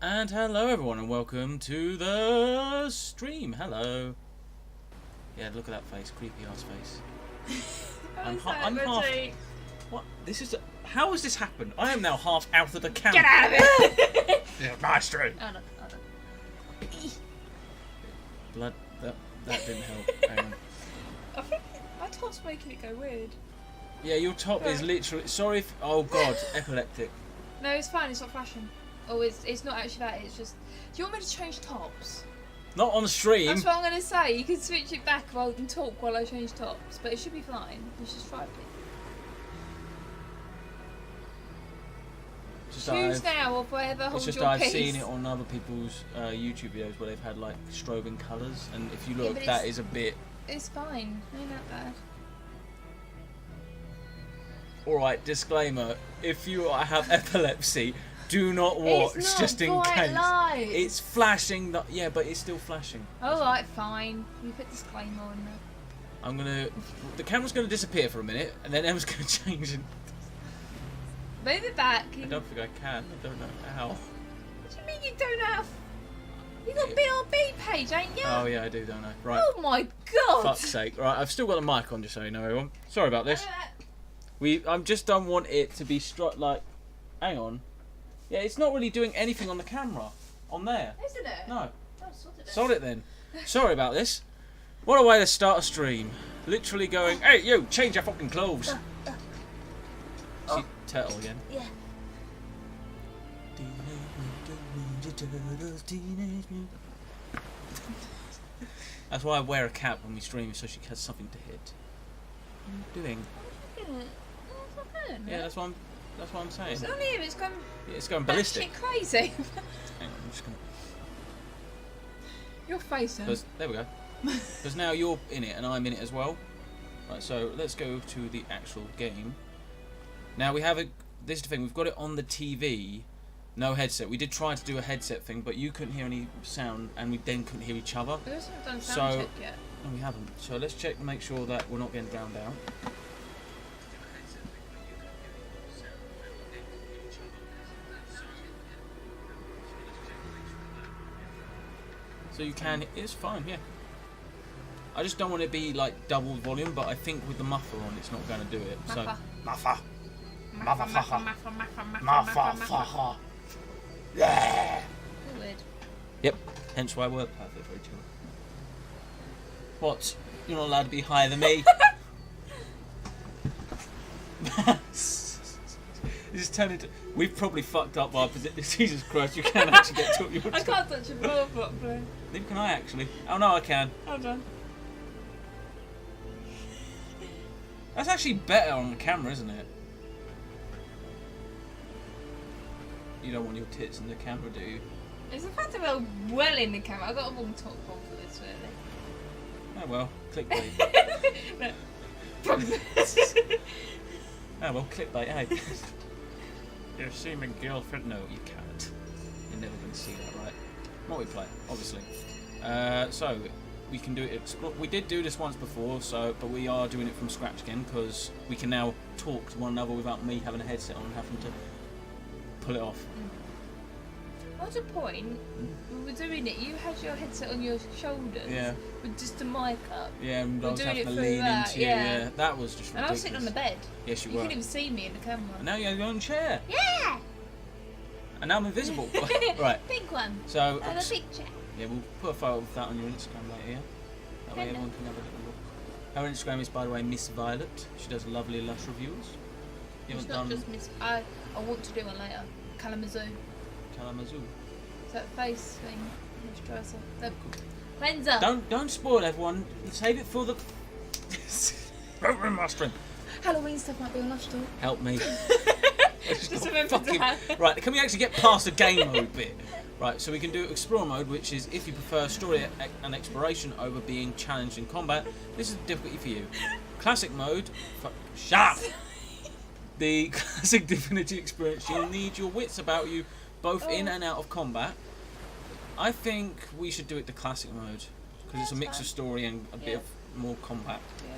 And hello everyone and welcome to the stream. Hello. Yeah, look at that face, creepy ass face. I'm half. What? This is. How has this happened? I am now half out of the camera. Get out of it! Yeah, my stream. Oh no, Blood. That didn't help. Hang on. I think my top's making it go weird. Yeah, your top is literally. Sorry if. Oh god, epileptic. No, it's fine. It's not flashing. Oh, it's not actually that. It's just. Do you want me to change tops? Not on stream. That's what I'm going to say. You can switch it back and talk while I change tops, but it should be fine. Let's just try it. Choose now or forever hold It's just your I've peace. seen it on other people's YouTube videos where they've had like strobing colours, and if you look, but that is a bit. It's fine. Ain't that bad. Alright, disclaimer. If you have epilepsy, do not watch It's not just in bright case. light. It's flashing. Yeah, but it's still flashing. Alright, fine. You put disclaimer on there. I'm gonna. The camera's gonna disappear for a minute, and then Emma's gonna change it. Move it back. I don't think I can. I don't know how. What do you mean you don't have? You got BRB page, ain't you? Oh yeah, I do, don't I? Right. Oh my god! Fuck's sake. Right, I've still got the mic on, just so you know, everyone. Sorry about this. I just don't want it to be like. Hang on. Yeah, it's not really doing anything on the camera. On there. Isn't it? No. Oh, sort it. Sod it then. Sorry about this. What a way to start a stream. Literally going, hey, you, change your fucking clothes. See, turtle again. Yeah. That's why I wear a cap when we stream, so she has something to hit. What are you doing? Yeah, that's what I'm saying. It's only if it's gone. Yeah, it's going ballistic. Batshit crazy. Hang on, I'm just gonna. Your face, then. There we go. Because now you're in it and I'm in it as well. Right, so let's go to the actual game. Now we have this is the thing, we've got it on the TV, no headset. We did try to do a headset thing, but you couldn't hear any sound and we then couldn't hear each other. We also haven't done sound check yet. No, we haven't. So let's check to make sure that we're not getting drowned out. So you can, it's fine, yeah. I just don't want it to be like double volume, but I think with the muffler on, it's not going to do it. So Muffer. Muffer. Yeah. Weird. Yep. Hence why we're perfect for each other. What? You're not allowed to be higher than me. This is turning into. We've probably fucked up our position. Jesus Christ! You can't actually get to your. I can't touch a ball properly. Neither can I actually. Oh no, I can. Hold on. That's actually better on the camera, isn't it? You don't want your tits in the camera, do you? It's the fact that we're well in the camera. I've got a wrong top on for this, really. Oh well, clickbait. Oh well, clickbait, hey. You're assuming girlfriend? No, you can't. You're never going to see that, right? Multiplayer, obviously. So we can do it. We did do this once before, but we are doing it from scratch again because we can now talk to one another without me having a headset on and having to pull it off. What's the point? We were doing it. You had your headset on your shoulders. Yeah. With just the mic up. Yeah, and I We're was doing having it to through lean that, into you. yeah. Yeah, that was just ridiculous. And I was sitting on the bed. Yes, you You were. couldn't even see me in the camera. And now you have your own chair. Yeah! And now I'm invisible. Right. Big one. So. And a big chair. Yeah, we'll put a photo of that on your Instagram later, yeah? That way Okay. everyone can have a little look. Her Instagram is, by the way, Miss Violet. She does lovely Lush reviews. You It's haven't not done just Miss. I want to do one later. Kalamazoo. Kalamazoo. Is that face thing? Moisturiser. The cleanser. Don't spoil everyone. Save it for the... Don't ruin my stream. Halloween stuff might be on Lush too. Help me. Just remember that. Right, can we actually get past the game mode bit? Right, so we can do Explore mode, which is if you prefer story and exploration over being challenged in combat, this is the difficulty for you. Classic mode, shut up! The classic Divinity experience, you'll need your wits about you, both in and out of combat. I think we should do it the classic mode, because it's a mix of story and a bit of more combat. Yeah.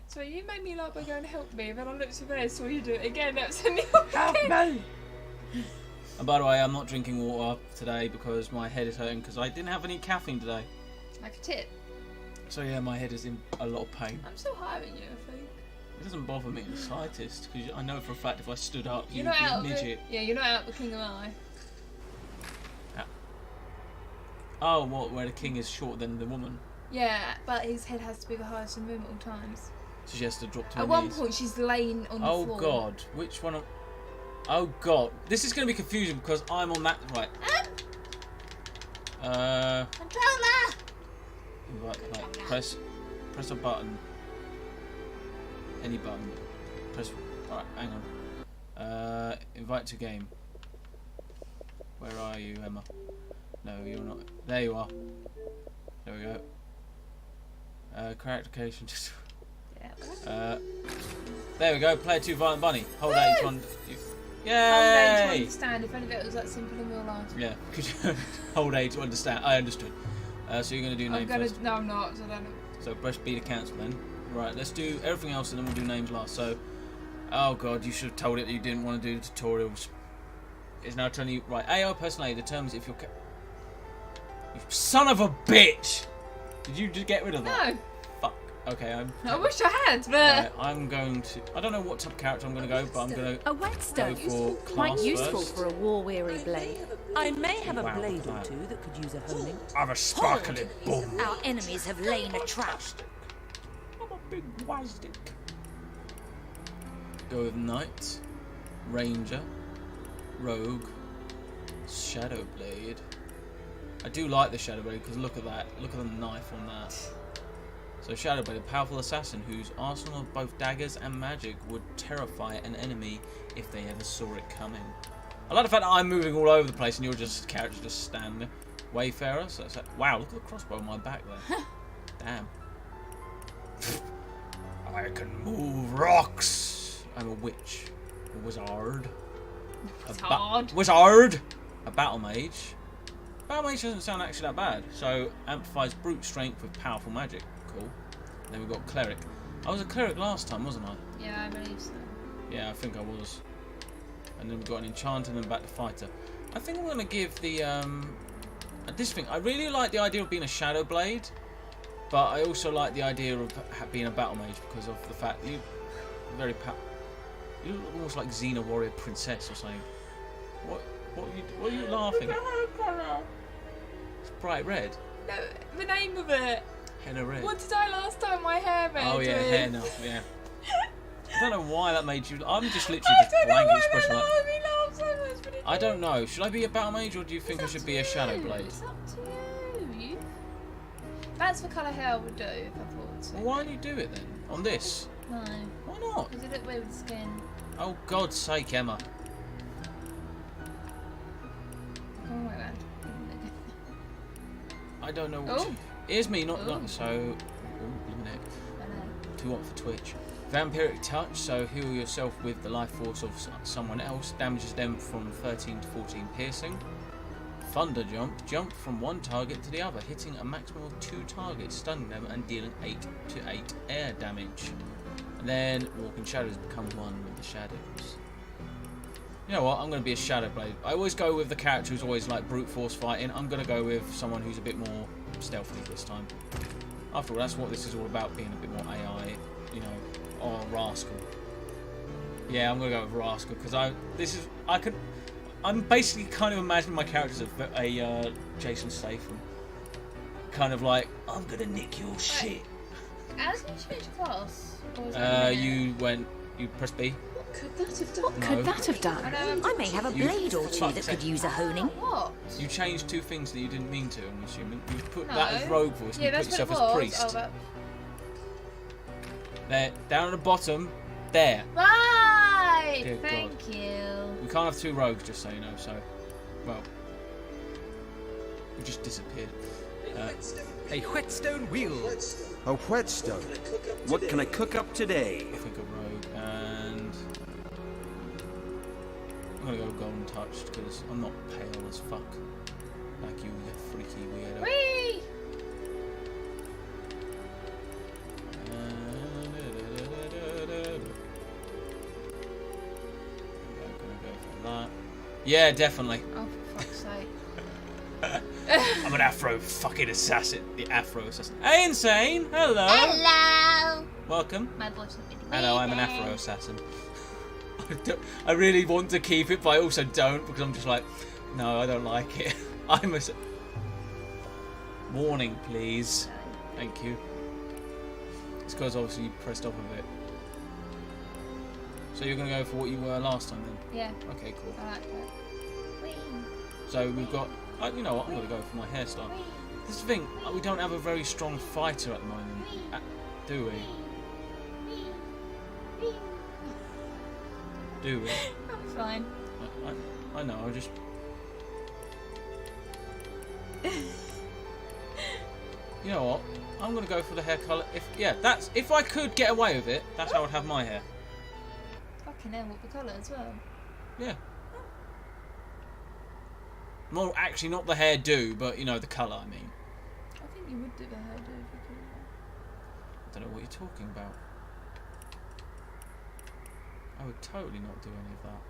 So you made me laugh by going help me, and then I looked at there, saw you do it again. That was a new Help me! And by the way, I'm not drinking water today because my head is hurting because I didn't have any caffeine today. Like a tip. So yeah, my head is in a lot of pain. I'm still higher than you, I think. It doesn't bother me in the slightest because I know for a fact if I stood up, You're you'd not be out a of midget. the, yeah, you're not out of the King of I. Oh, what? Where the king is shorter than the woman? Yeah, but his head has to be the highest in the room at all times. So she has to drop to her At one knees. point, she's laying on the Oh floor. God, which one? Oh God, this is going to be confusing because I'm on that right. Controller! Like press a button. Any button. Press. Alright, hang on. Invite to game. Where are you, Emma? No, you're not. There you are. There we go. Character creation. Just. Yeah. There we go. Play 2 Violent Bunny. Hold Woo! A to Hold A to Yay! understand. If only that was that simple in real life. Yeah. Could you hold A to understand? I understood. So you're going to do name first. No, I'm not. So I don't know. So press B to cancel then. Right, let's do everything else and then we'll do names last. So, oh God, you should have told it that you didn't want to do the tutorials. It's now telling you, right, AI personality determines if you're... You son of a bitch! Did you just get rid of that? No. Fuck. Okay, I wish I had, but... Right, I'm going to... I don't know what type of character I'm going to go, but I'm going to A go whetstone. for Quite class useful first. for a war-weary blade. I may have a Wow, blade or that. two that could use a honing. I'm a sparkling bomb. Our enemies have laid a trap. I'm a big wazdick. Go with Knight, Ranger, Rogue, Shadowblade. I do like the Shadowblade because look at that. Look at the knife on that. So Shadowblade, a powerful assassin whose arsenal of both daggers and magic would terrify an enemy if they ever saw it coming. I like the fact that I'm moving all over the place and you're just character just standing there. Wayfarer. So it's like, wow, look at the crossbow on my back there. Damn. I can move rocks. I'm a witch. A wizard. Wizard. A battle mage. Battle mage doesn't sound actually that bad. So amplifies brute strength with powerful magic. Cool. Then we've got cleric. I was a cleric last time, wasn't I? Yeah, I believe so. Yeah, I think I was. And then we've got an enchanter and then back to fighter. I think I'm going to give the this thing. I really like the idea of being a shadow blade, but I also like the idea of being a battle mage because of the fact that you you look almost like Xena warrior princess or something. What are you laughing at? It's bright red. No, the name of it. Henna red. What did I last time my hair red? Oh yeah, with? henna. Yeah. I don't know why that made you. I'm just literally I just don't know blank why expression. that Like, made me laugh so much, but it I did. don't know. Should I be a battle mage or do you think I It's should up be to a shadow you. blade? It's up to you. That's the colour hair I would do if I thought so. Well, why don't you do it then on this? No, Why not? because it looked weird with the skin. Oh God's sake, Emma. Oh my god. I don't know what. Oh. Here's me, not Oh. so. Ooh, blimey heck. I know. Too hot for Twitch. Vampiric touch, so heal yourself with the life force of someone else. Damages them from 13 to 14 piercing. Thunder jump, jump from one target to the other, hitting a maximum of 2 targets, stunning them and dealing 8 to 8 air damage. And then walk in shadows, become one with the shadows. You know what? I'm going to be a shadow blade. I always go with the character who's always like brute force fighting. I'm going to go with someone who's a bit more stealthy this time. After all, that's what this is all about, being a bit more AI, you know, or rascal. Yeah, I'm going to go with rascal because I'm basically kind of imagining my character as a Jason Statham. Kind of like, I'm going to nick your shit. How did you change class? Or was that You press B. What could that have done? What could that have done? I know, I may have a You- blade or two that fuck's could sake. use a honing. What? You changed 2 things that you didn't mean to, I'm assuming. You put No. that as rogue voice and Yeah, you put that's yourself what as it was. priest. Oh, that... There, down at the bottom, there. Right! Dear Thank you. We can't have 2 rogues, just so you know, so... Well... We just disappeared. A whetstone wheel. A whetstone. What can I cook up today? I think a rogue, and... I'm gonna go golden touched, because I'm not pale as fuck. Like you freaky weirdo. Whee! I'm gonna go for that. Yeah, definitely. Oh, for fuck's sake. I'm an Afro fucking assassin. The Afro assassin. Hey, Insane. Hello. Hello! Welcome. My voice has been Hello, I'm an Afro assassin. I really want to keep it, but I also don't because I'm just like, no, I don't like it. I'm a. Warning, please. Thank you. It's because obviously you pressed off of it. So you're going to go for what you were last time then? Yeah, Okay, cool. I like that. Whee! So we've got. You know what? I'm going to go for my hairstyle. This is the thing. We don't have a very strong fighter at the moment, do we? Do we? I'm fine. I know. I just. You know what? I'm going to go for the hair colour. If I could get away with it, that's how I'd have my hair. Fucking hell, what the colour as well. Yeah. More actually, not the hairdo, but you know the colour. I mean, I think you would do the hairdo if you could. I don't know what you're talking about. I would totally not do any of that.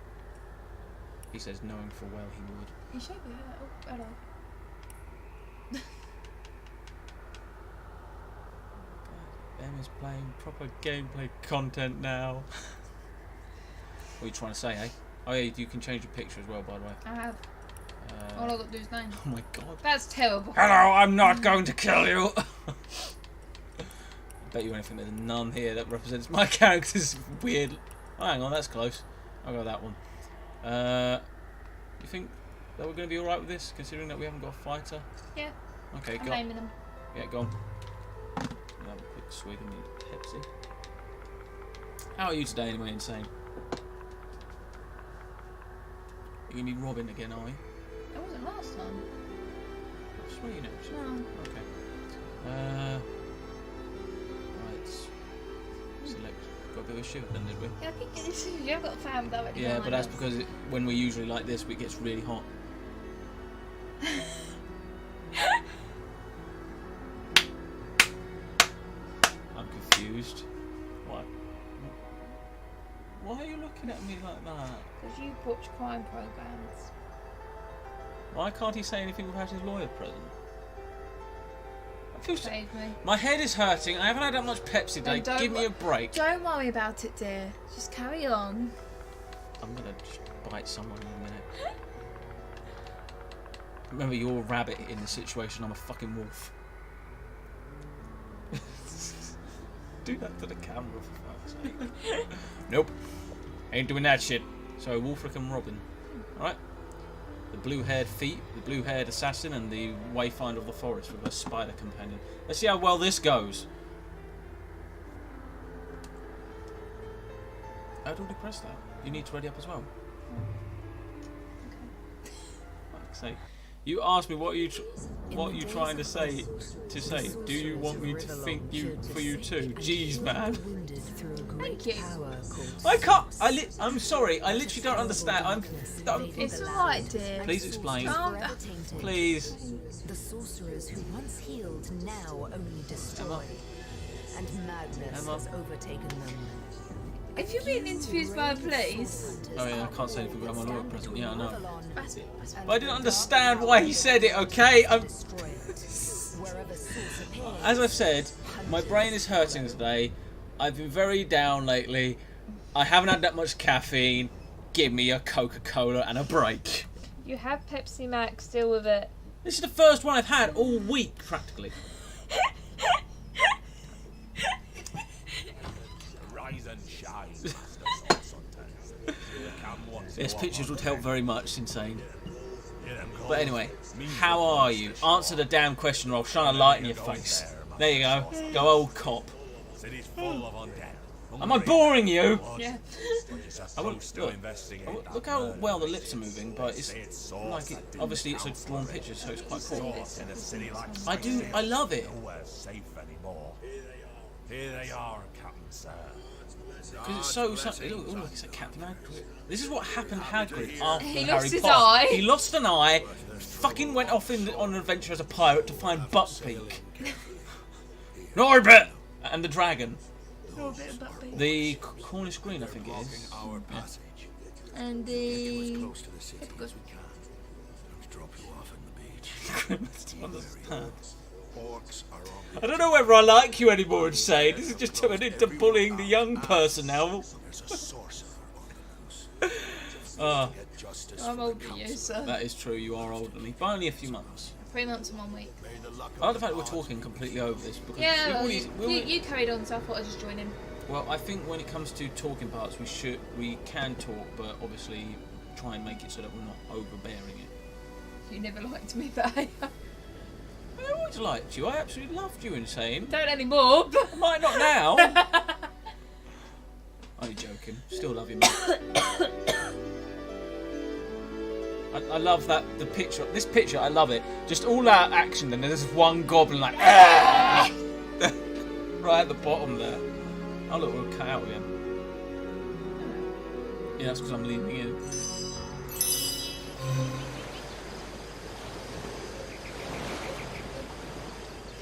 He says, knowing full well he would. You shave your hair. Oh, hello. Emma's playing proper gameplay content now. What are you trying to say, eh? Oh yeah, you can change your picture as well, by the way. I have. All I've got to do is 9. Oh my god. That's terrible. Hello, I'm not going to kill you. I bet you anything there's none here that represents my character's weird. Oh, hang on, that's close. I'll go with that one. You think that we're going to be alright with this, considering that we haven't got a fighter? Yeah, Okay, I'm go on. naming them. Yeah, go on. I'll have a quick swig of me Pepsi. How are you today, anyway, Insane? You're going to be Robin again, are you? It wasn't last time. I swear you know. No. Okay. Right. Select. Got a bit of a shiver then, did we? Yeah, I think this is. You've got found already. Yeah, but that's because when we're usually like this, it gets really hot. I'm confused. Why? Why are you looking at me like that? Because you watch crime programs. Why can't he say anything without his lawyer present? I feel so. Save me. My head is hurting. I haven't had that much Pepsi today. don't Give me a break. Don't worry about it, dear. Just carry on. I'm gonna just bite someone in a minute. Remember, you're a rabbit in this situation. I'm a fucking wolf. Do that to the camera, for fuck's sake. Nope. Ain't doing that shit. So, Wolfric and Robin. Alright? The blue-haired thief, the blue-haired assassin, and the wayfinder of the forest with a spider companion. Let's see how well this goes. I'd already pressed that. You need to ready up as well. Okay. Fuck's sake. You asked me what you trying to say. Do you want me to think for you too? Jeez, man. Thank you. I can't. I'm sorry. I literally don't understand. It's alright, dear. Please explain. Calm down. Please. The sorcerers who once healed now only destroy. And madness Emma. has overtaken them. If you're being interviewed by the police, Oh yeah, I can't say anything about my lawyer present. Yeah, I know. that's But I didn't understand why he said it. Okay. As I've said, my brain is hurting today. I've been very down lately. I haven't had that much caffeine. Give me a Coca-Cola and a break. You have Pepsi Max, deal with it. This is the first one I've had all week, practically. Rise and shine. Yes, pictures would help very much, Insane. But anyway, how are you? Answer the damn question or I'll shine a light in your face. There you go. Go old cop. Am I boring you? Yeah. Look how well the lips are moving, but it's like obviously it's a drawn picture, so it's quite cool. I love it. Here they are, Captain Sir. Because it's so it looks like it's like Captain Hagrid. This is what happened to Hagrid after He Harry lost his Potter. eye. He lost an eye, fucking went off on an adventure as a pirate to find Buckbeak. Norbit! And the dragon. The Cornish Green, I think it is. And Get you as the close to the city Typical. as we can. Let's drop you off on the beach. Understand. Orcs are on I don't know whether I like you anymore, Insane. This is just turned into bullying the young person now. There's a sorcerer on the loose. Ah, Get justice I'm for older the than you, council. so that is true. You are older than me by only a few months. 3 months and 1 week. May the luck I like of the fact that we're gods talking completely over this because Yeah, we've well, already, you carried on, so I thought I'd just join in. well, I think when it comes to talking parts, we can talk, but obviously try and make it so that we're not overbearing it. You never liked me, but I I always liked you. I absolutely loved you, Insane. don't anymore. But I might not now. Only joking. Still love you, mate. I love that the picture. This picture, I love it. Just all that action, and there's one goblin like "Ah!" right at the bottom there. Oh look, we're cut out again. Yeah, that's because I'm leaning in.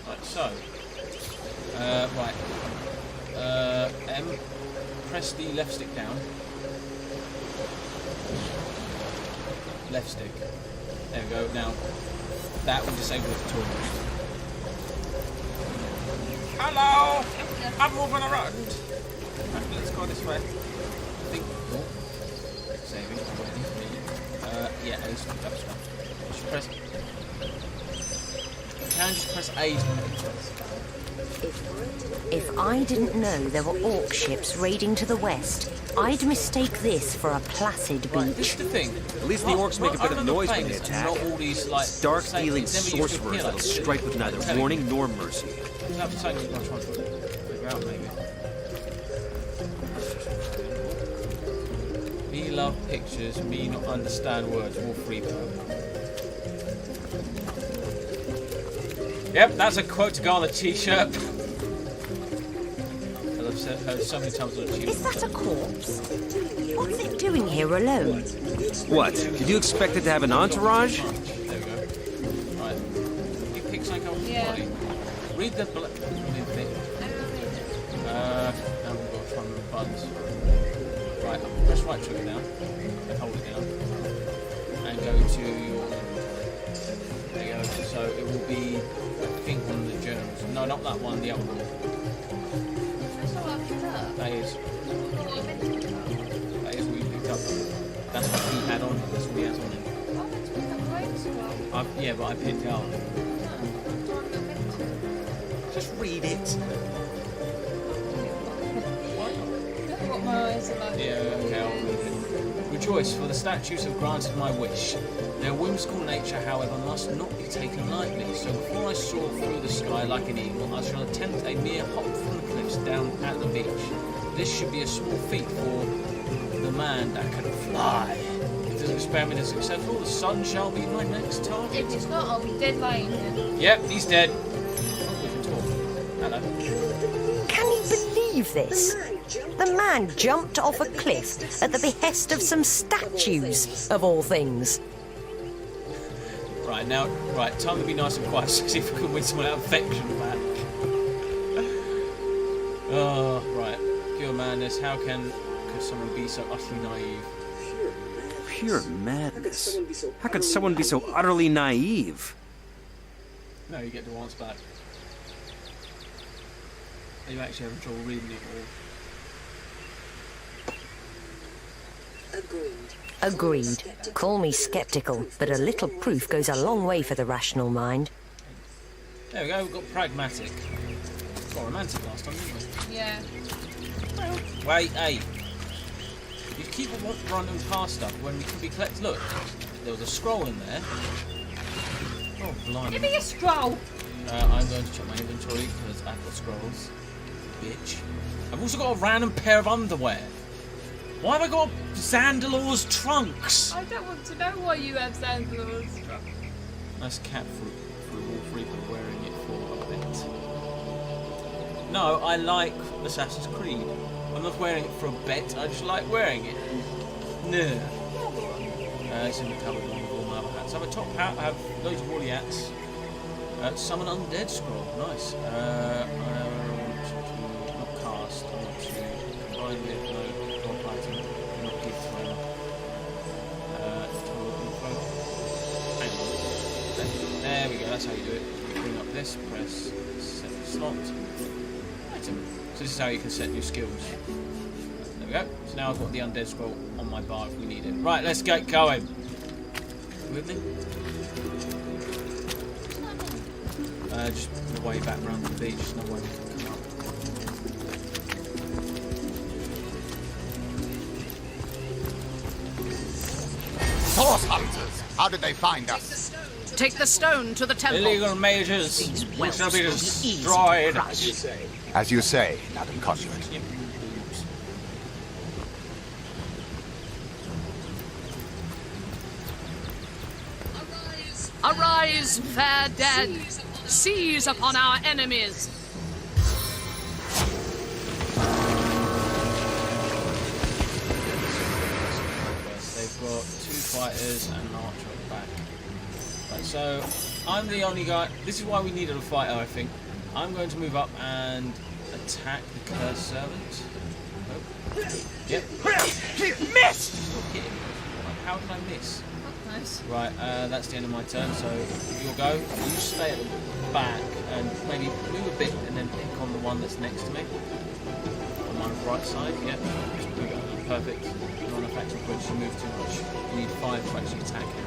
Right, so, M, press the left stick down. Left stick. There we go. Now, that will disable the tutorial. Hello! I'm moving around. Right, let's go this way. I think. Oh. Saving. Yeah, A's that's one. Just press. You can just press A to make choice. If I didn't know there were orc ships raiding to the west, I'd mistake this for a placid Right, this beach. is the thing. At least the orcs make a bit of noise when they attack. Not all these, like, Dark-dealing sayings, never used to sorcerers appear that'll like strike with this. neither Telling warning nor mercy. you. Have to say you're not trying to figure out, maybe. Me love pictures, me not understand words. Wolf Reaper. Yep, that's a quote to go on the t-shirt. As I've said, heard so many times on the t-shirt. Is that a corpse? What's it doing here alone? What? Did you expect it to have an entourage? There we go. Right. You pick something off the Yeah. body. Read the thing. Now we've got to try and move buttons. Right, press right trigger down. And hold it down. And go to your... There you go. So it will be, I think, one of the journals. No, not that one, the other one. that's not what I picked up. That is. That's not what I meant to pick up. That is what you picked up. That's what he had on it. That's what he has on it. I meant to pick up the rain scroll. Yeah, but I picked it up. No, I'm not meant to. Just read it. Look at what my eyes are like. Yeah, okay, I'll read it. Rejoice, for the statues have granted my wish. Their whimsical nature, however, must not be taken lightly. So before I soar through the sky like an eagle, I shall attempt a mere hop from the cliffs down at the beach. This should be a small feat for the man that can fly. If this experiment is successful, the sun shall be my next target. If it's not, I'll be dead lying then. Yep, he's dead. Oh, we can talk. Hello. Can you believe this? The man jumped off a cliff at the behest of some statues, of all things. Right, now, right, time to be nice and quiet, so see if we can win some of that affection back. Oh, right. Pure madness, how can someone be so utterly naive? Pure madness. How could someone be so utterly naive? No, you get the answer back. Are you actually having trouble reading it all? Agreed. Call me skeptical, but a little proof goes a long way for the rational mind. There we go, we've got pragmatic. Got romantic last time, didn't we? Yeah. Wait, hey. You keep running past stuff when we can be collected. Look, there was a scroll in there. Oh, blimey. Give me a scroll. I'm going to check my inventory because I've got scrolls. Bitch. I've also got a random pair of underwear. Why have I got Zandalor's trunks? I don't want to know why you have sandals. Nice cat for a Wolf Reaper wearing it for a bit. No, I like Assassin's Creed. I'm not wearing it for a bet, I just like wearing it. No. It's in the cupboard along with all my other hats. I have a top hat, I have loads of woolly hats. Summon Undead Scroll, nice. I want to not cast, I want to combine with no drop item, not give throw. there we go, that's how you do it. Bring up this, press set slot. Item. So this is how you can set your skills. There we go. So now I've got the undead scroll on my bar if we need it. Right, let's get going. You with me? Just the way back round the beach, there's no way we can come up. Source hunters! How did they find us? Take the stone to the temple. Illegal mages shall be destroyed. As you say, Madam Conduit. Arise, fair dead. Seize upon our enemies. They've got 2 fighters and an archer at the back. Right, so I'm the only guy. This is why we needed a fighter, I think. I'm going to move up and attack the cursed servant. Oh. Yep. Miss! How did I miss? Nice. Right, that's the end of my turn, so you'll go. You stay at the back and maybe move a bit and then pick on the one that's next to me. On my right side, yeah. Just move it. Perfect. Non-effective bridge, you move too much. You need 5 to actually attack him.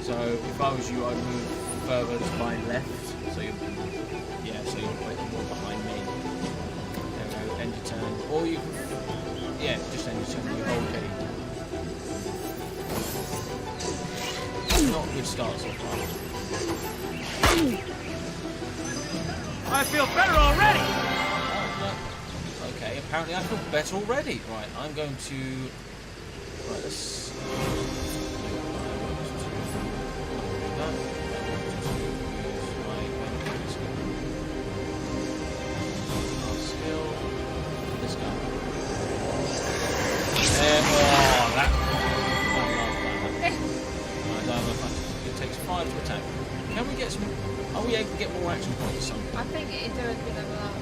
So if I was you, I'd move further to my left. So you're more behind me. There we go, end your turn. Or you can, yeah, just end your turn. You hold ready. Not a good start so far. I feel better already! Okay, apparently I feel better already. Right, I'm going to... Right, let's... This guy. It takes 5 to attack. Can we get some... Are we able to get more action points or something? I think it'd do a good level up.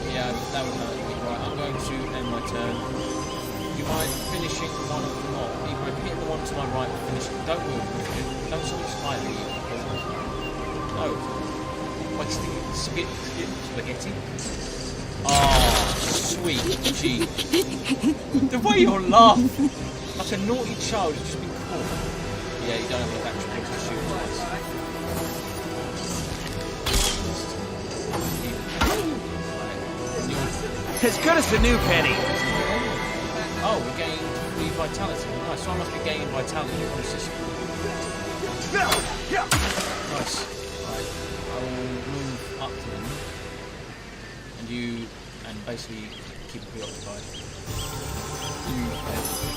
Yeah, that would hurt me. Right, I'm going to end my turn. You mind finishing one of them off? Either hit the one to my right or finish it. Don't move. Don't sort of slightly. No. Wasting spaghetti. Oh, sweet gee. The way you're laughing, like a naughty child who's just been caught. Yeah, you don't have enough action points to shoot twice. As good as the new penny. Oh, we gained 3 vitality. Nice, so I must be gaining vitality from the system. Nice. Right, I will move up to them. And basically keep it preoccupied. You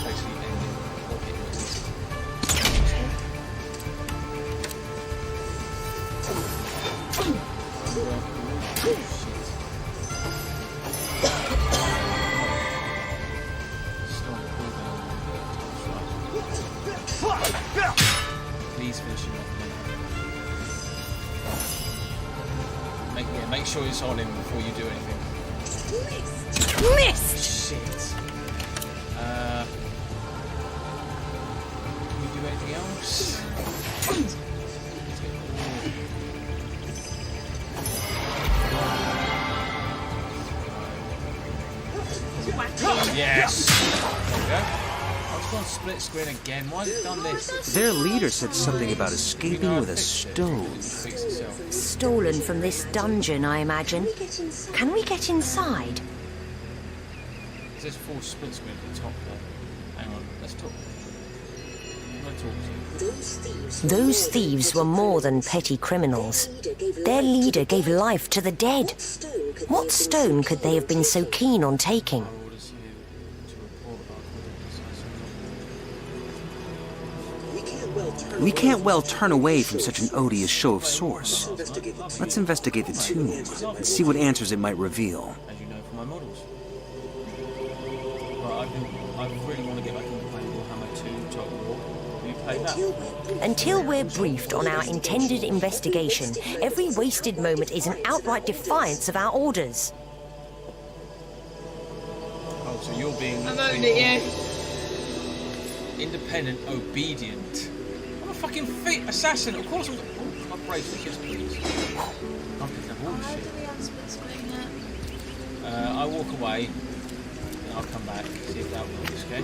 basically end it or hit it. Please finish it off. Make sure it's on him before you do anything. Missed! Shit. Can we do anything else? Yes! There we go. I've gone split screen again. Why has it done this? Their leader said something about escaping with a stone. Stolen from this dungeon, I imagine. Can we get inside? It says full split screen at the top there. Hang on, let's talk. I'm going to talk to you. Those thieves were more than petty criminals. Their leader gave life to the dead. What stone could they have been so keen on taking? Our orders here to report our We can't well turn away from such an odious show of source. Let's investigate the tomb and see what answers it might reveal. as you know from my models. Right, I really want to get back into playing Warhammer 2 Total War. Have you played that? Until we're briefed on our intended investigation, every wasted moment is an outright defiance of our orders. Oh, mode, so you're being I'm moaning at you. independent, obedient. I'm a fucking fit assassin. Of course I'm. Oh, my bracelet, yes please. I'm picking up all this How shit. do we have split screen yet? I walk away, and I'll come back, see if that works, okay?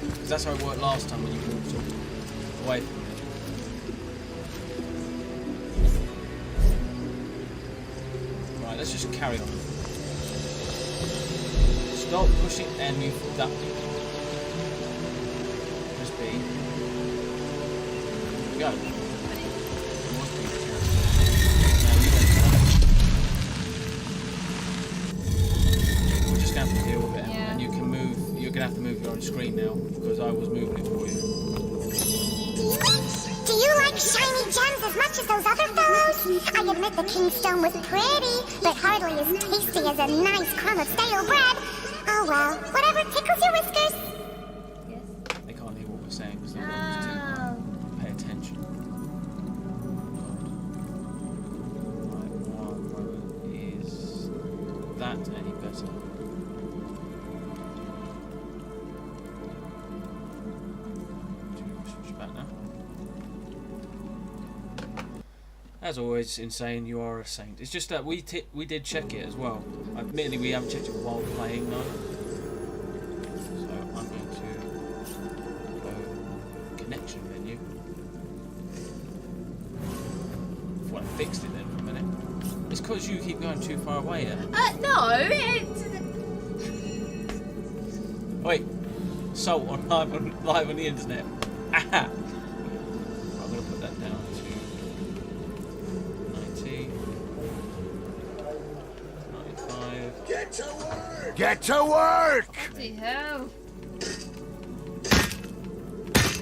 Because that's how it worked last time when you walked away from it. Right, let's just carry on. Stop pushing and you duck. Press B. Go. We're just going to have to deal with it, Yeah. and you can move. You're going to have to move your own screen now because I was moving it for you. Do you like shiny gems as much as those other fellows? I admit the King's Stone was pretty, but hardly as tasty as a nice crumb of stale bread. Oh well, whatever tickles your whiskers. They can't hear what we're saying because they don't Oh. to pay attention. Right, one moment. Is that any better? Switch back now. As always, Insane, you are a saint. It's just that we did check it as well. Admittedly, we haven't checked it while playing though. So I'm going to go connection menu. Well, I fixed it then for a minute. It's because you keep going too far away. No, it's... Wait, salt on live on the internet. Aha! I'm going to put that down to 90, 95. Get to work! Get to work! Bloody hell.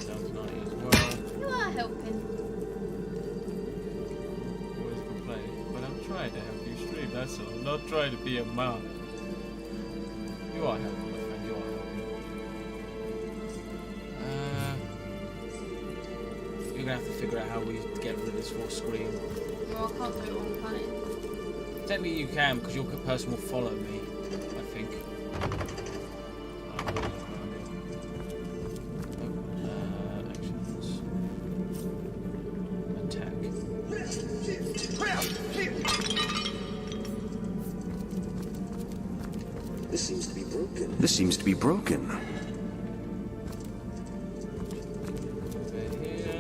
Down to 90 as well. You are helping. Always complain, but I'm trying to help you stream, that's all. I'm not trying to be a mom. You are helping, my friend, you are helping. You're gonna have to figure out how we get rid of this full screen. Well, I can't do it while I'm playing. Technically you can, because your person will follow me, I think. Actions. Attack. This seems to be broken. This seems to be broken.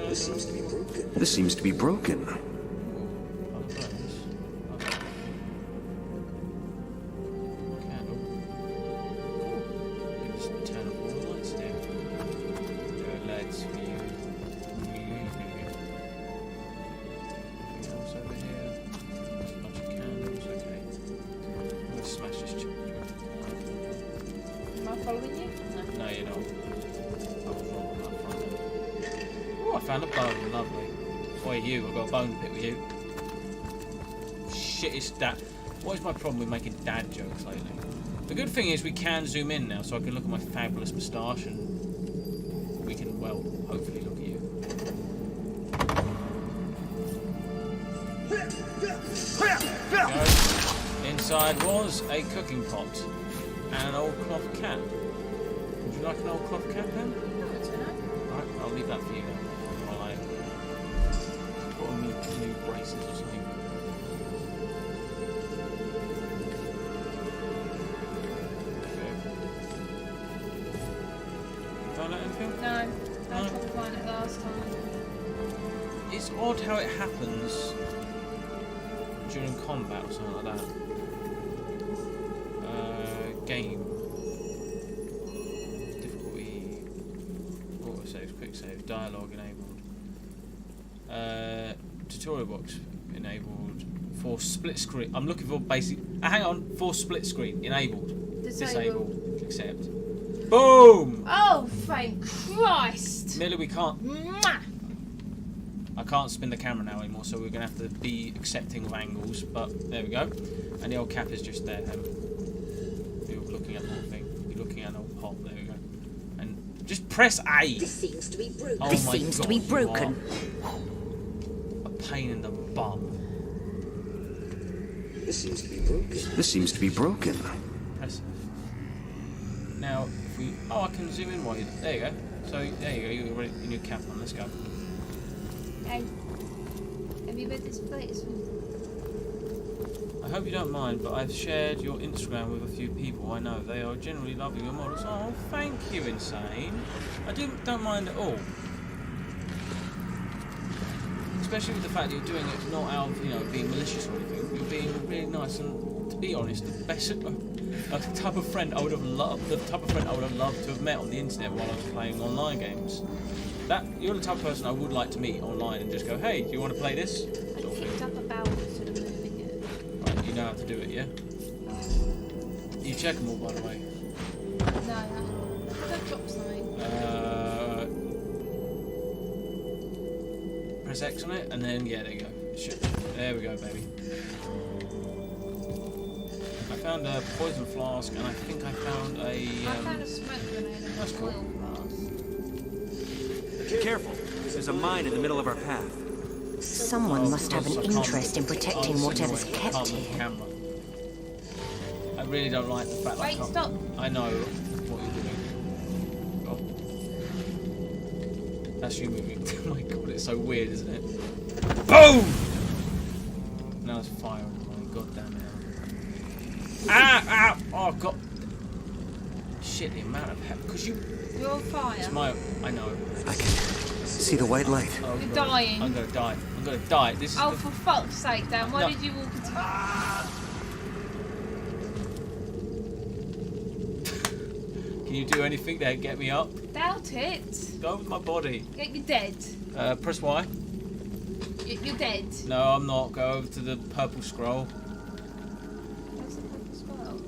This seems to be broken. This seems to be broken. Candle. You just turn off all the lights there. There are lights for you. Anything else over here? Just a bunch of candles, okay. I'm gonna smash this chip. Am I following you? No, you're not. I was wrong on that front. Oh, I found a bone, lovely. Boy, you, I've got a bone to pick with you. Shit, it's that. What is my problem with making dad jokes lately? The good thing is we can zoom in now, so I can look at my fabulous moustache and we can, well, hopefully look at you. Go. Inside was a cooking pot and an old cloth cap. Would you like an old cloth cap then? Alright, I'll leave that for you then. While I put on new braces or something. Found out anything? No, I tried to find it last time. It's odd how it happens during combat or something like that. Game. Difficulty. Autosave, quick save, dialogue enabled. Tutorial box enabled. For split screen. I'm looking for basic. Hang on. For split screen enabled. Disabled. Accept. Boom! Oh, thank Christ! Millie, we can't. Mwah! I can't spin the camera now anymore, so we're going to have to be accepting of angles, but there we go. And the old cap is just there. You're looking at the whole thing. You're looking at an old pot. There we go. And just press A. This seems to be broken. Oh This my seems to God, be you broken. are a pain in the bum. This seems to be broken. This seems to be broken. impressive. Now, if we... Oh, I can zoom in while you... There you go. So, there you go. You're ready in your Kaplan. Let's go. Hey, have you read this latest one? I hope you don't mind, but I've shared your Instagram with a few people I know. They are generally loving your models. Oh, thank you, Insane. I don't mind at all. Especially with the fact that you're doing it not out of, being malicious or anything. You're being really nice, and to be honest, the best type of friend I would have loved to have met on the internet while I was playing online games. You're the type of person I would like to meet online and just go, hey, do you want to play this? I picked up a barrel instead of moving it. Right, you know how to do it, yeah? You check them all, by the way. No, don't drop something. Press X on it, and then, yeah, there you go. There we go, baby. I found a poison flask, and I think I found a... I found a smoke grenade and that's a cool. oil flask. Careful. There's a mine in the middle of our path. Someone must have an interest in protecting whatever's kept here. Camera. I really don't like the fact that I Wait, can't... stop. I know what you're doing. Oh. That's you moving. Oh my god, it's so weird, isn't it? Boom! Now there's fire in the mine. God damn it. Ah! Oh god. Shit, the amount of hell. Because You're on fire. It's my... I know. I can see the white light. Oh, You're god. dying. I'm gonna die. I'm gonna die. This is Oh, the... for fuck's sake, Dan. Why No. did you walk into... Can you do anything to get me up? Doubt it. Go with my body. You're dead. Press Y. You're dead. No, I'm not. Go over to the purple scroll. Where's the purple scroll?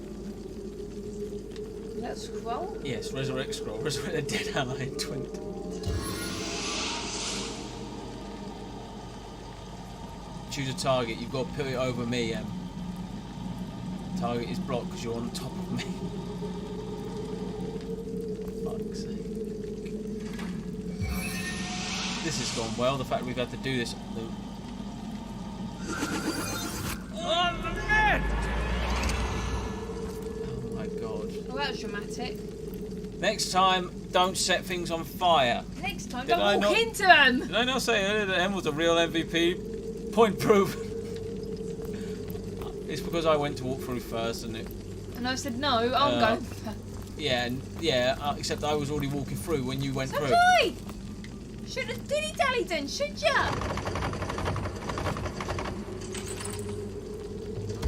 Is that a scroll? Yes, resurrect scroll. Resurrect the dead ally in 20. Choose a target. You've got to put it over me, Em. Target is blocked because you're on top of me. Fuck's sake. This has gone well. The fact we've had to do this. On the net! Oh my god. Oh, that was dramatic. Next time, don't set things on fire. Next time, Did I don't walk not- into them. Did I not say earlier that Em was a real MVP? Point proven. It's because I went to walk through first, and it. And I said, no, I'm going for... Except I was already walking through when you went So through. die! Should have dilly-dally then, should ya?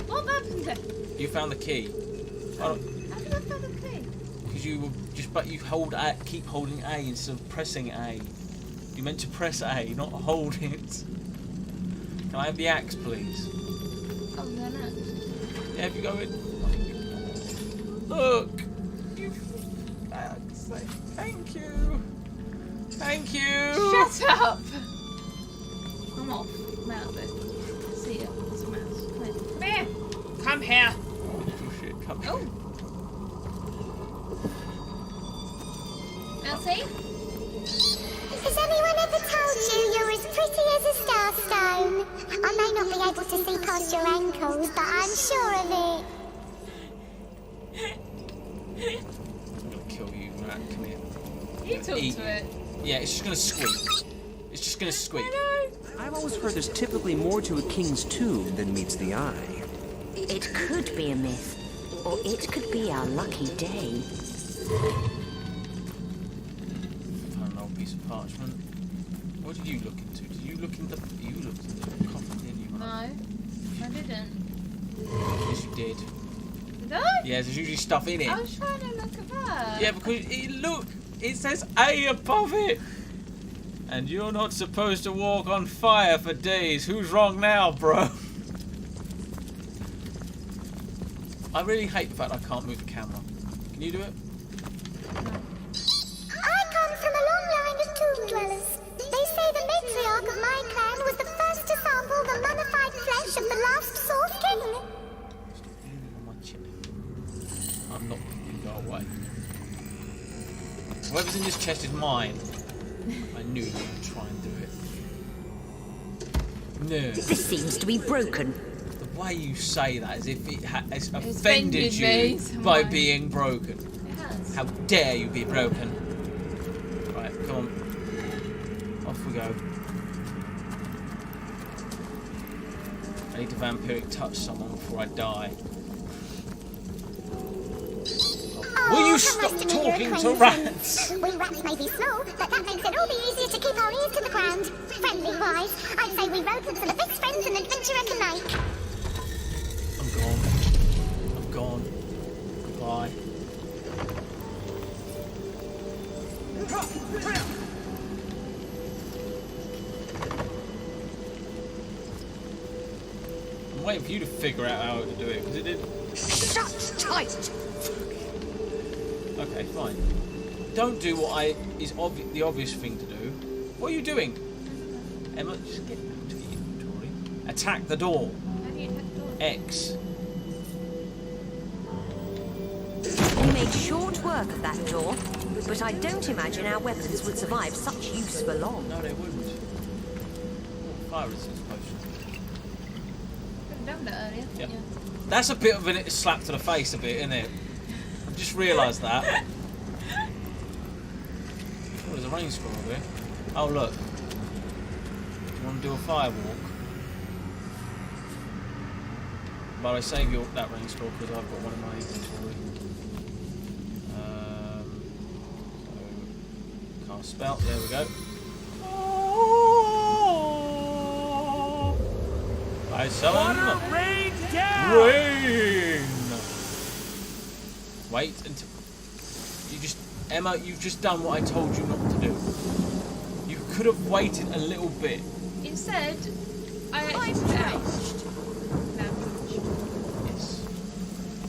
What happened then? You found the key. How did I find the key? Because you were you keep holding A instead of pressing A. You meant to press A, not hold it. Can I have the axe, please? Oh, no, no. Yeah, if you go in. Look! You axe. Thank you! Thank you! Shut up! I'm off. I'm out of it. See ya. It's a mouse. Come here. Come here. Oh shit, come Oh. Elsie? Has anyone ever told you you're as pretty as a starstone? I may not be able to see past your ankles, but I'm sure of it. I'm gonna kill you, rat. Come here. You talk Eat. to it. Yeah, it's just gonna squeak. It's just gonna squeak. I've always heard there's typically more to a king's tomb than meets the eye. It could be a myth, or it could be our lucky day. Found an old piece of parchment. What did you look into? Did you look into the coffin, didn't you? No, I didn't. Yes, you did. Did I? Yeah, there's usually stuff in it. I was trying to look at that. Yeah, because it says A above it. And you're not supposed to walk on fire for days. Who's wrong now, bro? I really hate the fact I can't move the camera. Can you do it? I come from a long line of tomb dwellers. They say the matriarch of my clan was the first to sample the mummified flesh of the last Source King. Stop leaning on my chin. I'm not going to go away. Whatever's in this chest is mine. I knew you would try and do it. No. This seems to be broken. The way you say that, as if it has offended offended you me by somehow. being broken. It has. How dare you be broken? Right, come on. Off we go. I need to vampiric touch someone before I die. Will you stop talking to rats? We rats may be small, but that makes it all the easier to keep our ears to the ground. Friendly-wise, I'd say we rodents are the best friends an adventurer can make. I'm gone. I'm gone. Goodbye. I'm waiting for you to figure out how to do it, because it did. Shut tight! Okay, fine. Don't do what is the obvious thing to do. What are you doing? Emma, just get back to the inventory. Attack the door. How do you attack the door? X. We made short work of that door, but I don't imagine our weapons would survive such use for long. No, they wouldn't. Oh, fire resistance potion. Could have done that earlier. Yeah. That's a bit of a slap to the face, a bit, isn't it? I've just realised that. Oh, there's a rain squirrel there. Oh, look. Do you want to do a fire walk? But I save you that rain squirrel because I've got one in my inventory. So, cast spell. There we go. I summon Rain down! rain. Wait until Emma, you've just done what I told you not to do. You could have waited a little bit. Instead, I actually put it out. Yes.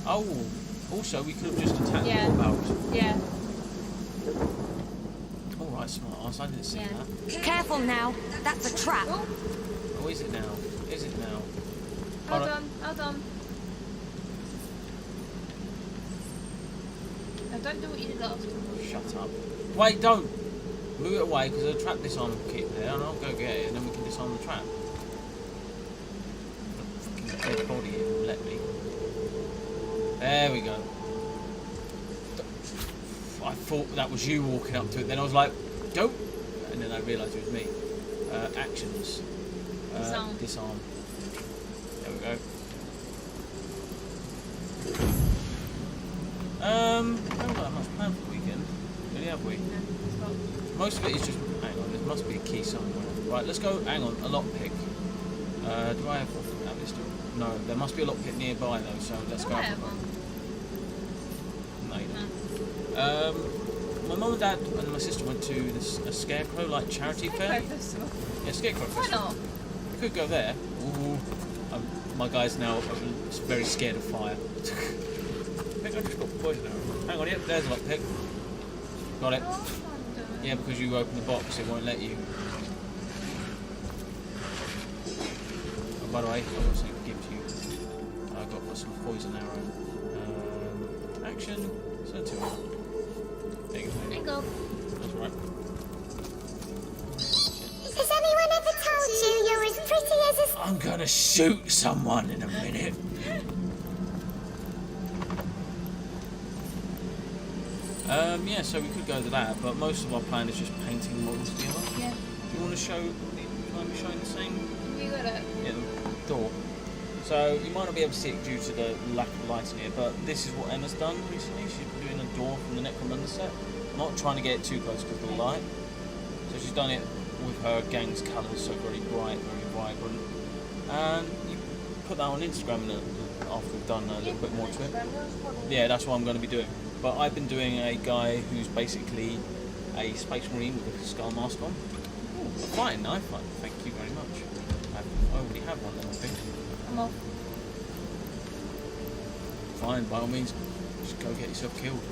Oh, also we could have just attacked Yeah. the bolt. Yeah. All right, smart ass. I didn't see Yeah. that. Careful now, that's a trap. Oh, Oh, is it now? Is it now? hold Alright. on, hold on. Now don't do what you did last time. Shut up. Wait, don't. Move it away because the trap disarm kit there, and I'll go get it, and then we can disarm the trap. The fucking dead body it will let me. There we go. I thought that was you walking up to it, then I was like, don't. And then I realised it was me. Actions. Disarm. Disarm. There we go. We haven't got that much planned for the weekend. Really, have we? Most of it is just. Hang on, there must be a key somewhere. Right, let's go. Hang on, a lockpick. Do I have this? No, there must be a lockpick nearby though, so let's go. I have one. No, you don't. My mum and dad and my sister went to a scarecrow charity fair. Festival. Yeah, scarecrow Why festival. not? We could go there. Ooh, my guy's now very scared of fire. I think I just got poison arrow. Hang on, yep, there's a lockpick. Got it. Oh, Yeah, because you open the box, it won't let you. Oh, by the way, I've got something to give to you. I've got some poison arrow. Action. Send to her. There you go. There you go. That's right. Has anyone ever told you you're as pretty as a... I'm gonna shoot someone in a minute. Yeah, so we could go to that, but most of our plan is just painting models together. Yeah. Do you want to show? You mind me showing the same? You got it. Yeah, the door. So you might not be able to see it due to the lack of light in here, but this is what Emma's done recently. She's been doing a door from the Necromunda set. I'm not trying to get it too close because of the light. So she's done it with her gang's colours, so very bright, very vibrant. And you put that on Instagram after we've done a little bit more to it. Yeah, that's what I'm going to be doing. But I've been doing a guy who's basically a Space Marine with a skull mask on. Ooh, a fighting knife. Thank you very much. I already have one then, I think. I'm off. Fine, by all means, just go get yourself killed.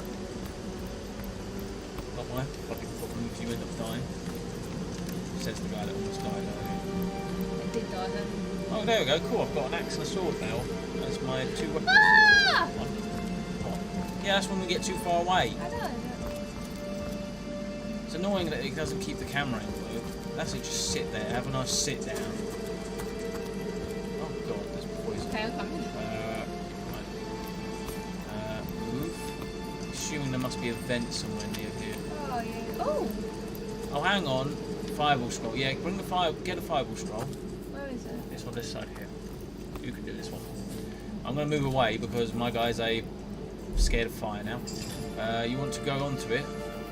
Not my fucking problem if you end up dying. Says the guy that almost died earlier. It did die then. Oh, there we go. Cool. I've got an axe and a sword now. That's my two weapons. Ah! What? Yeah, that's when we get too far away. I know. It's annoying that it doesn't keep the camera angle. That's it. Just sit there. Have a nice sit down. Oh god, there's poison. Okay, there must be a vent somewhere near here. Oh, yeah. Oh! Oh, hang on. Fireball scroll. Yeah, bring the fire. Get a fireball scroll. Where is it? It's on this side here. You can do this one. I'm going to move away because my guy's scared of fire now. You want to go onto it.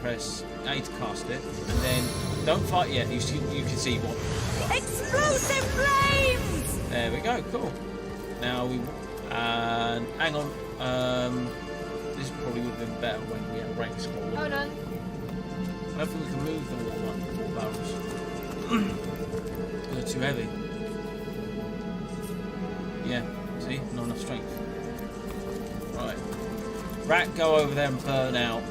Press A to cast it, and then don't fight yet. You can see what. Explosive flames! There we go. Cool. Now we hang on. This probably would have been better when we had rank score. Hold on. I don't think we can move the water barrels. They're too heavy. Yeah. See, not enough strength. Right. Rat, go over there and burn out.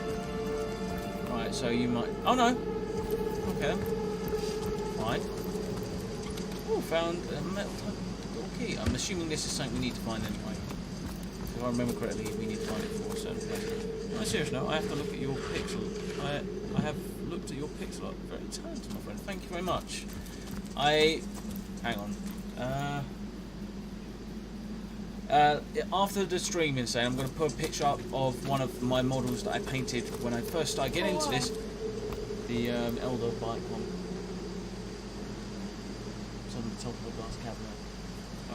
Right. So you might. Oh no. Okay. Then. Fine. Oh, found a metal key. I'm assuming this is something we need to find anyway. If I remember correctly, we need to find it for a certain place. On a serious note, I have to look at your pixel. I have looked at your pixel art. Very talented, my friend. Thank you very much. Hang on. After the stream insane, I'm going to put a picture up of one of my models that I painted when I first started getting into this. The Elder Bicon. It's on the top of a glass cabinet.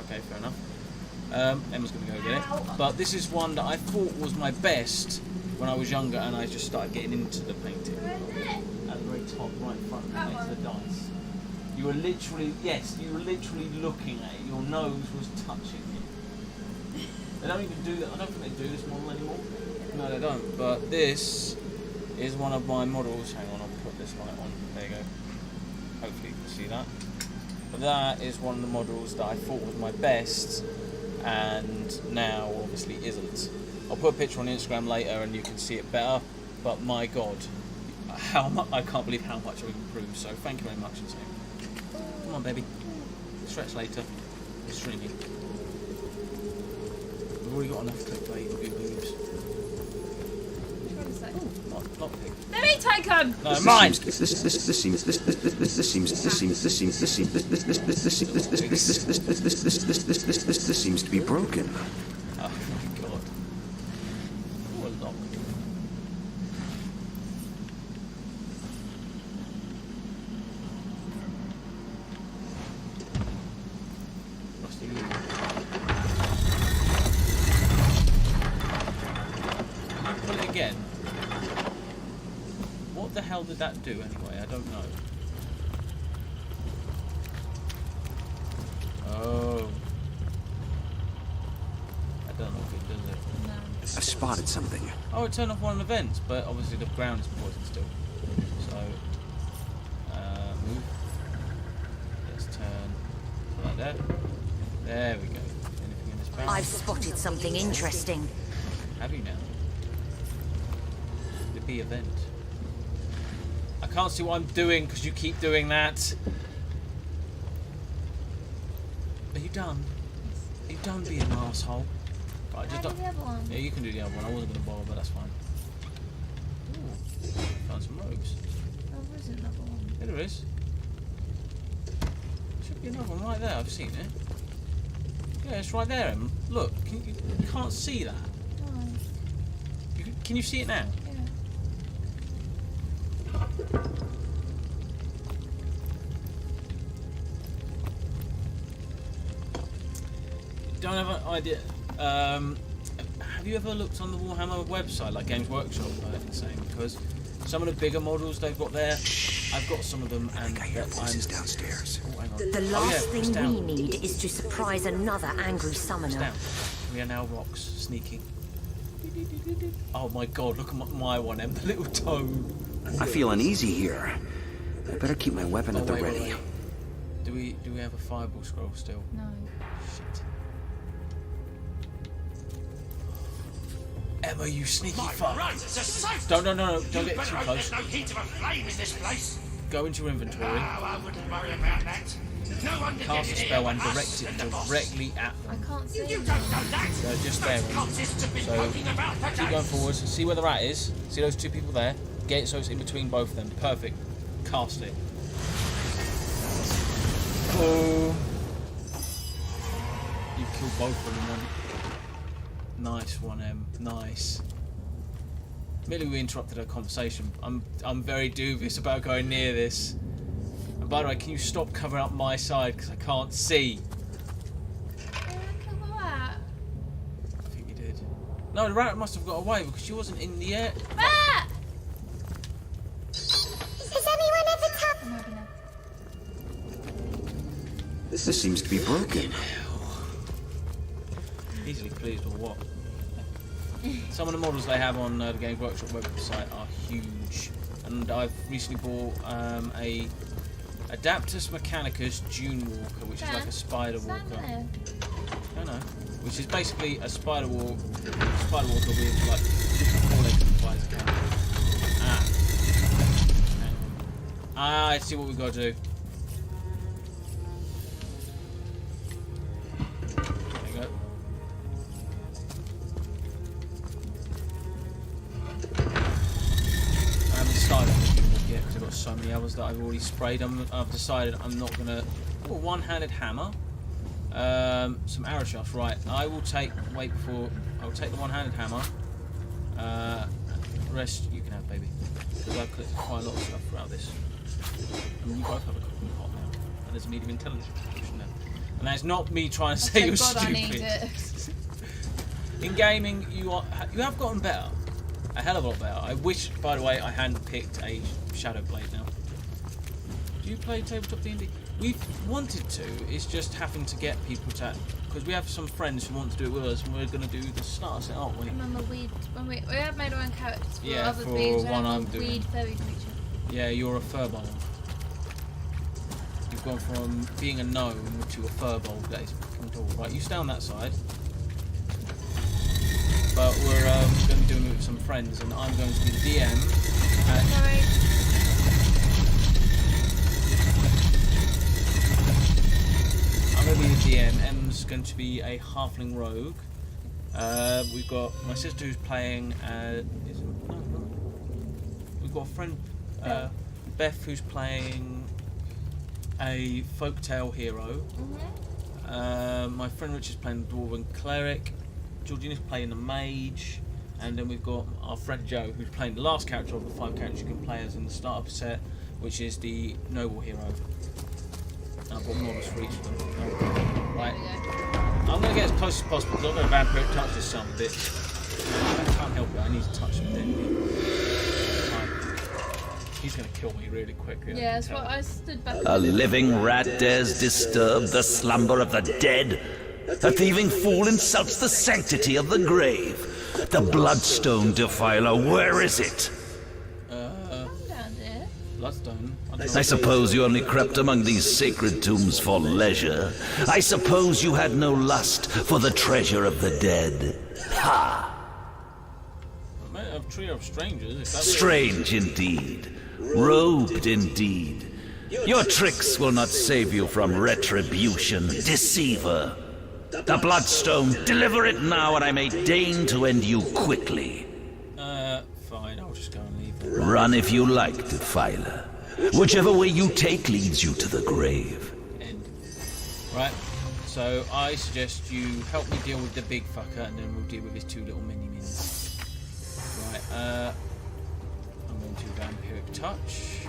Okay, fair enough. Emma's going to go get it. But this is one that I thought was my best when I was younger, and I just started getting into the painting. At the very top, right front, next to the dice. You were literally, yes, you were literally looking at it. Your nose was touching it. They don't even do that. I don't think they do this model anymore. No, they don't. But this is one of my models. Hang on, I'll put this light on. There you go. Hopefully you can see that. But that is one of the models that I thought was my best, and now obviously isn't. I'll put a picture on Instagram later and you can see it better, but my god, I can't believe how much I've improved, so thank you very much, Insane. Come on, baby. Stretch later. We're streaming. We've already got enough clickbait and good boobs. Which one is that? Oh, not pig. Let me take them! No, mine! This seems to be broken. Oh my god. Oh, a lock. Rusty loot. Pull it again. What the hell did that do anyway? I don't know. Oh. I don't know if it does it. No. I've spotted something. Oh, it turned off one of the vents, but obviously the ground is poisoned still. So, move. Let's turn like that. There we go. Anything in this barrel? I've spotted something interesting. Have you now? The B event. I can't see what I'm doing because you keep doing that. Are you done? Are you done being an asshole? Right, just How do the other one? Yeah, you can do the other one. I wasn't going to bother, but that's fine. Ooh, found some robes. Oh, there is another one. Yeah, there is. Should be another one right there. I've seen it. Yeah, it's right there, Em. Look, you can't see that. No. Can you see it now? Yeah. Don't have an idea. Have you ever looked on the Warhammer website, like Games Workshop, saying, because some of the bigger models they've got there, I've got some of them, and I hear voices downstairs. Oh, hang on. The last thing we need is to surprise another angry summoner. Down. We are now rocks, sneaking. Oh my god, look at my one, Em, the little toe. I feel uneasy here. I better keep my weapon at the wait, ready. wait. Do we have a fireball scroll still? No. Shit. Emma, you sneaky fuck. Right, it's a safe. Don't get too Better hope close. there's no heat of a flame in this place. Go into your inventory, Oh, I wouldn't worry about that. No one can cast a get in spell here and but direct us it and the boss. directly at I them. can't see You them. don't know that. So just there. Those cultists have been So poking about for keep days. going forward, see where the rat is. See those two people there? Get it so it's in between both of them. Perfect. Cast it. Boom. You killed both of them then. Nice one, Em. Nice. Admittedly, we interrupted our conversation. I'm very dubious about going near this. And by the way, can you stop covering up my side because I can't see? I think you did. No, the rat must have got away because she wasn't in the air. Ah! Is anyone at the top? This seems to be broken. Easily pleased or what? Some of the models they have on the Games Workshop website are huge, and I've recently bought a Adaptus Mechanicus Dune Walker, which is like a spider walker. I know, which is basically a spider walker with like 4 legs and 5 I see what we've got to do. There you go. I haven't started on the walk yet because I've got so many others that I've already sprayed. I've decided I'm not gonna. Oh, one-handed hammer. Some arrow shafts. Right. I will take. Wait before. I will take the one-handed hammer. The rest you can have, baby. Because I've collected quite a lot of stuff throughout this. And you both have a cooking pot now. And there's a medium intelligence potion now. And that's not me trying to say you're stupid. I need it. In gaming, you have gotten better. A hell of a lot better. I wish, by the way, I hadn't picked a Shadow Blade now. Do you play tabletop D&D? We've wanted to. It's just having to get people to... Because we have some friends who want to do it with us, and we're going to do the start set, aren't we? Remember we have made our own characters for yeah, other for things. one I'm doing. Weed fairy creature. Yeah, you're a furball. You've gone from being a gnome to a furball. That is fucking cool. Right, you stay on that side. But we're going to be doing it with some friends, and I'm going to be the DM. Sorry. I'm going to be the DM. Em's going to be a halfling rogue. We've got my sister who's playing. We've got a friend, Beth, who's playing a folktale hero. My friend Rich is playing the dwarven cleric. Georgina's playing the mage, and then we've got our friend Joe, who's playing the last character of the 5 characters you can play as in the starter set, which is the noble hero. And I've got models for each of them. Right, I'm going to get as close as possible because I'm going to vampire touch this son of a bitch. I can't help it. I need to touch him. He's going to kill me really quickly. Yeah, that's what I stood back. A living rat dares disturb the slumber of the dead. A thieving fool insults the sanctity of the grave. The Bloodstone Defiler, where is it? Down there. Bloodstone? I suppose you only crept among these sacred tombs for leisure. I suppose you had no lust for the treasure of the dead. Ha! A trio of strangers. Strange indeed. Robed indeed. Your tricks will not save you from retribution, deceiver. The Bloodstone, deliver it now and I may deign to end you quickly. Fine, I'll just go and leave them. Run if you like, Defiler. Whichever way you take leads you to the grave. End. Right, so I suggest you help me deal with the big fucker and then we'll deal with his 2 little mini-mins. Right, I'm going to Vampiric Touch.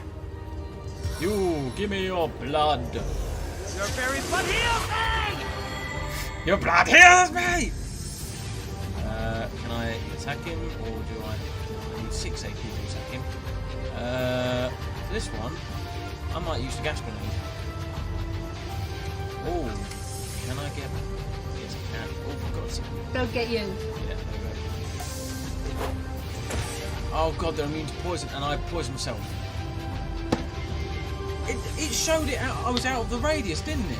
You, give me your blood. Your very blood heals me! Your blood heals me! Can I attack him, or do I need 6 AP to attack him? For this one, I might use the gas grenade. Oh, can I get... Yes, I can. Oh, for God's sake. Go get you. Yeah, there we go. Oh God, they're immune to poison, and I poisoned myself. It showed it out. I was out of the radius, didn't it?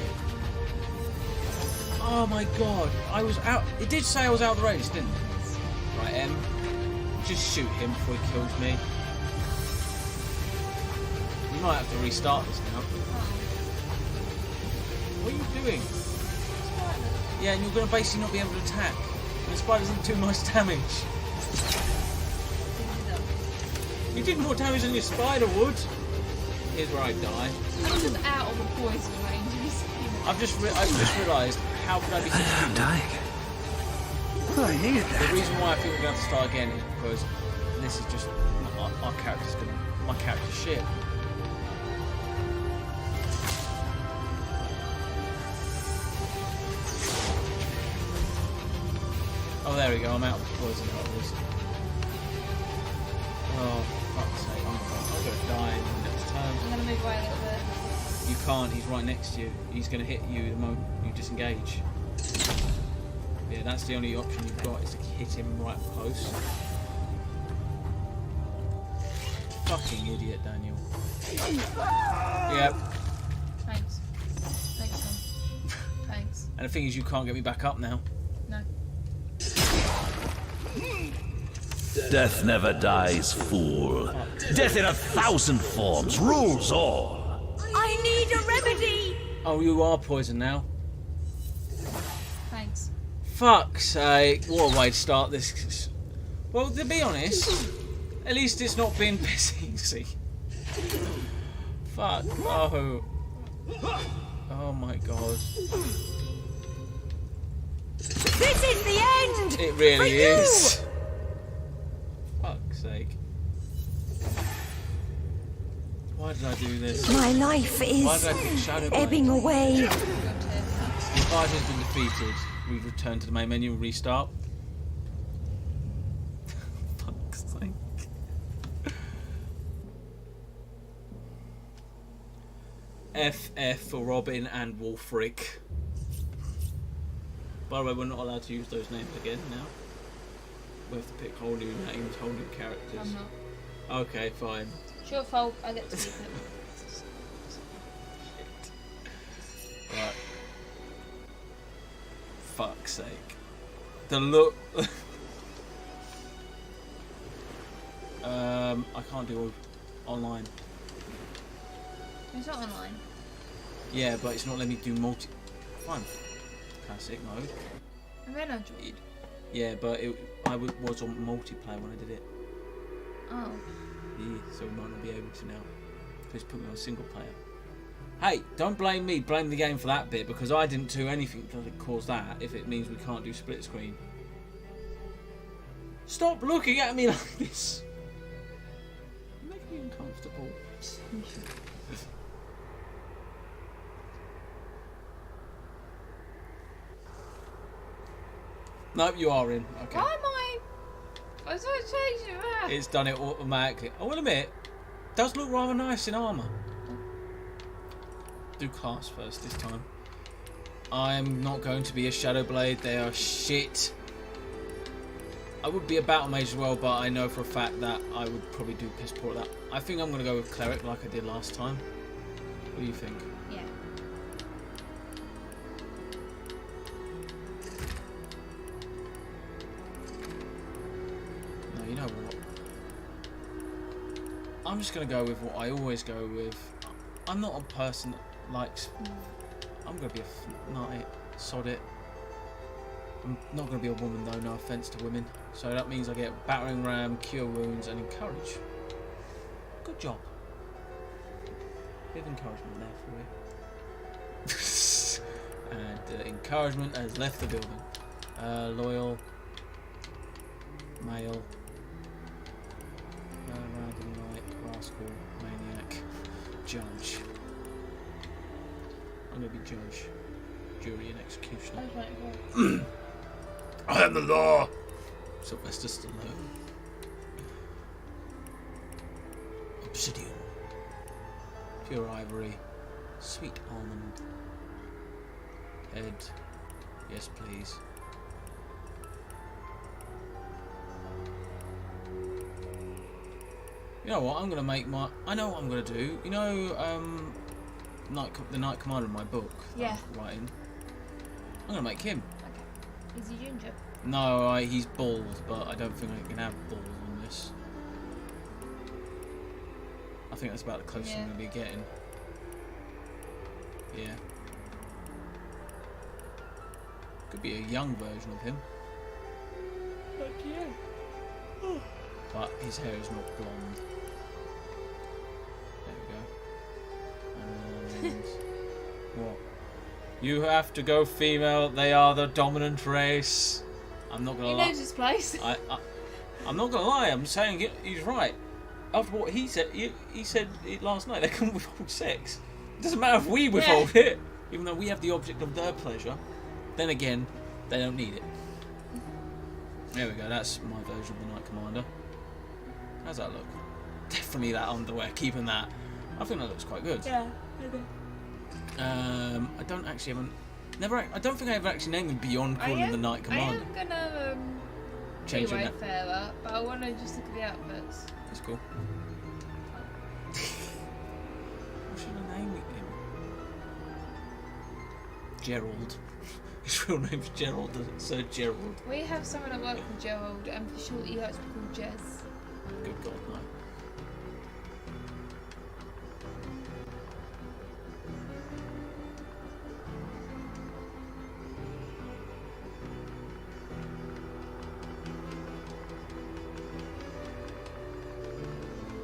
Oh my God, I was out. It did say I was out of the radius, didn't it? Right, Em, just shoot him before he kills me. You might have to restart this now. What are you doing? Yeah, and you're going to basically not be able to attack. And the spider doesn't do nice damage. You did more damage than your spider would. Here's where I die. I'm just out of the poison range. I've just realised, how could I be such a I'm dying. Oh, I needed that. The reason why I think we're going to have to start again is because this is just our character's gonna. My character's shit. Oh, there we go. I'm out of poison levels. Oh, fuck's sake! I'm gonna die in the next turn. I'm gonna move away a little bit. You can't. He's right next to you. He's gonna hit you the moment you disengage. Yeah, that's the only option you've got is to hit him right close. Fucking idiot, Daniel. Yep. Thanks. Thanks, Tom. Thanks. And the thing is, you can't get me back up now. No. Death never dies, fool. Death in 1,000 forms rules all. I need a remedy! Oh, you are poisoned now. Thanks. Fuck's sake. What a way to start this. Well, to be honest, at least it's not being piss easy. Fuck. Oh. Oh my god. This is the end! It really is. Fuck's sake. Why did I do this? My life Why is did I pick Shadowblade? ebbing away. The party has been defeated. We return to the main menu and restart. Fuck's sake. FF for Robin and Wolfric. By the way, we're not allowed to use those names again now. We have to pick whole new names, whole new characters. I'm not. Okay, fine. It's your fault. I get to keep it. Right. Fuck's sake. The look. I can't do online. It's not online. Yeah, but it's not letting me do multi. Fine. Classic mode. And then I joined. Yeah, but I was on multiplayer when I did it. Oh. Yeah, so we might not be able to now. Please put me on single player. Hey, don't blame me. Blame the game for that bit because I didn't do anything to cause that. If it means we can't do split screen. Stop looking at me like this. You make me uncomfortable. Nope, you are in. Okay. Why am I? I was going to change it back. It's done it automatically. I will admit, it does look rather nice in armour. Do class first this time. I'm not going to be a Shadowblade. They are shit. I would be a battle mage as well, but I know for a fact that I would probably do piss poor at that. I think I'm going to go with cleric like I did last time. What do you think? Yeah. No, you know what? I'm just going to go with what I always go with. I'm not a person that likes... I'm going to be a nut, sod it. I'm not going to be a woman though, no offence to women. So that means I get battering ram, cure wounds and encourage. Good job. Bit of encouragement there for you. And encouragement has left the building. Loyal. Male. Random knight, rascal, maniac, judge. I'm going to be judge, jury and executioner. I am the law. Sylvester Stallone. Obsidian. Pure ivory. Sweet almond. Head. Yes, please. You know what? I'm gonna make my. I know what I'm gonna do. You know, the Knight Commander in my book. Yeah. I'm writing. I'm gonna make him. Okay. Is he ginger? No, he's bald, but I don't think I can have bald on this. I think that's about the closest I'm going to be getting. Yeah. Could be a young version of him. But yeah. But his hair is not blonde. There we go. And what? You have to go female. They are the dominant race. I'm not gonna lie. He knows his place. I'm not gonna lie. I'm saying he's right. After what he said, he said it last night. They can withhold sex. It doesn't matter if we withhold it, even though we have the object of their pleasure. Then again, they don't need it. There we go. That's my version of the Knight Commander. How's that look? Definitely that underwear. Keeping that. I think that looks quite good. Yeah, I do. I don't actually I don't think I ever actually named him beyond calling him the Knight Commander. I am gonna change be it now. Wayfarer, but I want to just look at the outfits. That's cool. What should I name him? Gerald. His real name's Gerald, Sir Gerald. We have someone at work called Gerald, and for sure he likes to be called Jez. Good God, no.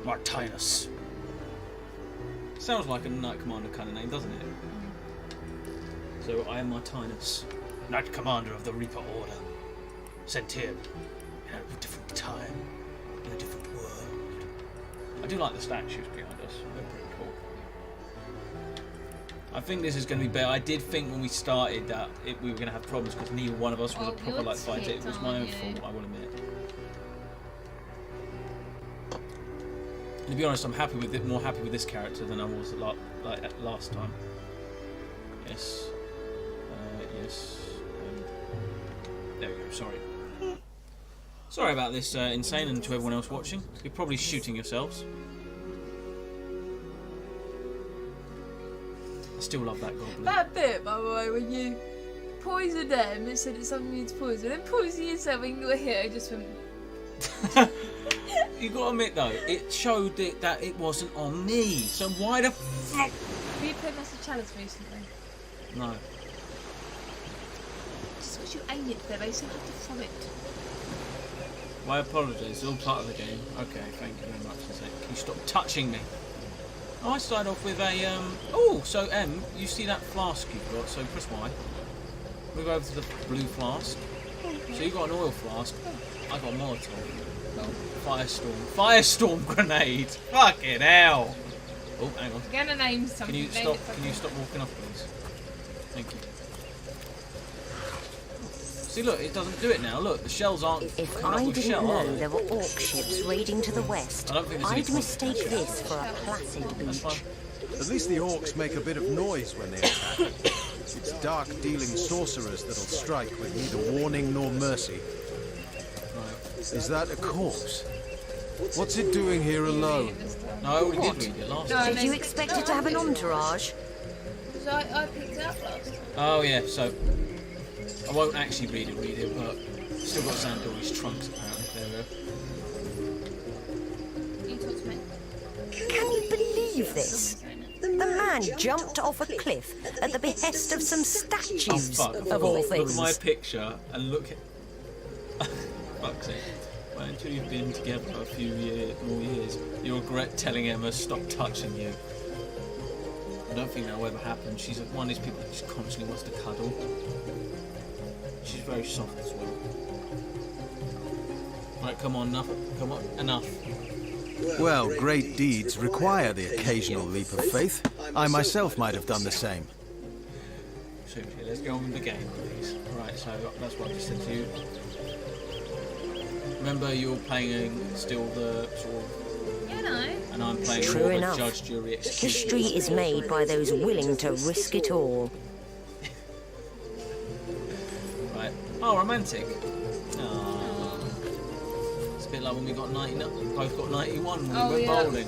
Martinus. Sounds like a Knight Commander kind of name, doesn't it? So I am Martinus, Knight Commander of the Reaper Order, sent here in a different time, in a different world. I do like the statues behind us; they're pretty cool. I think this is going to be better. I did think when we started that we were going to have problems because neither one of us was a proper like fighter. It was my own fault, I will admit. And to be honest, I'm happy with it. More happy with this character than I was last time. Yes. Yes. There we go. Sorry. Sorry about this, Insane, and to everyone else watching. You're probably shooting yourselves. I still love that goblin. That bit, by the way, when you poison them, it said it's something you need to poison, and poison yourself when you were here, I just went. You gotta admit though, it showed that it wasn't on me. So why the fuck? Have you played Master Chalice recently? No. Just because you aim it there, they still have to throw it. My apologies, it's all part of the game. Okay, thank you very much. Can you stop touching me? Oh, I started off with a oh, so M, you see that flask you've got? So press Y. Move over to the blue flask. So you got an oil flask. I got a Molotov. Firestorm grenade. Fucking hell. Oh, hang on. You're gonna name something. Can you stop walking off, please? Thank you. See, look, it doesn't do it now. Look, the shells aren't. If coming up I with didn't shell, are know they? there were orc ships raiding to the west, I don't think there's any I'd point. mistake this for a placid That's fine. beach. At least the orcs make a bit of noise when they attack. It's dark-dealing sorcerers that'll strike with neither warning nor mercy. Is that a corpse? What's it doing here alone? No, I already did read it last time. Did you expect it to have an entourage? So I picked it up last time. Oh yeah, so I won't actually read it, but still got Xandori's trunks apparently. There we go. You talk to me. Can you believe this? The man jumped off a cliff at the behest of some statues, Oh, fuck. of all Look things. at my picture and look at. Fuck's sake. Well, until you've been together a few more years, you'll regret telling Emma stop touching you. I don't think that'll ever happen. She's one of these people that just constantly wants to cuddle. She's very soft as well. Right, come on, enough. Well, great deeds require the occasional leap of faith. I myself might have done the same. Seriously, let's go on with the game, please. Right, so that's what I just said to you. Remember, you're playing still the sort of... Yeah, no. And I'm playing True more of a enough. judge, jury, executioner. History is made by those willing to risk it all. Right. Oh, romantic. Aww. It's a bit like when we got 90, we both got 91 when we went yeah, bowling.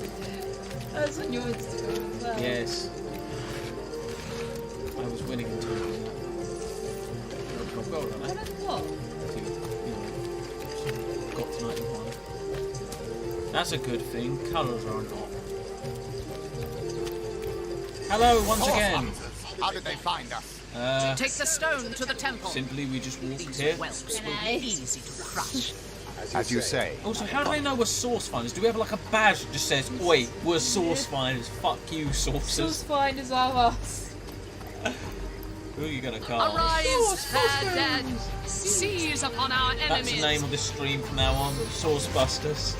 That's on your Instagram as well. Yes. I was winning until that. Got 12 gold on that. What? Got to 91. That's a good thing. Colours aren't off. Hello, once again. How did they find us? Take the stone to the temple. Simply, we just walked here. Whelps will be easy to crush. As you say. Also, how do they know we're source finders? Do we have like a badge that just says, "Oi, we're source finders"? Fuck you, sources. Source finders are us. Who are you gonna cast? Arise, fair dead. Seize upon our enemies. That's the name of the stream from now on. Sourcebusters.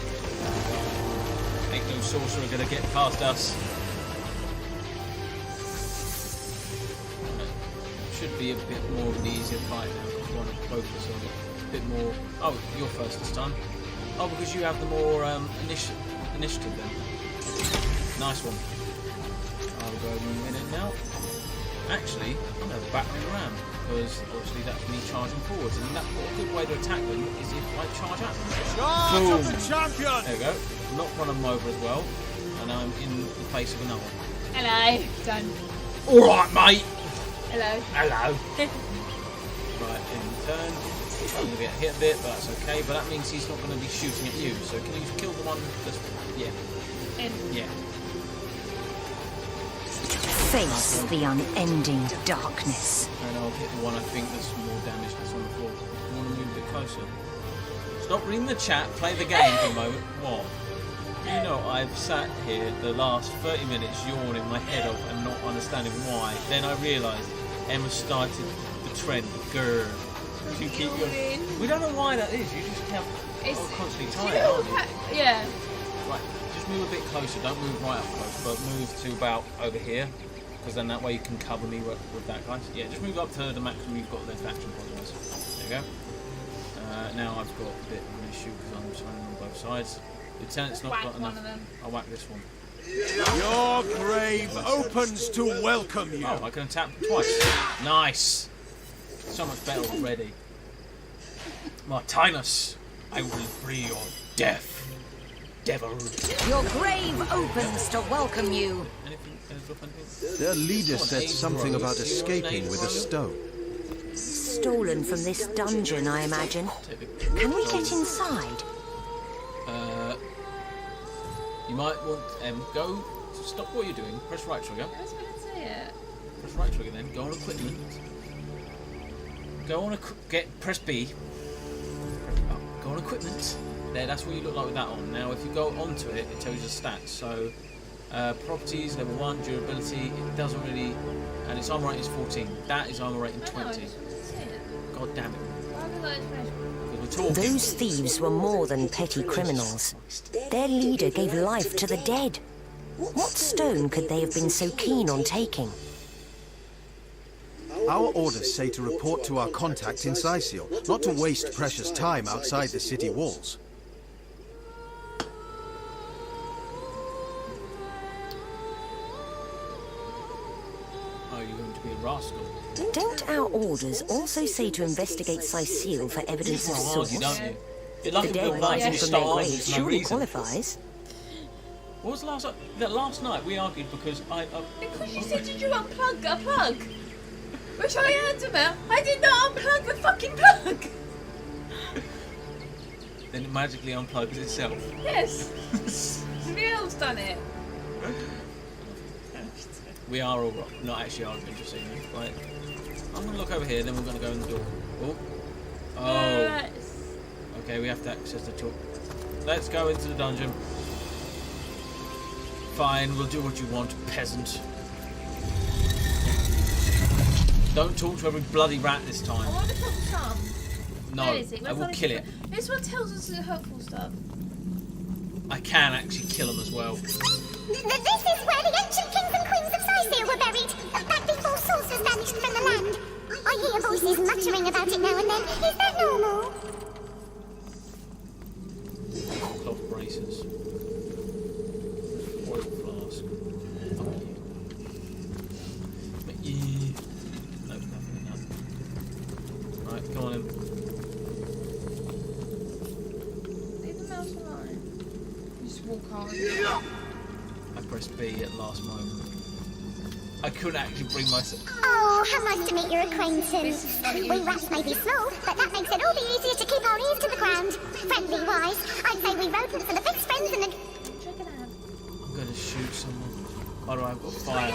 Ain't no sorcerer gonna get past us. Should be a bit more of an easier fight now because you want to focus on it a bit more. Oh, you're first this time. Oh, because you have the more initiative then. Nice one. I'll go in a minute now. Actually, I'm going to battering ram because obviously that's me charging forwards, and that a good way to attack them is if I charge at them. Charge of the champion! There we go. Knock one of them over as well, and I'm in the face of another one. Hello. Done. All right, mate. Hello. Hello. Right, in turn. I'm going to get hit a bit, but that's okay. But that means he's not going to be shooting at you. So can you kill the one that's... Yeah. Yeah. Face the unending darkness. And I'll hit the one I think that's more damage that's on the floor. You want to move a bit closer? Stop reading the chat, play the game for a moment. What? You know, I've sat here the last 30 minutes yawning my head off and not understanding why. Then I realised Emma started the trend. Grr. You keep going. We don't know why that is. You just have constantly tired, aren't you? Yeah. Right. Just move a bit closer. Don't move right up close, but move to about over here. Because then that way you can cover me with that guy. Yeah, just move up to the maximum you've got left action points. There you go. Now I've got a bit of an issue because I'm signing on both sides. Lieutenant's not got enough. I'll whack this one. Your grave opens to welcome you. Oh, I can attack twice. Nice. So much better already. Martinus, I will bring your death, devil. Your grave opens to welcome you. Their leader said something about escaping with a stone. Stolen from this dungeon, I imagine. Can we get inside? You might want go. Stop what you're doing. Press right trigger. I was going to say it. Press right trigger, then go on equipment. Go on press B. Go on equipment. There, that's what you look like with that on. Now, if you go onto it, it tells you the stats. So, properties level 1, durability. It doesn't really, and its armor rating is 14. That is armor rating 20. God damn it. Those thieves were more than petty criminals. Their leader gave life to the dead. What stone could they have been so keen on taking? Our orders say to report to our contact in Sicil, not to waste precious time outside the city walls. Oh, you're going to be a rascal. Don't our orders also say to investigate Sicil for evidence of source? Don't you? The dead rising from their graves surely qualifies. What was last night we argued because Because you said, did you unplug a plug? Which I heard about. I did not unplug the fucking plug. Then it magically unplugs itself. Yes. Somebody else done it. We are all not actually arguing, just saying. Right. I'm going to look over here, then we're going to go in the door. Oh. Okay, we have to access the door. Let's go into the dungeon. Fine, we'll do what you want, peasant. Don't talk to every bloody rat this time. I want to talk to some. No, I will kill it. This one tells us the hurtful stuff. I can actually kill them as well. This is where the ancient kings and queens of Sicil were buried, back before sorcerers vanished from the land. I hear voices muttering about it now and then. Is that normal? Cloth braces. Oil flask. Fuck you. No, nothing. Right, come on in. Leave the mouse alone. You just walk on. I pressed B at last moment. I couldn't actually bring myself. Oh, how nice to meet your acquaintance. We rats may be small, but that makes it all the easier to keep our ears to the ground. Friendly wise, I'd say we rodents are the best friends in the... Check it out. I'm going to shoot someone. By the way, I've got fire.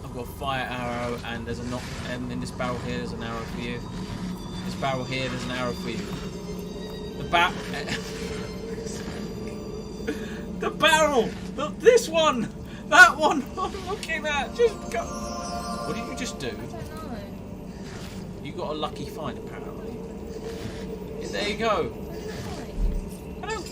I've got a fire arrow, and there's a knock. And in this barrel here, there's an arrow for you. This barrel here, there's an arrow for you. The barrel! This one! That one! I'm looking at! Just go! What did you just do? got a lucky find apparently. Yeah, there you go. Hello.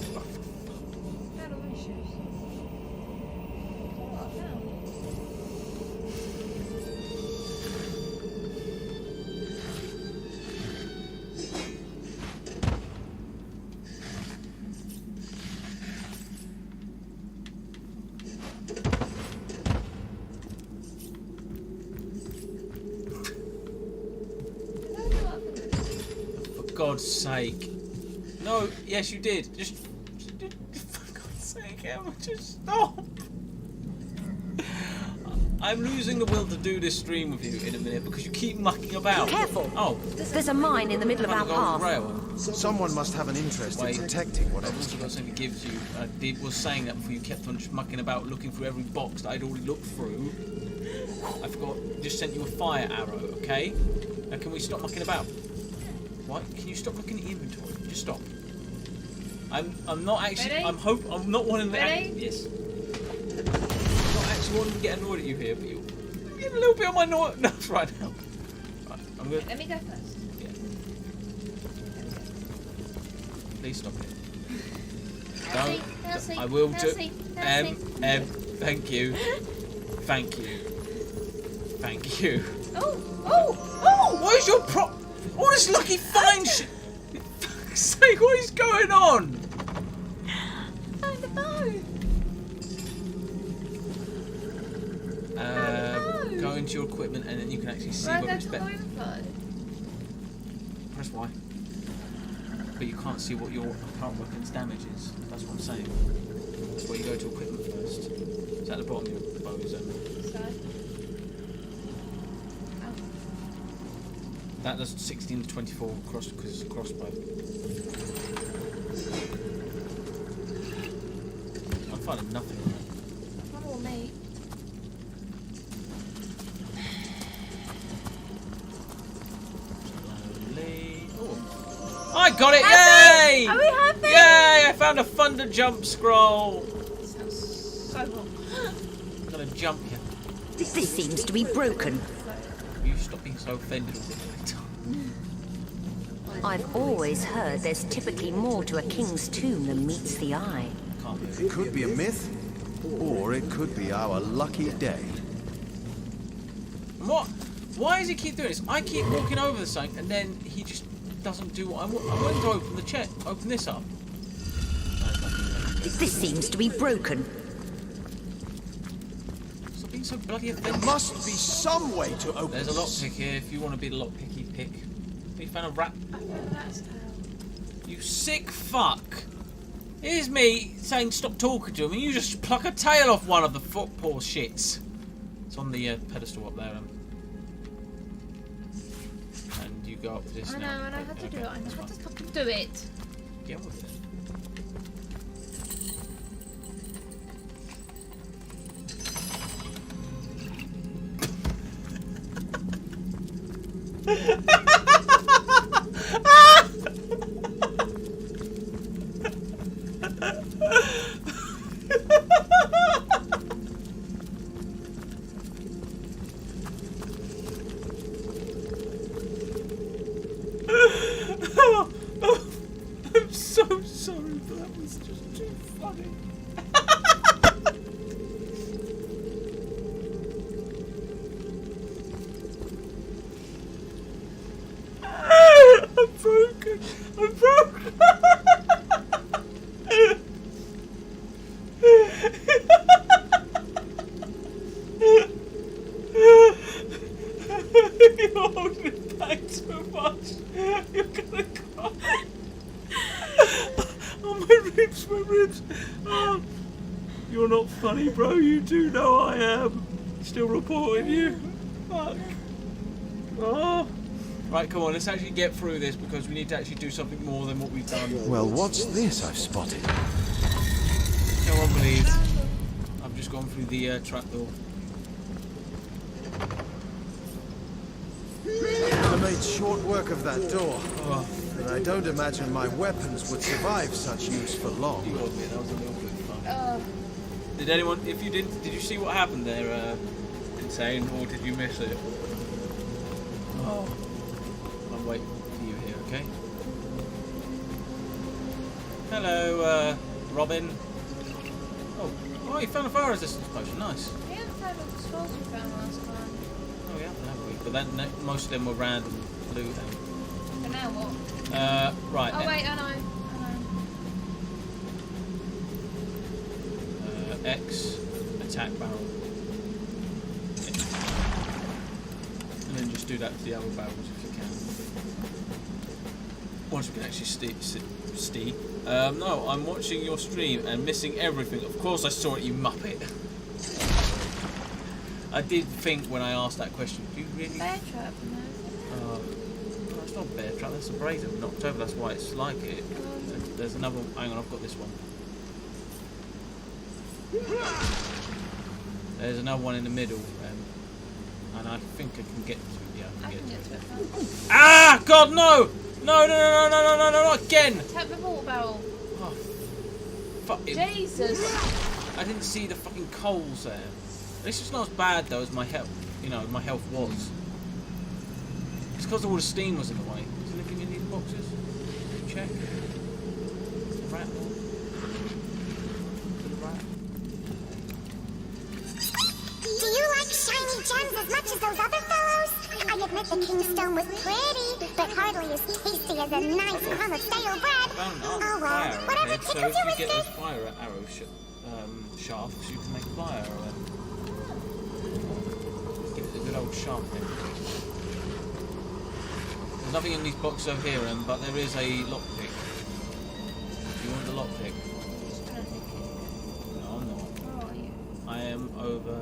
God's sake. No, yes you did. Just for God's sake, Emma, just stop. I'm losing the will to do this stream with you in a minute because you keep mucking about. Careful. Oh. There's a mine in the middle of our path. Rail. Someone must have an interest in protecting whatever's got something to give you. I was saying that before you kept on just mucking about looking through every box that I'd already looked through. I forgot, just sent you a fire arrow, okay? Now can we stop mucking about? What? Can you stop looking at the inventory? Just stop. I'm not actually. Ready? I'm not wanting to. Ready? Yes. I'm not actually wanting to get annoyed at you here, but you're getting a little bit on my nerves right now. Right, I'm good. Let me go first. Yeah. Please stop it. Elsie, I will Elsie, do. Elsie. Thank you. Thank you. Thank you. Oh! What is your all this lucky find shit? For fuck's sake, what is going on? I don't know. Go into your equipment and then you can actually see Where whether I it's go to better. info? Press Y. But you can't see what your current weapon's damage is. That's what I'm saying. That's where you go to equipment first. It's at the bottom of your bow zone. So? That does 16 to 24 cross because it's a crossbow. I'm finding nothing. Come on, mate. I got it! Happy? Yay! Are we happy? Yay! I found a thunder jump scroll. Sounds so long. I'm gonna jump you. This seems to be broken. You stop being so offended all the time. I've always heard there's typically more to a king's tomb than meets the eye. It could be a myth, or it could be our lucky day. What? Why does he keep doing this? I keep walking over the site and then he just doesn't do what I want. I want to open the chest. Open this up. This seems to be broken. Stop being so bloody There offended. must be some way to open There's a this. lockpick here if you want to be the lockpicky pick. You found a rat. You sick fuck. Here's me saying stop talking to him and you just pluck a tail off one of the poor shits. It's on the pedestal up there. And you go up this I know, now. I know how to do it. I know that's how to fine. fucking do it. Get on with it. I'm so sorry, but that was just too funny. I'm broken. I'm broken. You're holding it back too much. You're gonna cry. Oh, my ribs. Oh, you're not funny, bro. You do know I am. Still reporting you. Fuck. Oh. Right, come on. Let's actually get through this because we need to actually do something more than what we've done. Well, what's this I've spotted? No one believes. I've just gone through the trapdoor. I made short work of that door, Oh, but I don't imagine my weapons would survive such use for long. you got me. That was a little bit fun. Did anyone? If you didn't, did you see what happened there? Insane, or did you miss it? Oh. I'll wait for you here, okay? Hello, Robin. Oh, you found a fire resistance potion. Nice. We haven't found all the scrolls we found last time. Oh, we haven't we? But then most of them were random loot. But now what? Right. Oh wait, I know. X, attack barrel. And then just do that to the other barrels if you can. Once we can actually no, I'm watching your stream and missing everything. Of course I saw it, you muppet. I did think when I asked that question, do you really... Bear trap, no. No, it's not bear trap, that's a brazen in October, that's why it's like it. There's another, hang on, I've got this one. There's another one in the middle, and I think I can get to it. Yeah, I can get to it. Ah! God, no! No, not again! Tap the water barrel. Oh, fuck it. Jesus! I didn't see the fucking coals there. It's just not as bad though as my health. You know, my health was. It's because all the steam was in the way. Is there anything in these boxes? Check. Rat. Do you like shiny gems as much as those other fellows? I admit the Kingstone was pretty, but hardly as tasty as a nice crumb of stale bread. Oh well, whatever tickles so your if you get whiskers. those fire arrow shafts, you can make a fire arrow. Give it a good old sharp hit. There's nothing in these boxes over here, but there is a lockpick. You want the lockpick? No, I'm not. Where are you? I am over.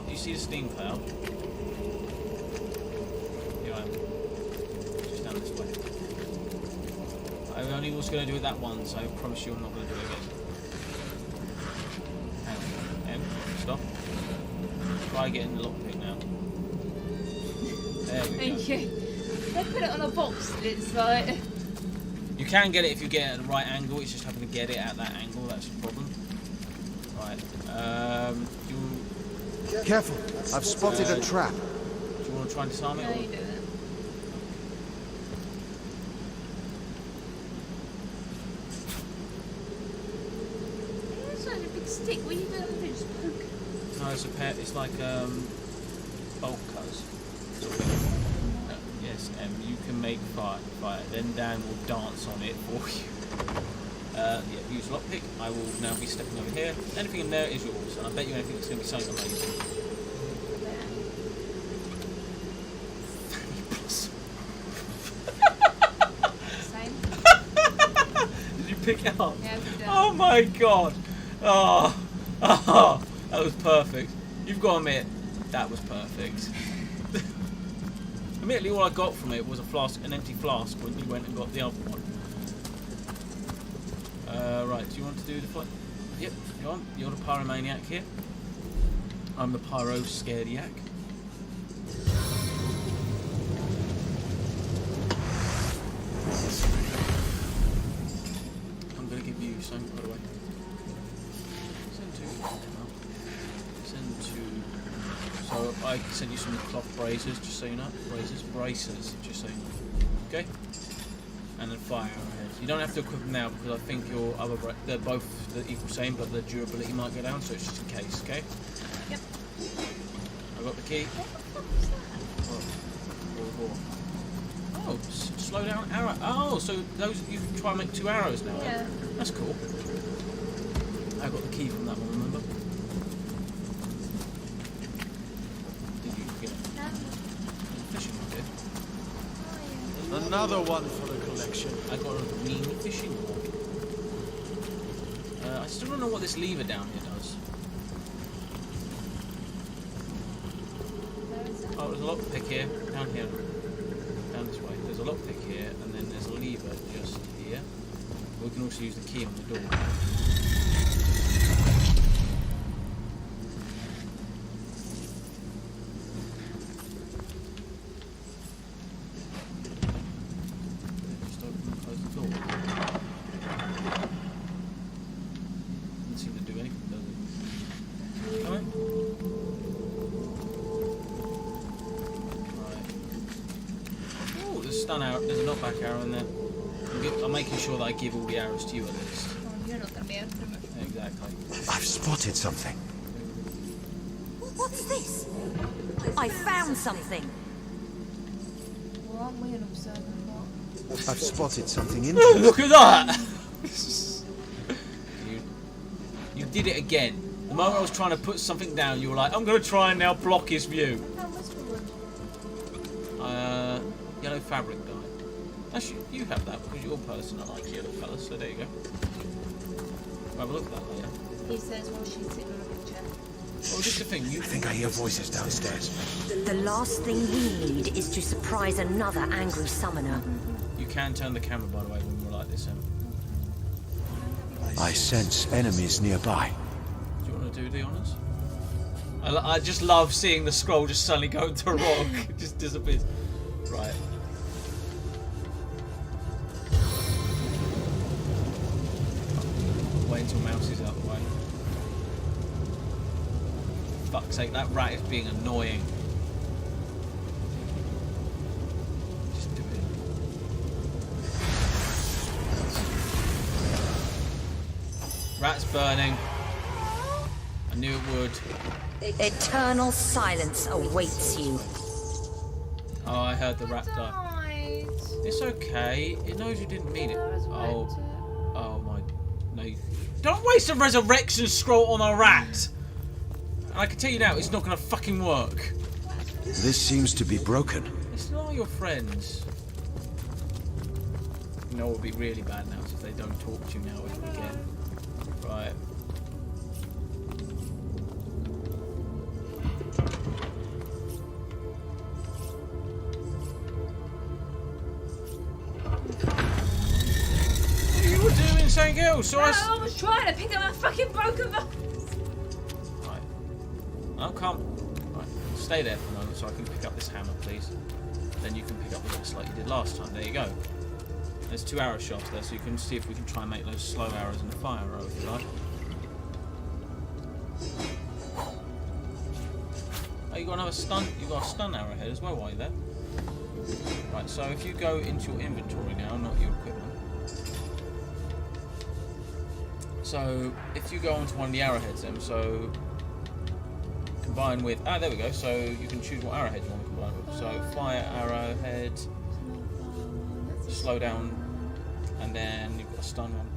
You see the steam cloud? Here I am. Just down this way. I only was going to do it that once. I promise you I'm not going to do it again. Hang on. Stop. Try getting the lockpick now. There we go. Thank you. They put it on a box and it's like... You can get it if you get it at the right angle. It's just having to get it at that angle. That's the problem. Right. Careful! I've spotted a trap. Do you want to try and disarm it? No, you do it. It's like a big stick. What are you going to do? Just poke it? No, it's a pair. It's like bolt cutters. Yes, you can make fire. Then Dan will dance on it for you. Yeah, use lockpick. I will now be stepping over here. Anything in there is yours, and I bet you anything that's going to be something amazing. Same. Did you pick it up? Yeah, we did. Oh my god! Oh, that was perfect. You've got to admit, that was perfect. Admittedly, all I got from it was a flask, an empty flask, when you went and got the other one. Right, do you want to do the fight? Yep, you're the pyromaniac here. I'm the pyro scarediac. I'm going to give you some, by the way. Send to. So I sent you some cloth braces, just so you know. Braces, just so you know. Okay? And then fire arrowheads. You don't have to equip them now because I think your other they're both the equal same, but the durability might go down, so it's just in case, okay? Yep. I got the key. Oh, slow down arrow. Oh, so those you can try and make 2 arrows now. Yeah. That's cool. I got the key from that one, remember? Did you get it? No. Fishing one did. Another one for the collection. I got a green fishing rod. I still don't know what this lever down here does. Oh, there's a lockpick here. Down here. Down this way. There's a lockpick here, and then there's a lever just here. We can also use the key on the door. Just open and close the door. Doesn't seem to do anything, does it? Come in. stun arrow. There's a knockback arrow in there. I'm making sure that I give all the arrows to you at least. Oh, you're not going to be able to. Exactly. I've spotted something. What's this? I found something. Well, aren't we an observant lot? I've spotted something interesting. Look at that! you did it again. The moment I was trying to put something down, you were like, I'm going to try and now block his view. Yellow fabric dye. Actually, you have that because you're a person that likes yellow colours, so there you go. Have a look at that later. He says while she's sitting on a picture. Oh, just the thing. I think I hear voices downstairs. The last thing we need is to surprise another angry summoner. You can turn the camera, by the way, when we're like this, Em. I sense enemies nearby. Do you want to do the honours? I just love seeing the scroll just suddenly go into a rock. It just disappears. Right. Wait until Mouse is out of the way. Fuck's sake, that rat is being annoying. Just do it. Rat's burning. I knew it would. Eternal silence awaits you. Oh, I heard the rat die. It's okay. It knows you didn't mean it. Oh my. No. Don't waste a resurrection scroll on a rat! And I can tell you now, it's not going to fucking work. This seems to be broken. It's not your friends. You know what would be really bad now is if they don't talk to you now again. Right. You were doing something else, so I was trying to pick up a fucking broken vase. Right. I'll come. Right. Stay there for a moment so I can pick up this hammer, please. Then you can pick up the rest like you did last time. There you go. There's 2 arrow shafts there, so you can see if we can try and make those slow arrows and a fire arrow if you like. Oh, you got another stun. You got a stun arrowhead as well while you're there. Right. So if you go into your inventory now, not your equipment. So if you go onto one of the arrowheads, then so combine with there we go. So you can choose what arrowhead you want to combine with. So fire arrowhead, slow down, and then you've got a stun one.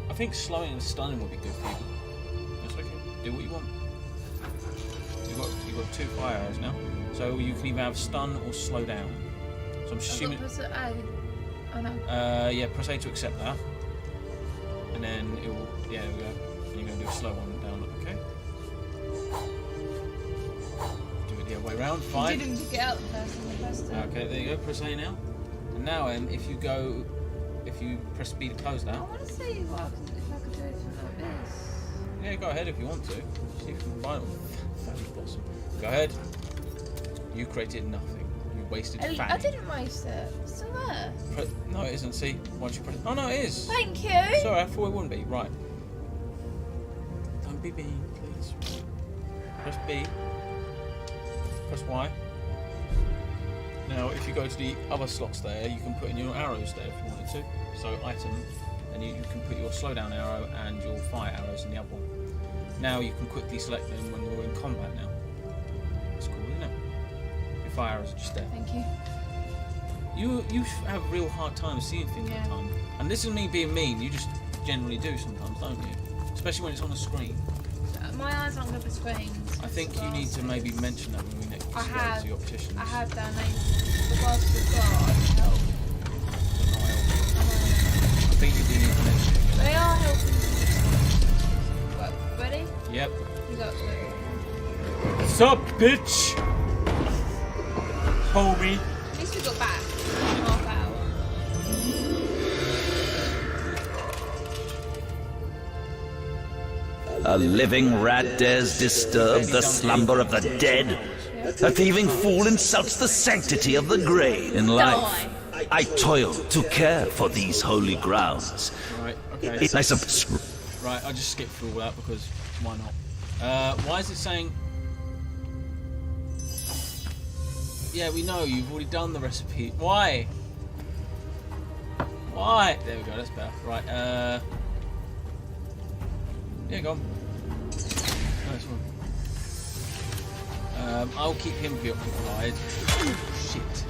I think slowing and stunning would be good for you. That's okay. Do what you want. You've got 2 fire arrows now, so you can either have stun or slow down. So I'm assuming. Yeah, press A to accept that. And then it will, yeah, there we go. And you're going to do a slow one down, okay? Do it the other way around, fine. You didn't get out the first one, the first time. Okay, there you go, press A now. And now, if you press B to close that. I want to see if I could do something like this. Yeah, go ahead if you want to. See if you can find it. Fatty Blossom. Go ahead. You created nothing. You wasted Fanny. I didn't waste it. It's still there. No, it isn't. See, once you press. Oh no, it is. Thank you. Sorry, I thought it wouldn't be. Right. Don't be mean, please. Press B. Press Y. Now, if you go to the other slots there, you can put in your arrows there if you wanted to. So item, and you can put your slowdown arrow and your fire arrows in the other one. Now you can quickly select them when we're in combat now. It's cool, isn't it? Your fire arrows are just there. Thank you. You have a real hard time seeing things at times. And this is me being mean, you just generally do sometimes, don't you? Especially when it's on the screen. My eyes aren't good for screens. I think you need to maybe mention that when we next go to your opticians. I have done. The glasses we've got, I can help. I think you do need to mention it. They are helping. Well, ready? Yep. You got it. What's up, bitch? Homie. At least we got back. Half hour. A living rat dares disturb the slumber of the dead. A thieving fool insults the sanctity of the grave. In life, I toil to care for these holy grounds. Right, okay. Right, I just skipped through all that because why not? Why is it saying... Yeah, we know. You've already done the recipe. Why? Why? There we go. That's better. Right. Yeah, go on. Nice one. I'll keep him preoccupied. Shit.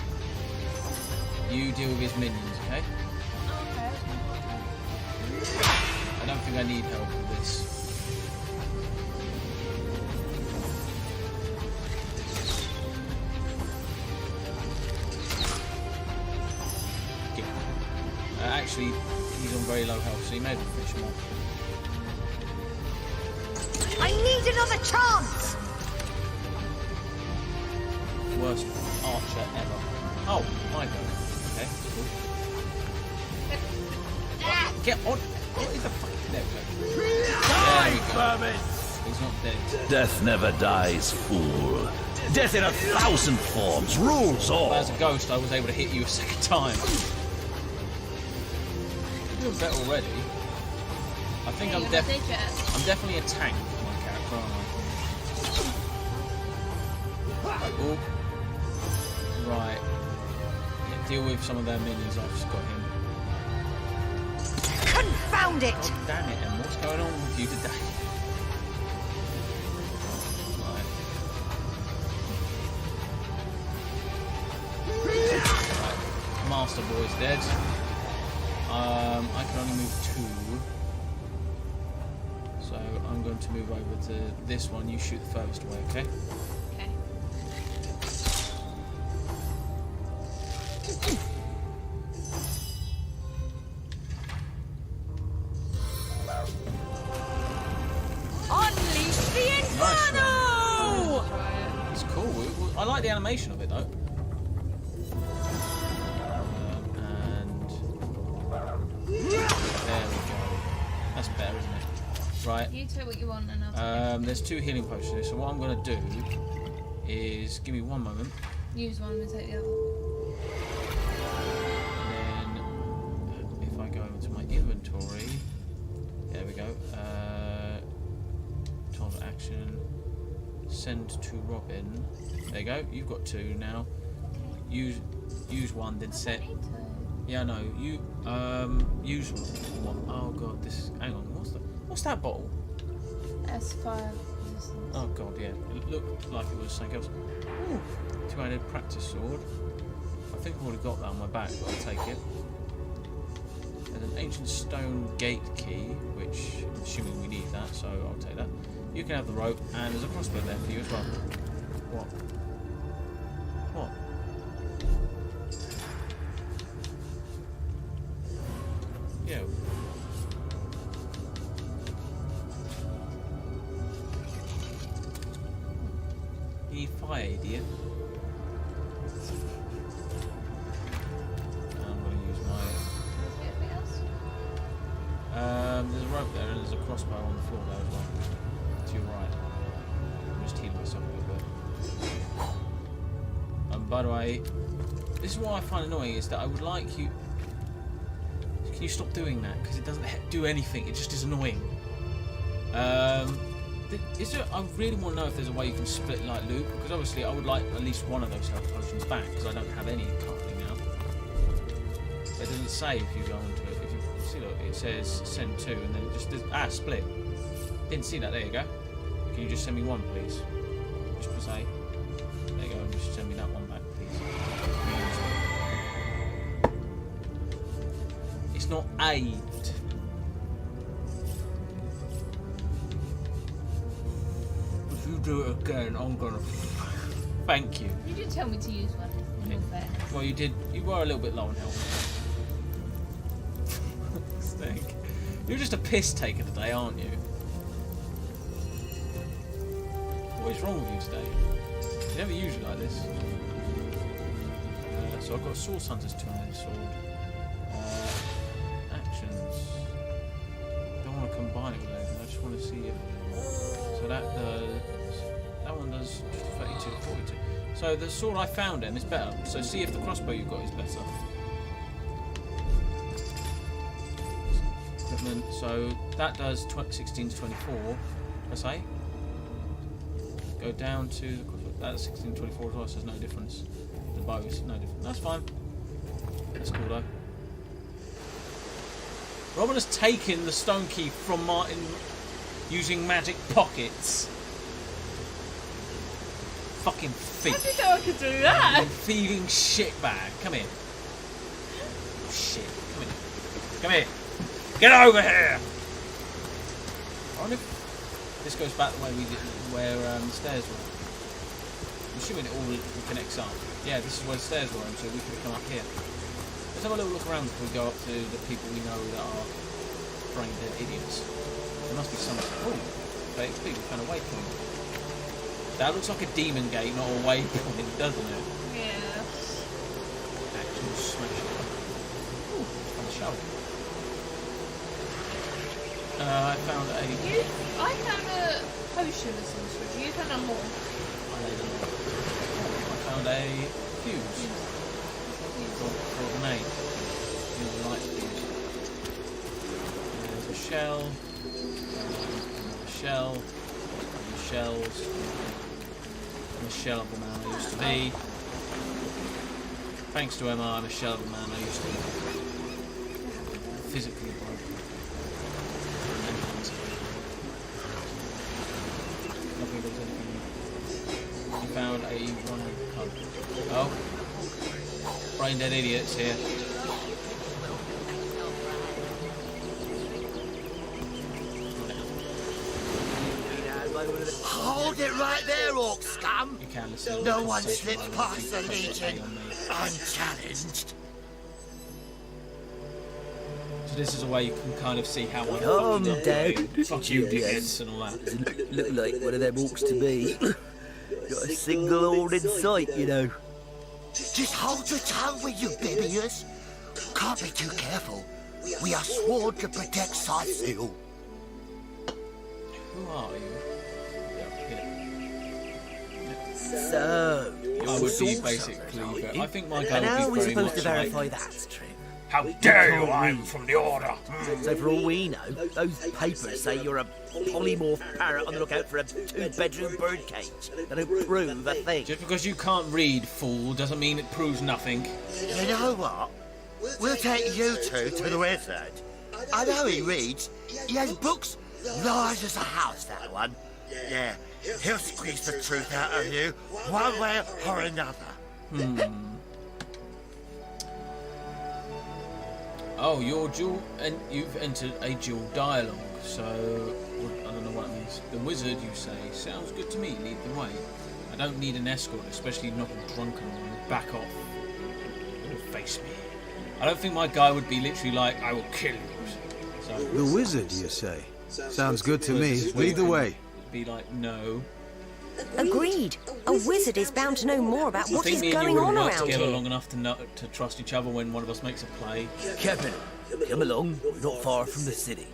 You deal with his minions, okay? I don't think I need help with this. Actually, he's on very low health, so he may have finished him off. I need another chance! Worst archer ever. Oh, my god. Okay, cool. Get on! What is the fuck? There we go. There we go. He's not dead. Death never dies, fool. Death in 1,000 forms rules all. As a ghost, I was able to hit you a second time. You're better already. I think I'm definitely a tank, my character, aren't I? Oh. Right. Yeah, deal with some of their minions. I've just got him. Confound it! Oh, damn it, Em. What's going on with you today? Right. Master Boy's dead. I can only move 2. So I'm going to move over to this one. You shoot the furthest away, okay? Okay. Unleash the Inferno! Nice. It's cool. I like the animation of it though. That's better, isn't it? Right. You take what you want and I'll take there's 2 healing potions. So what I'm going to do is give me one moment. use one and take the other. And then if I go into my inventory, there we go. Target action. Send to Robin. There you go. You've got 2 now. Use one, then set. Yeah, no. You use one. Oh god, this. Hang on. What's that bottle? S5. Oh god, yeah. It looked like it was something else. Ooh, 2-handed practice sword. I think I've already got that on my back, but I'll take it. There's an ancient stone gate key, which I'm assuming we need that, so I'll take that. You can have the rope, and there's a crossbow there for you as well. What? What? Yeah. You need fire, idiot. I'm going to use my... there's a rope there and there's a crossbow on the floor there as well. To your right. I'm just healing myself a little bit. By the way, this is what I find annoying, is that I would like you... Can you stop doing that? Because it doesn't do anything, it just is annoying. Is there, I really want to know if there's a way you can split like loot, because obviously I would like at least one of those health potions back, because I don't have any currently now. It doesn't say if you go onto it. If you see, look, it says send 2, and then it just does, split. Didn't see that. There you go. Can you just send me one, please? Just press A. There you go. Just send me that one back, please. It's not aid. If you do it again, I'm gonna. Thank you. You did tell me to use one. In all fairness. Well, you did. You were a little bit low on health. Stink. You're just a piss taker today, aren't you? What is wrong with you today? You never usually like this. So I've got a Source Hunter's 2-handed sword. Actions. Don't want to combine it with anything. I just want to see if. So that does. That one does 32 to 42. So the sword I found is better. So see if the crossbow you've got is better. Equipment. So that does 16 to 24. Press A. Go down to the crossbow. That's 16 to 24 as well, so there's no difference. bows. No different. That's fine. That's cool though. Robin has taken the stone key from Martin using magic pockets. Fucking thief. How did you know I could do that? You thieving shitbag. Come here. Oh, shit. Come here. Come here. Get over here! I wonder if this goes back the way we did, where the stairs were. I'm assuming it all connects up. Yeah, this is where the stairs were, so we could have come up here. Let's have a little look around before we go up to the people we know that are brain dead idiots. There must be some. Oh, okay, people found a waypoint. That looks like a demon gate, not a waypoint, doesn't it? Yeah. Actual smash. Ooh, on the shelf. I found a. I found a potion of some sort. You found a more. I found a fuse. For a grenade. Use a light fuse. There's a shell. Another shell. Some shells. I'm a shell of the man I used to be. Thanks to Emma, I'm a shell of the man I used to be. Physically broken. You found a one code. Oh. Brain dead idiots here. Hold it right there, orc scum! You can listen. No one slips past the Legion unchallenged. So this is a way you can kind of see how one Calm down, fuck you dickheads and all that. Look like one of them orcs to me. Got a single horn in sight, you know. Just hold your tongue with you, Bibius. Can't be too careful. We are sworn to protect Sightseal. Who are you? So, I would be basically. I think my guy and how are would we be very supposed much to verify like, that's true? How dare you! I'm from the Order. So for all we know, those papers say you're a polymorph parrot on the lookout for a 2-bedroom birdcage. They don't prove a thing. Just because you can't read, fool, doesn't mean it proves nothing. You know what? We'll take you two to the wizard. I know he reads. He has books large as a house, that one. Yeah, he'll squeeze the truth out of you, one way or another. Oh, you've entered a dual dialogue, so I don't know what it means. The wizard, you say, sounds good to me, lead the way. I don't need an escort, especially not a drunken one. Back off. Don't face me. I don't think my guy would be literally like, I will kill you. So, The wizard, you say? Sounds good to me. Lead the way. Be like, no. Agreed. A wizard is bound to know more about what is going on work around together here. long enough to trust each other when one of us makes a play. Captain, come along. We're not far from the city.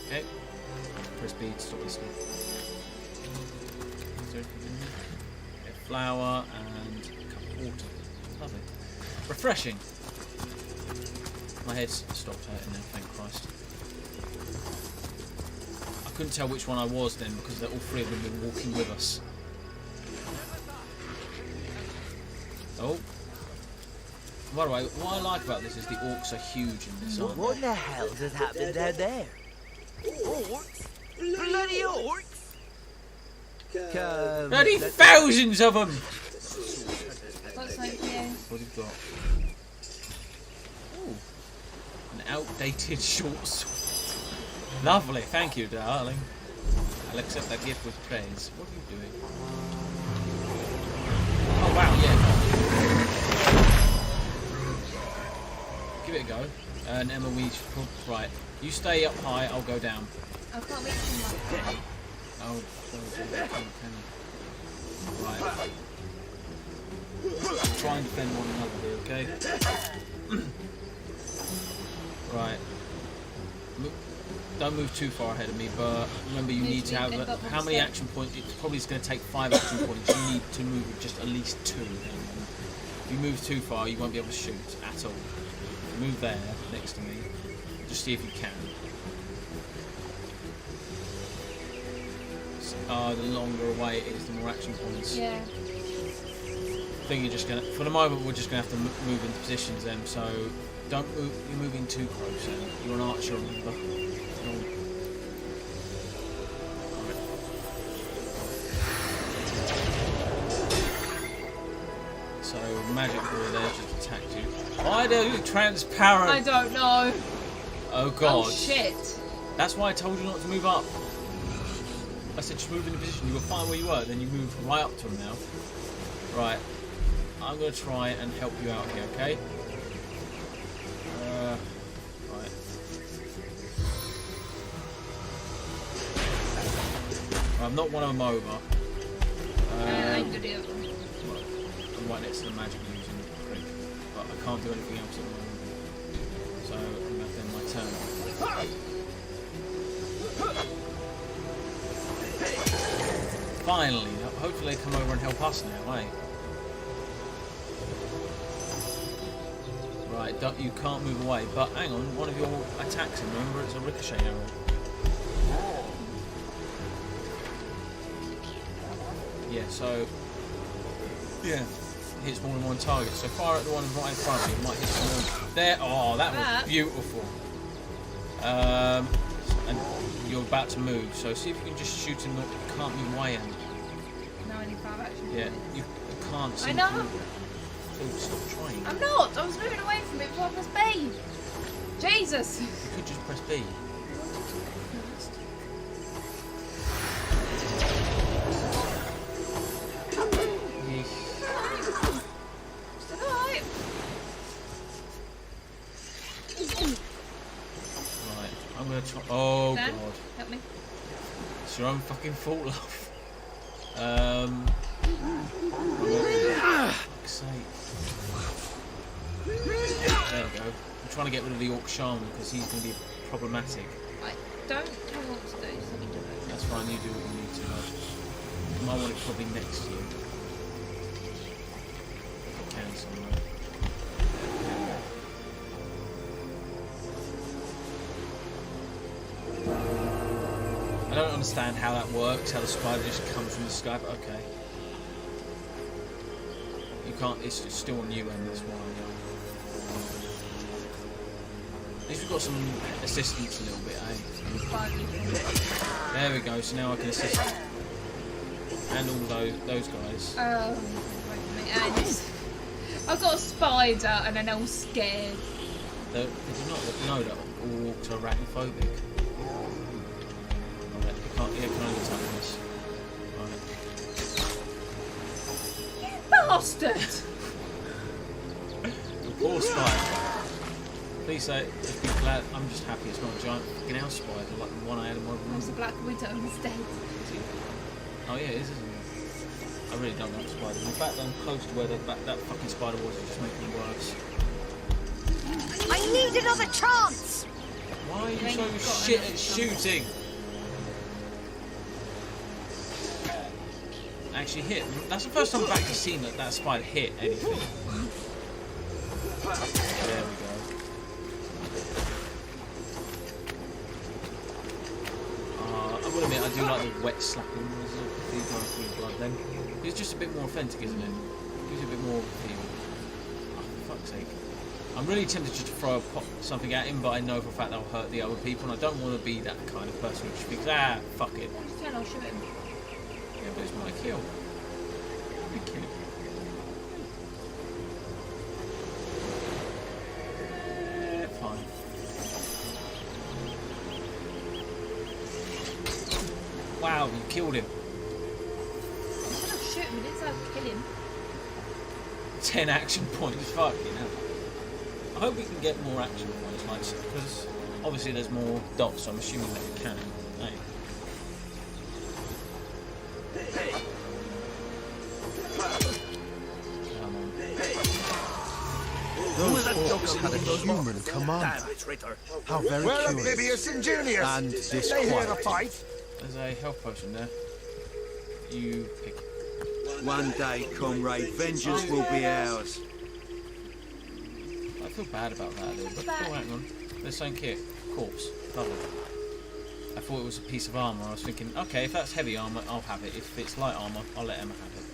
Okay. Press B to stop listening. Is there anything in here? A flour and a cup of water. Lovely. Refreshing. My head's stopped hurting now, thank Christ. I couldn't tell which one I was then because all three of them were walking with us. Oh. By the way, what I like about this is the orcs are huge in this, aren't What they? the hell has happened down there? Orcs? Bloody orcs? Bloody thousands of them! Looks like you. What have you got? Ooh. An outdated short sword. Lovely, thank you, darling. I'll accept that gift with praise. What are you doing? Oh wow, yeah. Give it a go. And Emma, right. You stay up high, I'll go down. I can't reach him. Oh, can you? Right. Try and defend one another here, okay? Right. Don't move too far ahead of me, but remember you need to have how many action points? It's probably going to take 5 action points. You need to move with just at least 2. If you move too far, you won't be able to shoot at all. Move there next to me. Just see if you can. The longer away it is, the more action points. Yeah. think you're just gonna, for the moment, we're just gonna have to move into positions then. So don't move. You're moving too close. Then you're an archer, remember? So magic boy there just attacked you. Why are you transparent? I don't know. Oh god. Oh shit. That's why I told you not to move up. I said just move into position. You were fine where you were, then you move right up to him now. Right. I'm going to try and help you out here, okay? Right. I'm not one of them over. I'm good at them. I'm right next to the magic using prick, but I can't do anything else at the moment. So I'm going to have to end my turn. Finally, hopefully they come over and help us now, eh? Right, you can't move away, but hang on, one of your attacks, and remember it's a ricochet arrow. Yeah, so yeah, hits more than one target. So fire at the one right in front of you, it might hit someone there. Oh, that was beautiful. And you're about to move, so see if you can just shoot him. You can't move away, and No, I need 5 action. yeah, you can't. I know. Oh, stop trying. I'm not. I was moving away from it before I pressed B. Jesus. You could just press B. Still alive. Right, I'm gonna try. Oh Dan, god, help me. it's your own fucking fault, love. Fuck's sake. There we go. I'm trying to get rid of the Orc Shaman because he's going to be problematic. I don't know what to do, so we do it. That's fine, you do what you need to. You might want it probably next to you. If you can somewhere. I don't understand how that works, how the spider just comes from the sky, but okay. You can't, it's still on you and that's why. At least we've got some assistance a little bit, eh? There we go, so now I can assist. And all those guys. Wait a minute. I've got a spider and they're all scared. Did you not know that all orcs are arachnophobic? Right, you can't only attack this. Right. Bastard! The poor spider. Please say, just be glad. I'm just happy it's not a giant fucking house spider like the one I had in my room. It's a black widow instead. Oh yeah, it is, isn't it? I really don't like spiders. In fact, I'm close to where that fucking spider was. It's just making it worse. I need another chance! Why are you so shit at shooting? Actually hit. That's the first time I've actually seen that spider hit anything. There we go. I will admit, I do like the wet slapping. Blood then. It's just a bit more authentic, isn't it? Gives it a bit more feel. Oh, for fuck's sake. I'm really tempted just to throw something at him, but I know for a fact that'll hurt the other people, and I don't want to be that kind of person who just thinks, fuck it. Then I'll shoot him. Yeah, but it's my kill. Big kill. Fine. Wow, you killed him. I'll shoot him, it didn't say I'd kill him. 10 action points, fucking hell. I hope we can get more action points, like, because obviously there's more dots, so I'm assuming that we can. Hey. Those orcs had a human commander. How very curious. And disquieting. There's a health potion there. You pick it. One day, comrade, vengeance will be ours. I feel bad about that a little bit. Oh, hang on. There's something here. Corpse. Lovely. I thought it was a piece of armour. I was thinking, okay, if that's heavy armour, I'll have it. If it's light armour, I'll let Emma have it.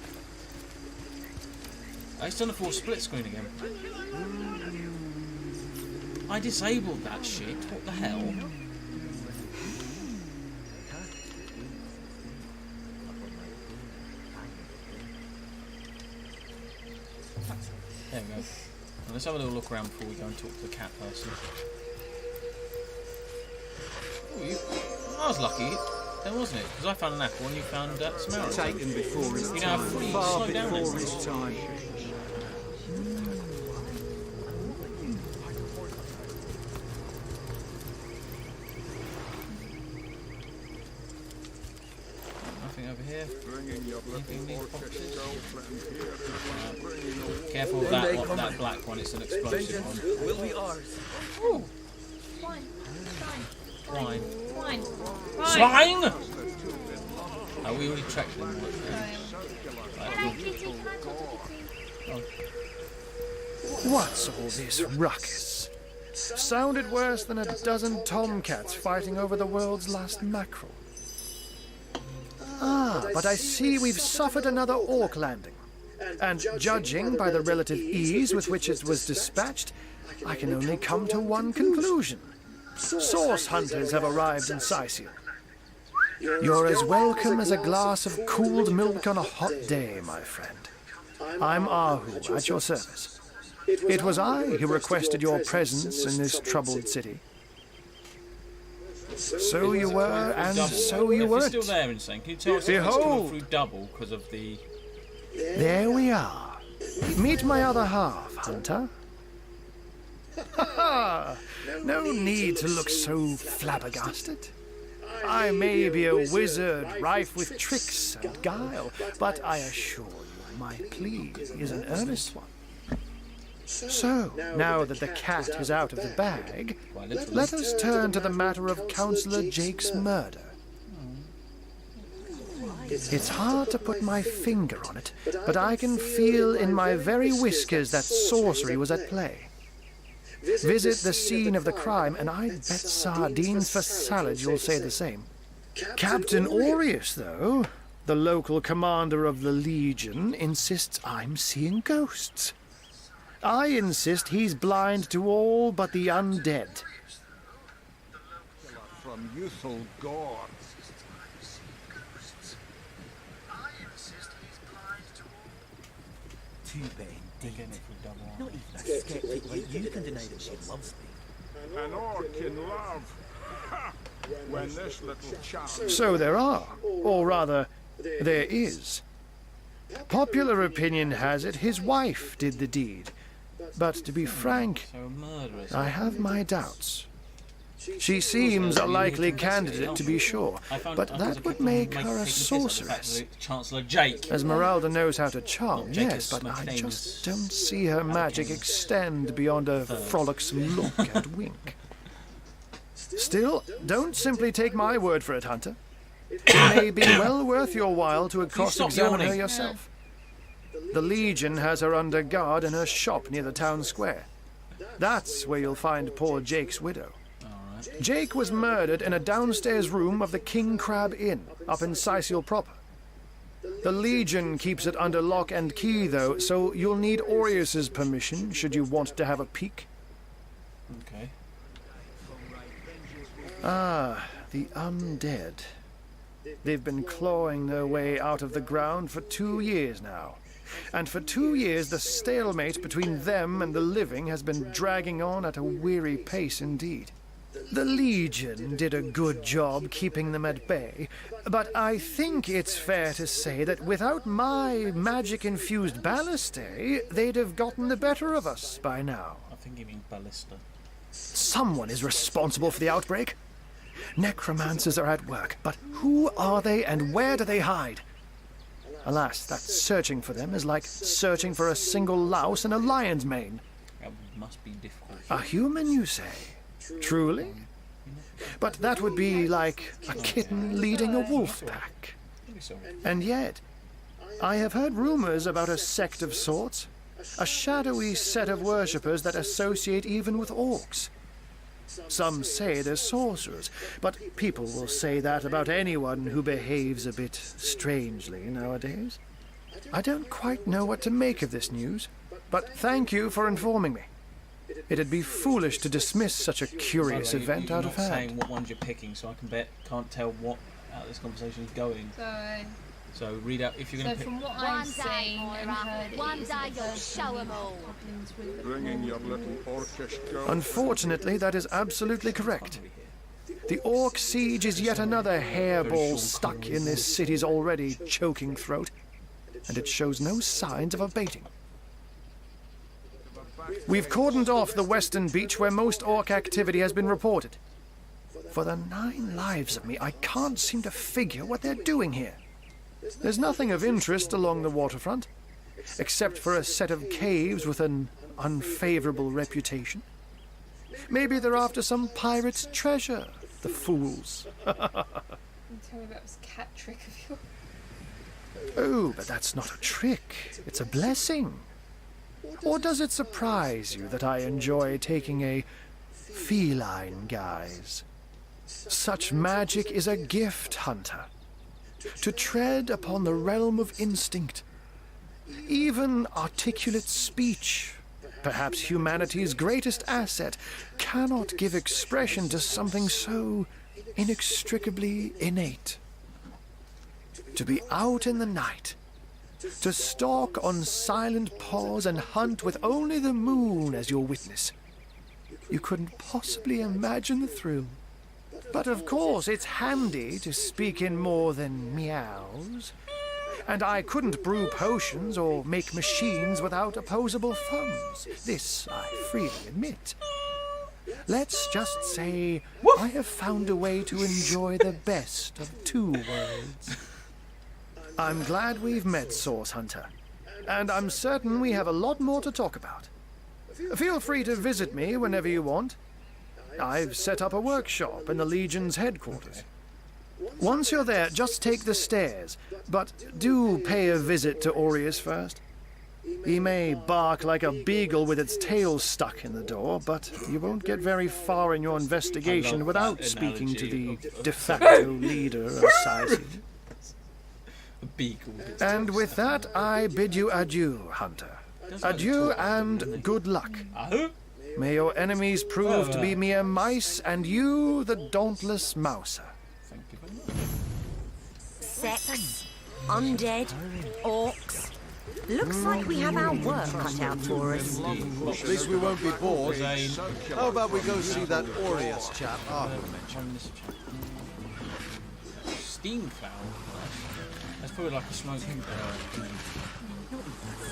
It's done a full split screen again. I disabled that shit. What the hell? There we go. Well, let's have a little look around before we go and talk to the cat person. Ooh, I was lucky, then, wasn't it? Because I found an apple and you found some arrows. Taken before his You know how free far slow down before is. his time. Nothing over here. Anything in these boxes? Careful of that black one, it's an explosive one. Will be ours. Ooh. Swine. Swine. Swine. Swine! Oh, we already tracked them. What's all this ruckus? Sounded worse than a dozen tomcats fighting over the world's last mackerel. Ah, but I see we've suffered another orc landing. And judging by the relative ease with which it was dispatched, I can only come to one conclusion. Source hunters have arrived in Sicil. You're as welcome as a glass of cooled milk on a hot day, my friend. I'm Ahu, at your service. It was I who requested your presence in this troubled city. So you were, and so you weren't. If you're still there, Insane, can you tell us if it's coming through double because of the... There we are. Meet my other half, Hunter. Ha ha! No need to look so flabbergasted. I may be a wizard rife with tricks and guile, but I assure you my plea is an earnest one. So, now that the cat is out of the bag, let us turn to the matter of Councillor Jake's murder. It's hard to put my finger on it, but I can feel in my very whiskers that sorcery was at play. Visit the scene of the crime, and I'd bet sardines for salad you'll say the same. Captain Aureus, though, the local commander of the Legion, insists I'm seeing ghosts. I insist he's blind to all but the undead. From youthful gore. Too bad indeed. Not even a skeptic like you can deny that she loves me. An orc in love. Ha! When this little chap... So there are, or rather, there is. Popular opinion has it his wife did the deed. But to be frank, I have my doubts. She seems a likely candidate, to be sure, but that would make her a sorceress. Chancellor Jake. Esmeralda knows how to charm, yes, but I just don't see her magic extend beyond a frolicsome look and wink. Still, don't simply take my word for it, Hunter. It may be well worth your while to cross-examine her yourself. The Legion has her under guard in her shop near the town square. That's where you'll find poor Jake's widow. Jake was murdered in a downstairs room of the King Crab Inn, up in Sicil proper. The Legion keeps it under lock and key, though, so you'll need Aureus's permission should you want to have a peek. Okay. Ah, the undead. They've been clawing their way out of the ground for 2 years now. And for 2 years, the stalemate between them and the living has been dragging on at a weary pace indeed. The Legion did a good job keeping them at bay, but I think it's fair to say that without my magic-infused ballistae, they'd have gotten the better of us by now. I think you mean ballista. Someone is responsible for the outbreak. Necromancers are at work, but who are they and where do they hide? Alas, that searching for them is like searching for a single louse in a lion's mane. That must be difficult. A human, you say? Truly? But that would be like a kitten leading a wolf pack. And yet, I have heard rumors about a sect of sorts, a shadowy set of worshippers that associate even with orcs. Some say they're sorcerers, but people will say that about anyone who behaves a bit strangely nowadays. I don't quite know what to make of this news, but thank you for informing me. It'd be foolish to dismiss such a curious event out of hand. Saying what ones you're picking, so I can't tell what out this conversation is going. So read out if you're going to pick. From what I've seen and heard, One day you'll show them all. Bringing your little orcish girl. Unfortunately, that is absolutely correct. The Orc siege is yet another hairball stuck in this city's already choking throat, and it shows no signs of abating. We've cordoned off the western beach where most Orc activity has been reported. For the 9 lives of me, I can't seem to figure what they're doing here. There's nothing of interest along the waterfront, except for a set of caves with an unfavorable reputation. Maybe they're after some pirate's treasure, the fools. Tell me about this cat trick of yours. Oh, but that's not a trick. It's a blessing. Or does it surprise you that I enjoy taking a feline guise? Such magic is a gift, Hunter. To tread upon the realm of instinct. Even articulate speech, perhaps humanity's greatest asset, cannot give expression to something so inextricably innate. To be out in the night, to stalk on silent paws and hunt with only the moon as your witness. You couldn't possibly imagine the thrill. But of course, it's handy to speak in more than meows. And I couldn't brew potions or make machines without opposable thumbs. This I freely admit. Let's just say I have found a way to enjoy the best of 2 worlds. I'm glad we've met, Source Hunter. And I'm certain we have a lot more to talk about. Feel free to visit me whenever you want. I've set up a workshop in the Legion's headquarters. Once you're there, just take the stairs, but do pay a visit to Aureus first. He may bark like a beagle with its tail stuck in the door, but you won't get very far in your investigation without speaking to the de facto leader of Sizing. And with that, I bid you adieu, Hunter. Adieu and good luck. May your enemies prove to be mere mice, and you the dauntless mouser. Sex, undead, orcs. Looks like we have our work cut out for us. At least we won't be bored. How about we go see that Aureus chap afterwards? Steam cloud? That's probably like a smoke.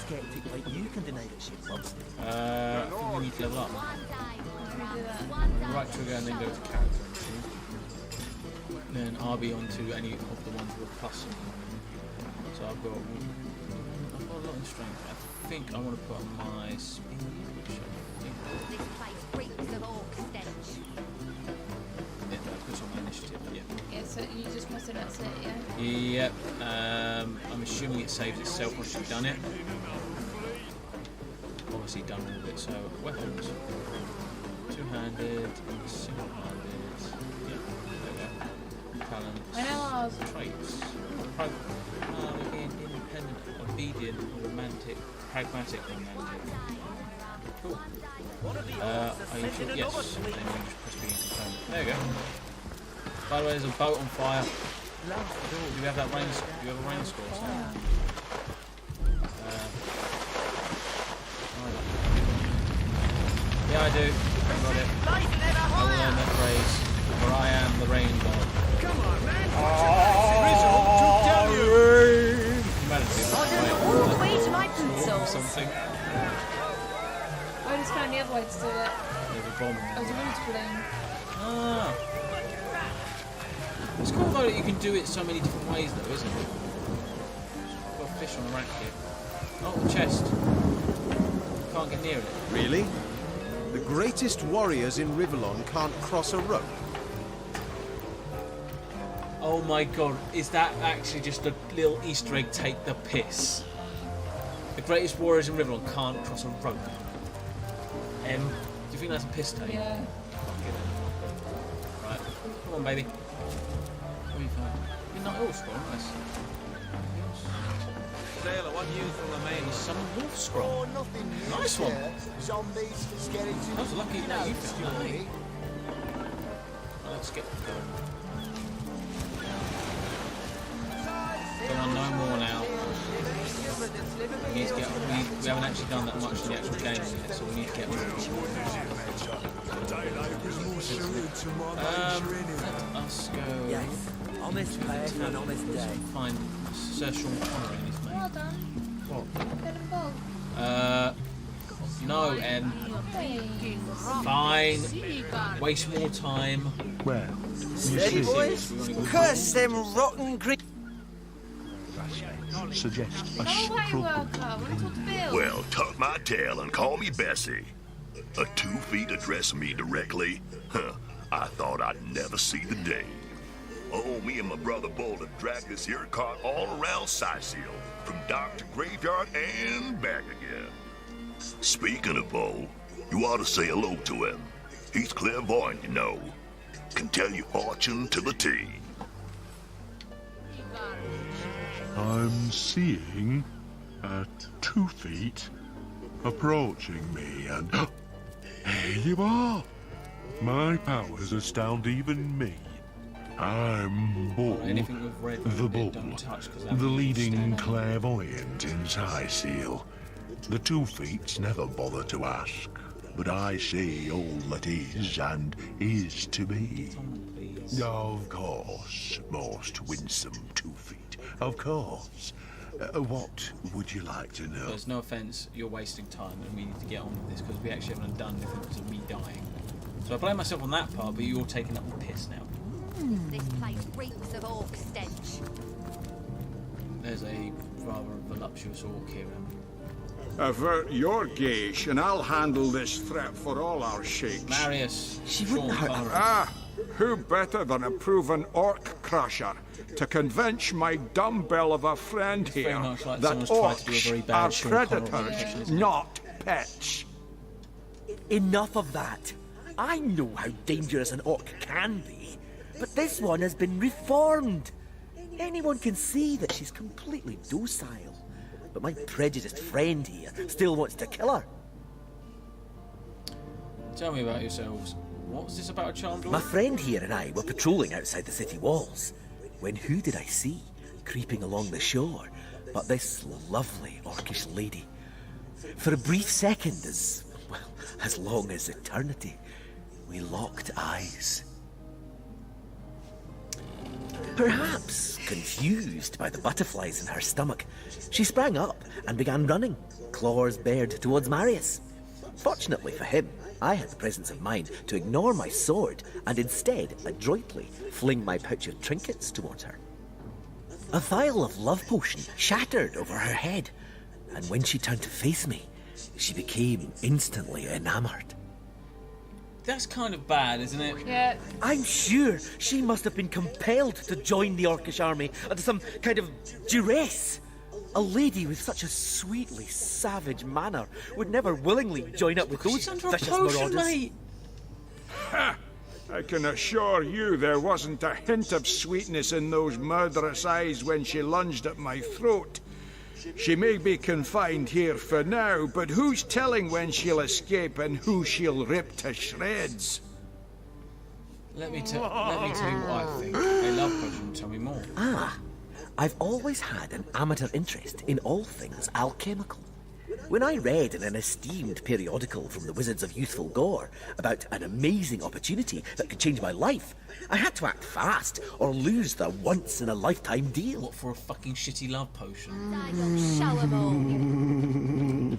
Skeptic like you can deny that shit, Bob. I think we need to level up. Right trigger and then go to character. Then RB onto any of the ones with a plus. So I've got a lot of strength. I think I want to put on my speed, which I think. Yeah, that puts on my initiative, yeah. Yeah, so you just press it, that's it, yeah? Yep. I'm assuming it saves itself once you've done it. Obviously done all of it, so weapons. Two-handed, single-handed, yeah, there we go. Talents, traits. Again, independent, obedient, romantic, pragmatic, romantic. Cool. Are you sure? Yes. Then you just press B and confirm. There you go. By the way, there's a boat on fire. Do you have that rain? Do you have a rain score? Yeah, I do. I got it. I will learn that phrase. For I am the rain god. Come on, man! All the way to my boot something. I just found the other way to do it. There's a bomb. There's a root balloon. Ah. It's cool though that you can do it so many different ways though, isn't it? Got a fish on the rack here. Oh, the chest. Can't get near it. Really? The greatest warriors in Rivellon can't cross a rope. Oh my god, is that actually just a little Easter egg take the piss? The greatest warriors in Rivellon can't cross a rope. Do you think that's a piss take? Yeah. Right, come on baby. What are you finding? Midnight Horse, nice. Sailor, what news from the main? Summon wolf scroll. Nice one. That was lucky that you found that, eh? Well, let's get going. Come on, no more now. We need to get. We haven't actually done that much in the actual game yet, so we need to get on. Let us go. Yes, honest place and honest day. Find Sir Sean Connery and his mate. Well done. What? Get them both. No, and fine. Waste more time. Well, Steady, boys. Curse them rotten green. suggest a Go away, struggle. worker. Want to talk to Bill? Well, tuck my tail and call me Bessie. A 2 feet address me directly? Huh, I thought I'd never see the day. Oh, me and my brother Bull have dragged this here cart all around Sicil, from dock to graveyard and back again. Speaking of Bull, you ought to say hello to him. He's clairvoyant, you know. Can tell your fortune to the T. I'm seeing 2 feet approaching me, and here you are. My powers astound even me. I'm Bull, Anything with red the Bull, don't touch, 'cause that the will leading stand. clairvoyant in Sicil. The 2 feets never bother to ask, but I see all that is and is to be. Of course, most winsome 2 feet. Of course. What would you like to know? There's no offence, you're wasting time and we need to get on with this because we actually haven't done anything because of me dying. So I blame myself on that part, but you're taking up the piss now. This place reeks of orc stench. There's a rather voluptuous orc here. Avert your gaze, and I'll handle this threat for all our sheiks. Marius, She wouldn't hurt. Ah, who better than a proven orc crusher to convince my dumbbell of a friend very here much like that someone's tried to do a very orcs bad are Sean Connery predators, impression, isn't it? not pets. Enough of that. I know how dangerous an orc can be, but this one has been reformed. Anyone can see that she's completely docile, but my prejudiced friend here still wants to kill her. Tell me about yourselves. What's this about a charmed My orc? friend here and I were patrolling outside the city walls, when who did I see creeping along the shore but this lovely orcish lady? For a brief second, as long as eternity, we locked eyes. Perhaps confused by the butterflies in her stomach, she sprang up and began running, claws bared towards Marius. Fortunately for him, I had the presence of mind to ignore my sword and instead adroitly fling my pouch of trinkets towards her. A vial of love potion shattered over her head, and when she turned to face me, she became instantly enamored. That's kind of bad, isn't it? Yeah. I'm sure she must have been compelled to join the Orcish army under some kind of duress. A lady with such a sweetly savage manner would never willingly join up with those vicious marauders. Ha! I can assure you there wasn't a hint of sweetness in those murderous eyes when she lunged at my throat. She may be confined here for now, but who's telling when she'll escape and who she'll rip to shreds? Let me tell you what I think. A love potion, tell me more. Ah, I've always had an amateur interest in all things alchemical. When I read in an esteemed periodical from the Wizards of Youthful Gore about an amazing opportunity that could change my life, I had to act fast or lose the once-in-a-lifetime deal. What, for a fucking shitty love potion? Show 'em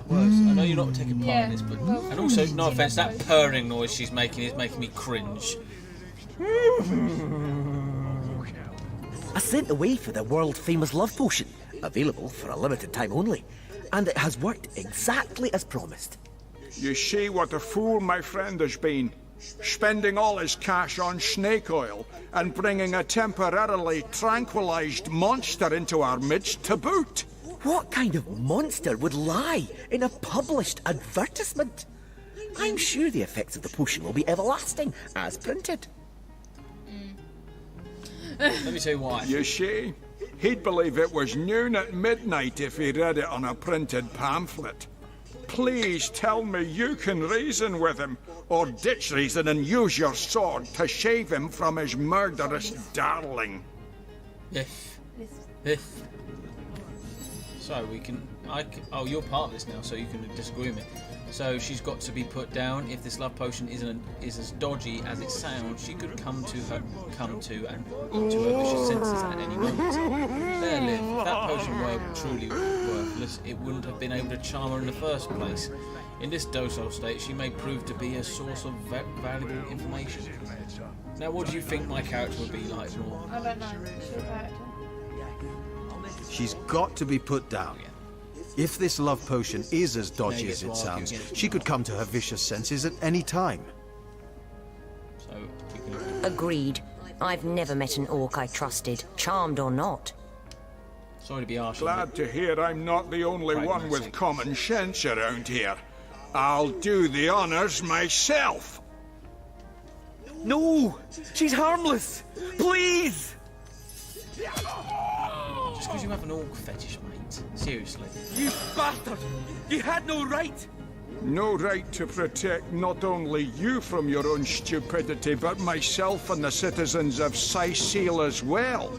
Worse. I know you're not taking part in this, but... well, and also, no offence, that purring noise she's making is making me cringe. I sent away for the world-famous love potion, available for a limited time only, and it has worked exactly as promised. You see what a fool my friend has been, spending all his cash on snake oil and bringing a temporarily tranquilized monster into our midst to boot. What kind of monster would lie in a published advertisement? I'm sure the effects of the potion will be everlasting, as printed. Let me tell you why. You see, He'd believe it was noon at midnight if he read it on a printed pamphlet. Please tell me you can reason with him, or ditch reason and use your sword to shave him from his murderous darling. Yes. So we can... oh, you're part of this now, so you can disagree with me. So she's got to be put down. If this love potion is as dodgy as it sounds, she could come to her vicious senses at any moment. There, Liv. If that potion were truly worthless, it wouldn't have been able to charm her in the first place. In this docile state, she may prove to be a source of valuable information. Now, what do you think my character would be like more? I don't know. What's your character? She's got to be put down. If this love potion is as dodgy as it sounds, she could come to her vicious senses at any time. Agreed. I've never met an orc I trusted, charmed or not. Sorry to be harsh. Glad to hear I'm not the only one with common sense around here. I'll do the honors myself. No! She's harmless! Please! Just because you have an orc fetish, mate. Seriously. You bastard! You had no right! No right to protect not only you from your own stupidity, but myself and the citizens of Cyseal as well.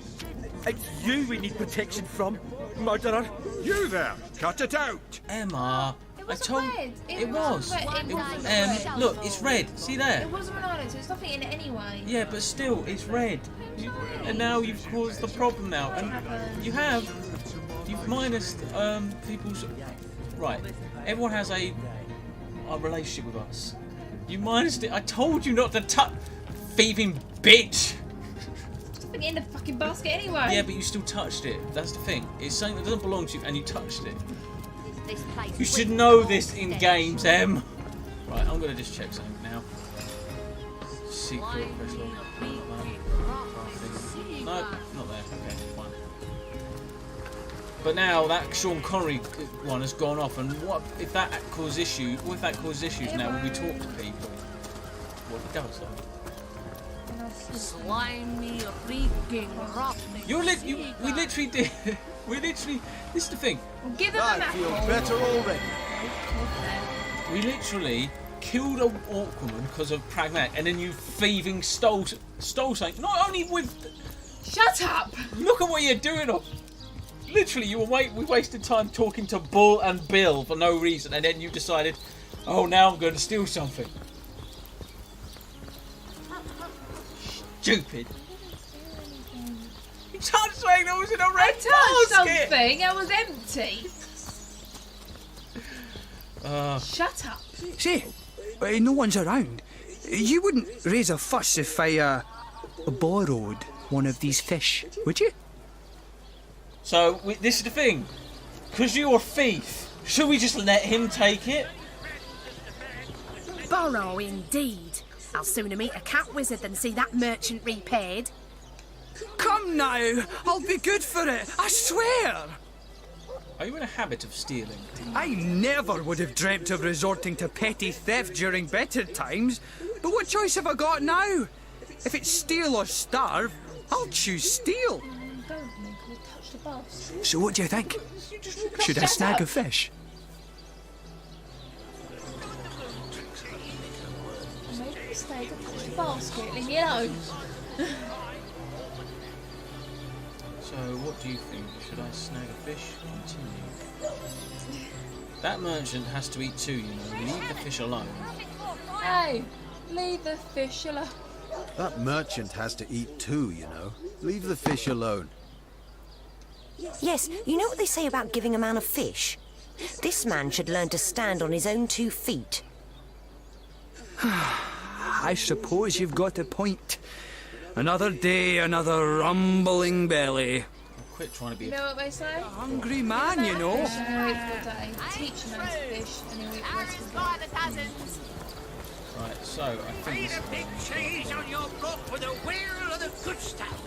It's you we need protection from, murderer! You there! Cut it out! Emma! I told red. it was. Look, it's red. See there? It wasn't an island, so it's nothing in it anyway. Yeah, but still, it's red. And now you've caused the problem now. And you have. You've minused people's... Right. Everyone has a relationship with us. You minused it. I told you not to touch... Thieving bitch! It's nothing in the fucking basket anyway. Yeah, but you still touched it. That's the thing. It's something that doesn't belong to you and you touched it. You should know this in games, Em. Right, I'm gonna just check something now. Secret quest log. No, not there. Okay, fine. But now that Sean Connery one has gone off, and what if that causes issues? What if that causes issues now when we talk to people? What it does though. Slimy, freaking rock. We literally did. We literally. This is the thing. Give them I feel better already. We literally killed a orc woman because of pragmatic, and then you thieving stole something. Not only with. Shut up! Look at what you're doing. Literally, we wasted time talking to Bull and Bill for no reason, and then you decided, oh, now I'm going to steal something. Stupid. You touched something that was in a red basket. Something. It was empty. Shut up. Say, no one's around. You wouldn't raise a fuss if I borrowed one of these fish, would you? So, this is the thing. Because you're a thief, should we just let him take it? Borrow indeed. I'll sooner meet a cat wizard than see that merchant repaid. Come now, I'll be good for it, I swear! Are you in a habit of stealing? I never would have dreamt of resorting to petty theft during better times, but what choice have I got now? If it's steal or starve, I'll choose steal. So what do you think? Should I snag a fish? Stay to touch the basket. Leave me alone. So, what do you think? Should I snag a fish? Continue. That merchant has to eat too, you know. Leave the fish alone. Hey, leave the fish alone. That merchant has to eat too, you know. Leave the fish alone. Yes, you know what they say about giving a man a fish? This man should learn to stand on his own 2 feet. I suppose you've got a point. Another day, another rumbling belly. Quit trying to be You know what they say? a hungry man, you know. Fish and he'll eat for a day. Teach a man to fish and he'll eat for the rest of the day. Right, so, I think this is big cheese on your book with a wheel of the good stuff.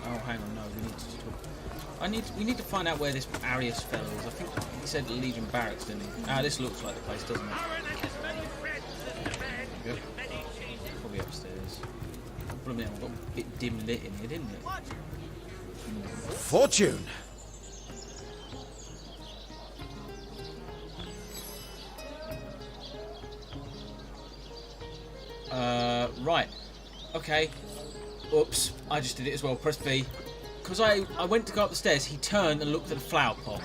Oh, hang on, no, we need to talk. We need to find out where this Arius fellow is. I think he said Legion Barracks, didn't he? Ah, this looks like the place, doesn't it? Good. Probably upstairs. Probably got a bit dim lit in here, didn't it? Fortune! Right. Okay. Oops, I just did it as well. Press B. Because I went to go up the stairs, he turned and looked at the flower pot.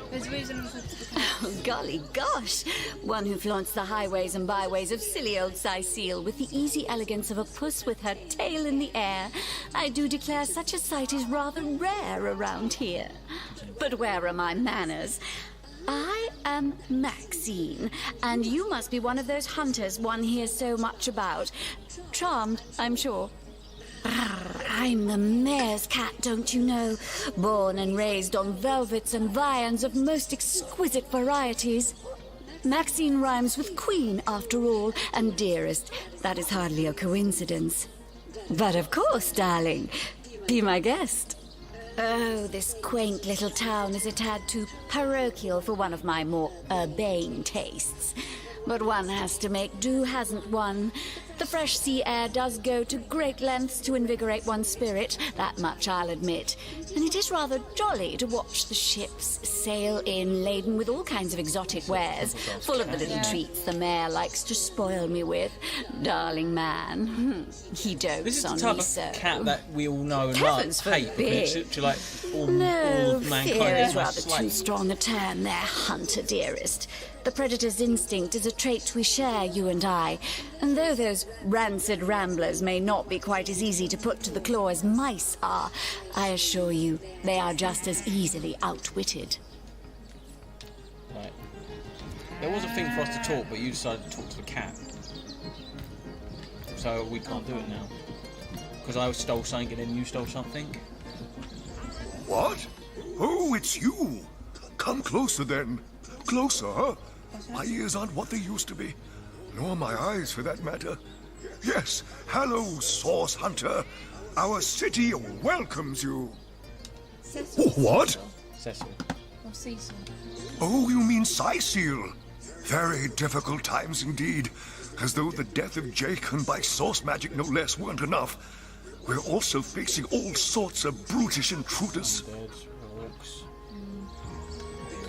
There's a reason for Oh, golly gosh! One who flaunts the highways and byways of silly old Cecile with the easy elegance of a puss with her tail in the air. I do declare such a sight is rather rare around here. But where are my manners? I am Maxine, and you must be one of those hunters one hears so much about. Charmed, I'm sure. I'm the mayor's cat, don't you know? Born and raised on velvets and viands of most exquisite varieties. Maxine rhymes with queen, after all, and dearest. That is hardly a coincidence. But of course, darling, be my guest. Oh, this quaint little town is a tad too parochial for one of my more urbane tastes. But one has to make do, hasn't one? The fresh sea air does go to great lengths to invigorate one's spirit, that much I'll admit. And it is rather jolly to watch the ships sail in laden with all kinds of exotic wares, full of the little treats the mayor likes to spoil me with. Darling man, he dotes on me so. This is the type of cat that we all know and Heavens hate. forbid. It's like all No, of mankind fear is is rather like too strong a term there, hunter dearest. The predator's instinct is a trait we share, you and I. And though those rancid ramblers may not be quite as easy to put to the claw as mice are, I assure you they are just as easily outwitted. Right. There was a thing for us to talk, but you decided to talk to the cat. So we can't do it now. Because I stole something and then you stole something. What? Oh, it's you. Come closer then. Closer, huh? My ears aren't what they used to be. Nor my eyes, for that matter. Yes, hello, Source Hunter. Our city welcomes you. Cecil. What? Cecil. Or Cecil. Oh, you mean Cecile. Very difficult times indeed. As though the death of Jake, and by source magic no less, weren't enough. We're also facing all sorts of brutish intruders.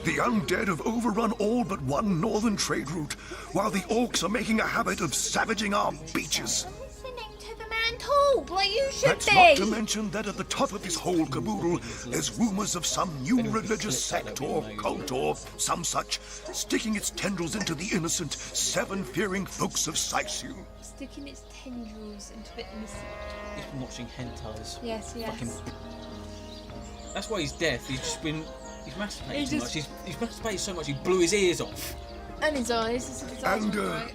The undead have overrun all but one northern trade route, while the orcs are making a habit of savaging our beaches. Listening to the man talk like you should That's be. not to mention that at the top of this whole caboodle, there's rumors of some new religious sect or cult or some such, sticking its tendrils into the innocent, seven-fearing folks of Cecile. Sticking its tendrils into the innocent. He's been watching hentais. Yes, yes. Fucking... That's why he's deaf. He's just been... He's masturbated He too just- much. He's masturbated so much he blew his ears off. And his eyes. This is his eyes, And, right?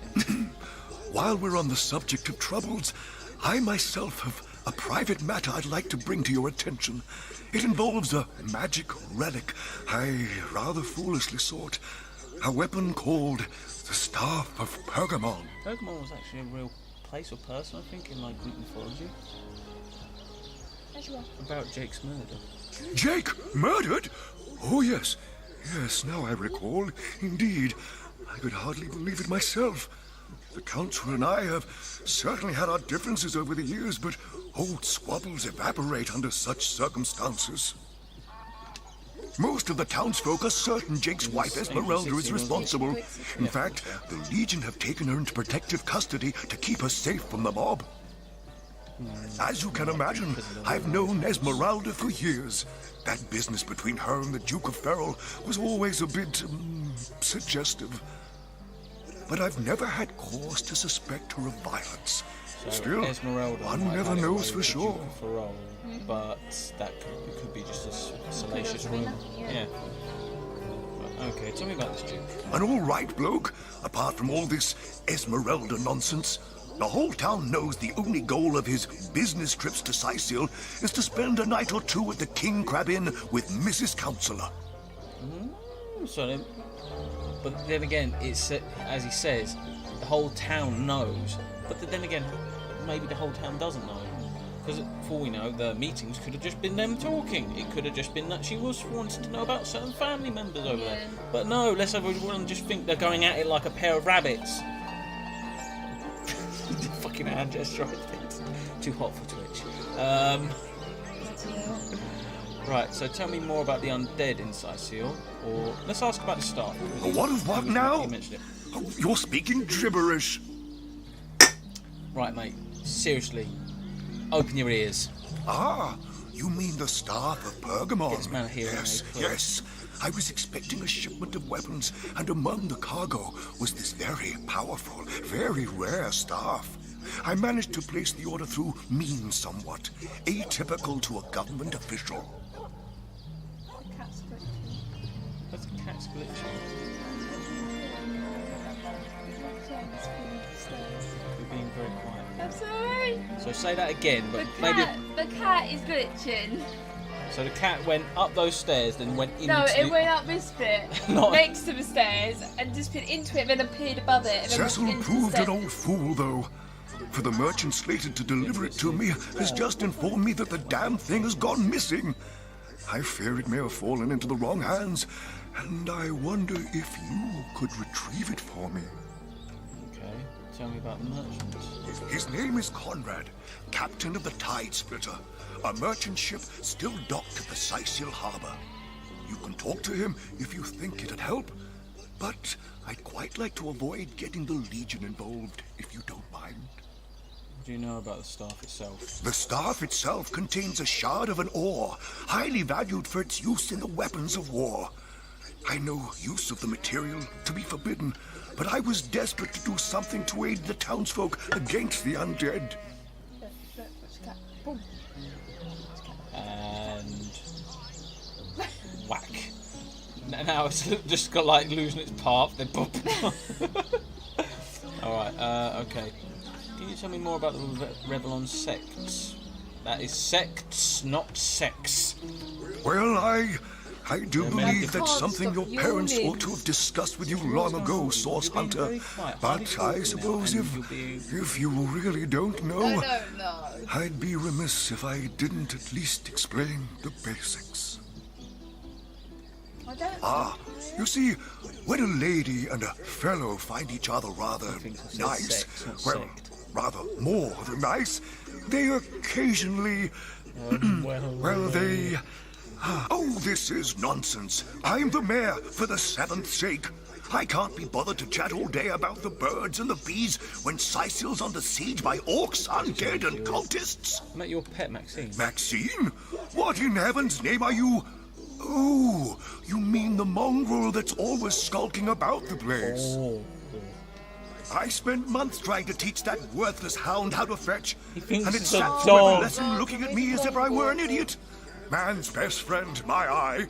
While we're on the subject of troubles, I myself have a private matter I'd like to bring to your attention. It involves a magic relic I rather foolishly sought. A weapon called the Staff of Pergamon. Pergamon was actually a real place or person, I think, in like Greek mythology. As you are. About Jake's murder. Jake murdered? Oh, yes. Yes, now I recall. Indeed. I could hardly believe it myself. The Council and I have certainly had our differences over the years, but old squabbles evaporate under such circumstances. Most of the townsfolk are certain Jake's wife Esmeralda is responsible. In fact, the Legion have taken her into protective custody to keep her safe from the mob. As you can imagine, I've known Esmeralda for years. That business between her and the Duke of Ferrol was always a bit suggestive. But I've never had cause to suspect her of violence. So Still, Esmeralda one might never have it knows away for with the sure. Duke of Ferrol, but that could be just a salacious rumour. Yeah. But, okay, tell me about this Duke. An all right bloke, apart from all this Esmeralda nonsense. The whole town knows the only goal of his business trips to Cecile is to spend a night or two at the King Crab Inn with Mrs. Counselor. So then, but then again, it's as he says, the whole town knows. But then again, maybe the whole town doesn't know. Because for all we know, the meetings could have just been them talking. It could have just been that she was wanting to know about certain family members over there. But no, let's everyone just think they're going at it like a pair of rabbits. Fucking hand gesture, I think. Too hot for Twitch. Right, so tell me more about the undead in Cyseal, or let's ask about the staff. What of what now? You mentioned it. Oh, you're speaking gibberish. Right, mate. Seriously, open your ears. Ah, you mean the staff of Pergamon? Get this man here, yes, mate, yes. I was expecting a shipment of weapons, and among the cargo was this very powerful, very rare staff. I managed to place the order through means somewhat, atypical to a government official. That's a cat's glitching. You're being very quiet. I'm sorry. So say that again, but The cat is glitching. So the cat went up those stairs, then went into... No, it went up this bit, Not- next to the stairs, and just been into it, and then appeared above it. And then Cecil walked into the proved an stairs. old fool, though. For the merchant slated to deliver it to me has just informed me that the damn thing has gone missing. I fear it may have fallen into the wrong hands, and I wonder if you could retrieve it for me. Okay, tell me about the merchant. His name is Conrad, captain of the Tide Splitter, a merchant ship still docked at the Cyseal harbor. You can talk to him if you think it'd help, but I'd quite like to avoid getting the Legion involved, if you don't mind. What do you know about the staff itself? The staff itself contains a shard of an ore, highly valued for its use in the weapons of war. I know use of the material to be forbidden, but I was desperate to do something to aid the townsfolk against the undead. And... whack. Now it's just got like losing its path, then boom. Alright, okay. Can you tell me more about the Revelon sects? That is sects, not sex. Well, I do believe that's something your parents ought to have discussed with you long ago, Source Hunter. But I suppose if you really don't know, I don't know. I'd be remiss if I didn't at least explain the basics. I don't Ah, you see, when a lady and a fellow find each other rather nice, well, rather more than nice, they occasionally, well, they... Oh, this is nonsense. I'm the mayor for the 7th sake. I can't be bothered to chat all day about the birds and the bees when Cyseal's under siege by orcs, undead, and cultists. I met your pet, Maxine. Maxine? What in heaven's name are you... Oh, you mean the mongrel that's always skulking about the place? Oh. I spent months trying to teach that worthless hound how to fetch, and it it's a sat through every dog. lesson looking at me as if I were an idiot. Man's best friend, my eye.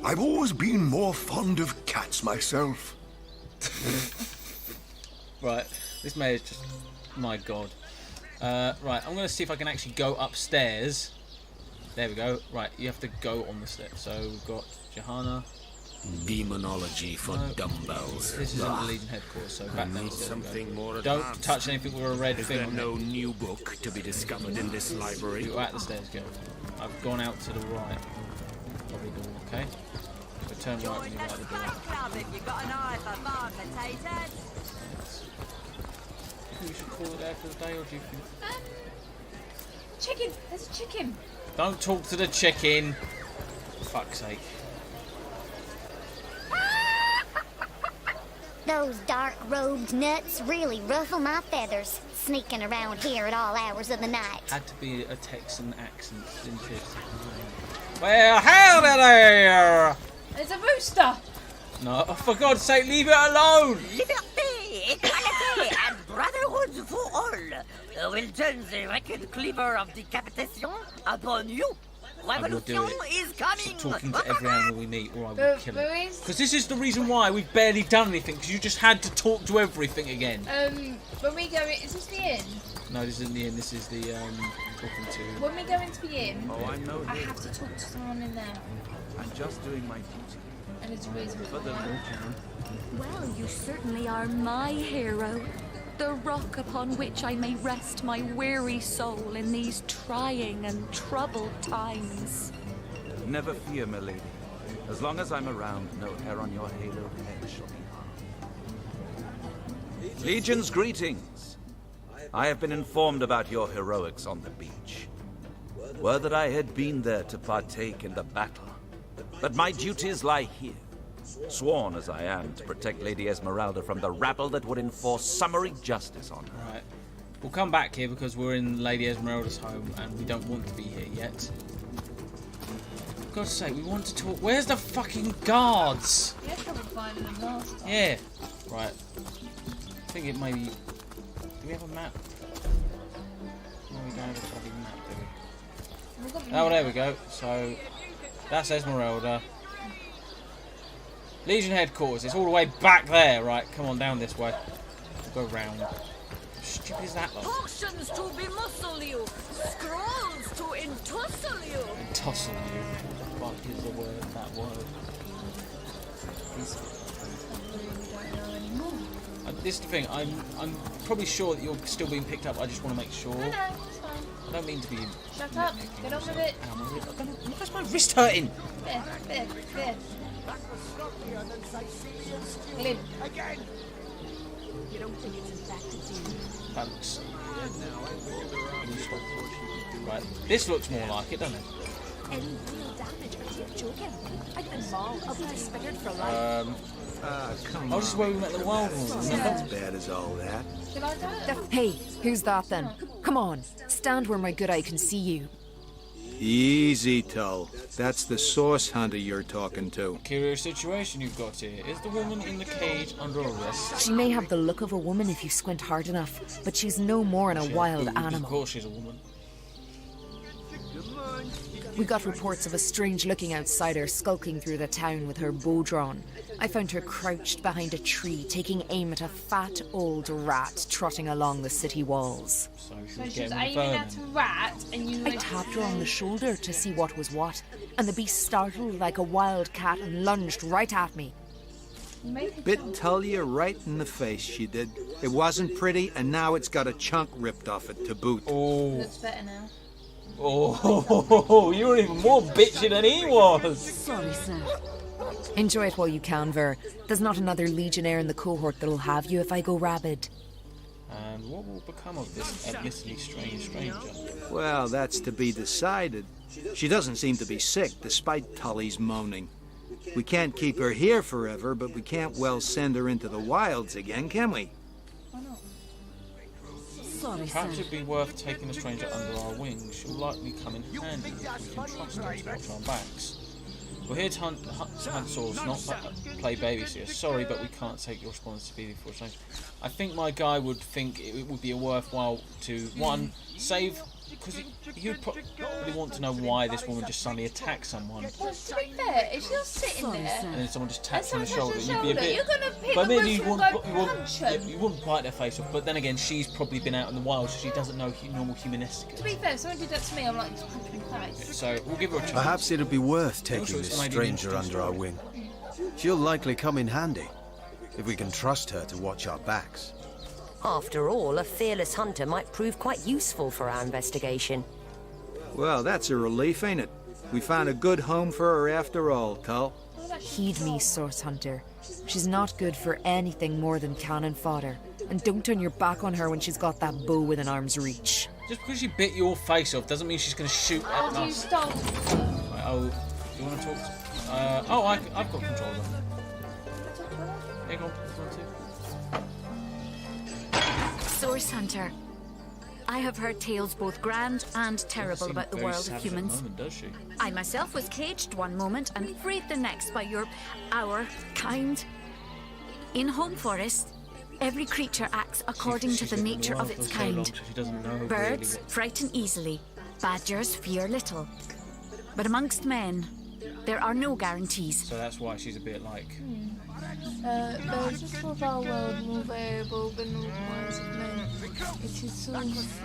I've always been more fond of cats myself. Right, this mayor's just... my god. Right, I'm going to see if I can actually go upstairs. There we go. Right, you have to go on the steps. So we've got Johanna. Demonology for dumbbells. This isn't the Legion headquarters, so back down. Something more Don't advanced. touch anything with a red Is thing there on no it. new book to be discovered in this library? You're at the stairs, girl. I've gone out to the right. Probably door, okay? So turn right when you're out the door. You got an eye for farm potatoes? Do you think we should call it there for the day, or do you think... Chicken! There's a chicken! Don't talk to the chicken! For fuck's sake. Those dark-robed nuts really ruffle my feathers, sneaking around here at all hours of the night. Had to be a Texan accent, didn't it? Well, howdy there! There's a rooster! No, oh, for God's sake, leave it alone! Liberté, equality, and brotherhood for all will turn the wicked cleaver of decapitation upon you. I will do Revolution it. is coming. Stop talking to every animal we meet, or I will But- kill but it. is- Because this is the reason why we've barely done anything, because you just had to talk to everything again. When we go in, is this the inn? No, this isn't the end, this is the, talking to... When we go into the inn, Oh, I know I this. have to talk to someone in there. I'm just doing my duty. And it's a reason for that. Well, you certainly are my hero. The rock upon which I may rest my weary soul in these trying and troubled times. Never fear, my lady. As long as I'm around, no hair on your halo head shall be harmed. Legion's greetings. I have been informed about your heroics on the beach. Were that I had been there to partake in the battle. But my duties lie here. Sworn as I am to protect Lady Esmeralda from the rabble that would enforce summary justice on her. Right. We'll come back here because we're in Lady Esmeralda's home and we don't want to be here yet. For God's sake, we want to talk. Where's the fucking guards? We had trouble finding them last time. Yeah. Right. I think it may be. Do we have a map? No, we don't have a fucking map, do we? Oh, there we go. So, that's Esmeralda. Legion headquarters. It's all the way back there. Right, come on, down this way. We'll go round. How stupid is that, though? Potions to bemuscle you, scrolls to entussle you. Entussle you. What the fuck is the word? That word. This is the thing. I'm probably sure that you're still being picked up. I just want to make sure. No, it's fine. I don't mean to be. Shut up. Get on with it. Why is my wrist hurting? There. Glib. Again. You don't think it's infected, Thanks. Right. This looks more like it, doesn't it? Any real damage? Are you joking? I've been mauled. I'll be disfigured for life. Come Oh, this is where we met the wild ones. It's not as bad as all that. Should I go? Hey, who's that then? Come on, stand where my good eye can see you. Easy, Tull. That's the source hunter you're talking to. Curious situation you've got here. Is the woman in the cage under arrest? She may have the look of a woman if you squint hard enough, but she's no more than a wild Of animal. course she's a woman. We got reports of a strange-looking outsider skulking through the town with her bow drawn. I found her crouched behind a tree, taking aim at a fat old rat trotting along the city walls. So she was aiming at a rat and you... I tapped her on the shoulder to see what was what, and the beast startled like a wild cat and lunged right at me. Bit Tullia right in the face, she did. It wasn't pretty, and now it's got a chunk ripped off it to boot. Oh. Looks better now. Oh, you were even more bitchy than he was. Sorry, sir. Enjoy it while you can, Ver. There's not another legionnaire in the cohort that'll have you if I go rabid. And what will become of this admittedly strange stranger? Well, that's to be decided. She doesn't seem to be sick, despite Tully's moaning. We can't keep her here forever, but we can't well send her into the wilds again, can we? Sorry, Perhaps it'd be worth taking a stranger under our wings. She'll likely come in handy if we can trust her to watch our backs. We're here to hunt source, not play babysitter. Sorry, but we can't take your responsibility for a stranger. I think my guy would think it would be a worthwhile to, one, save... Because he would probably want to know why this woman just suddenly attacked someone. Well, to be fair, if you're sitting there And then someone just taps you on and the someone shoulder, taps you'd be a your bit... shoulder, you're gonna pick But the maybe roof and go punch them. you wouldn't bite their face off, but then again, she's probably been out in the wild, so she doesn't know normal humanistic. To be fair, if someone did that to me, I'm like, just punch me in the face. So, we'll give her a chance. Perhaps it'd be worth Also, taking it's this an stranger interesting under our story. wing. She'll likely come in handy, if we can trust her to watch our backs. After all, a fearless hunter might prove quite useful for our investigation. Well, that's a relief, ain't it? We found a good home for her after all, Tull. Heed me, Source Hunter. She's not good for anything more than cannon fodder. And don't turn your back on her when she's got that bow within arm's reach. Just because she bit your face off doesn't mean she's going to shoot at You us. stole. Right, oh, do you want to talk? I've got control of them. Here, go on. Source Hunter. I have heard tales both grand and terrible about the world of humans. Does she? I myself was caged one moment and freed the next by our kind. In Home Forest, every creature acts according to the nature of its kind. Birds frighten easily, badgers fear little. But amongst men, there are no guarantees. So that's why she's a bit like... There's just of our world more variable than all the minds of men. It